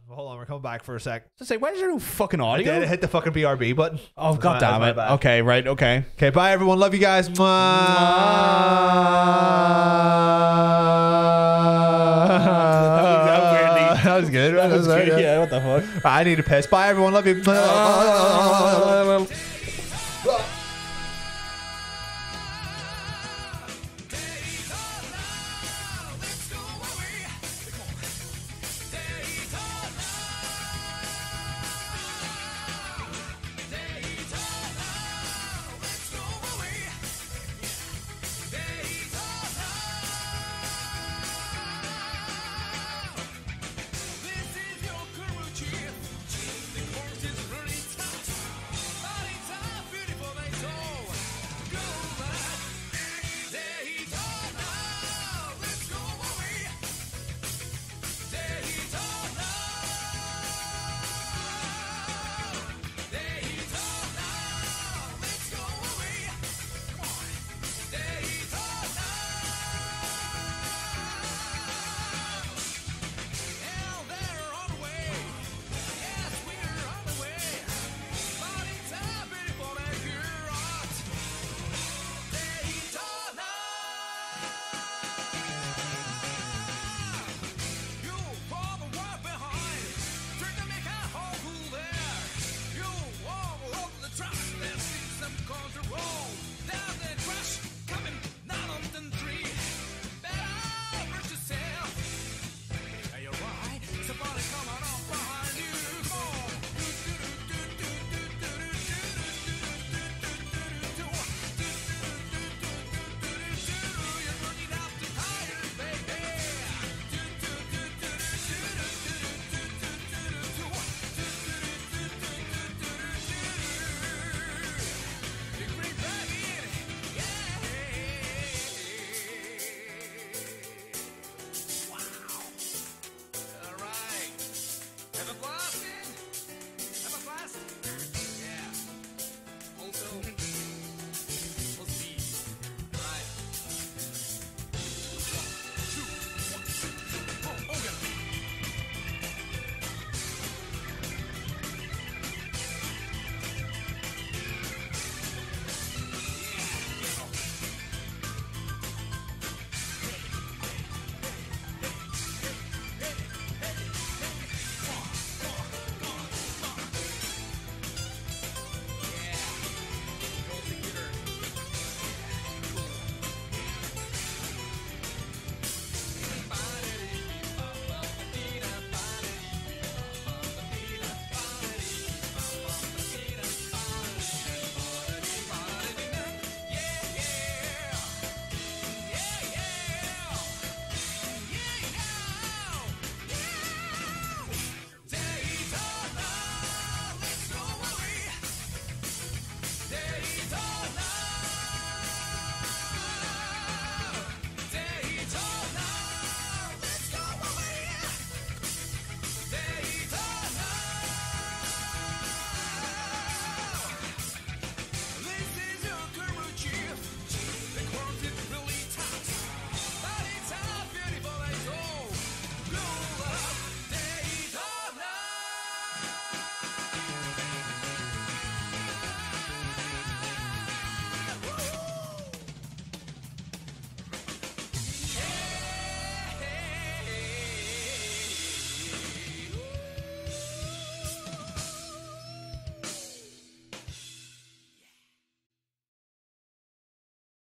Hold on, we're coming back for a sec. So say, why is there no fucking audio? I did hit the fucking BRB button. Oh, god damn it. Okay, right, okay. Okay, bye everyone. Love you guys. That was good. That was good. Yeah, what the fuck? I need to piss. Bye everyone. Love you. Have a blast, man. Have a blast. Yeah. Also,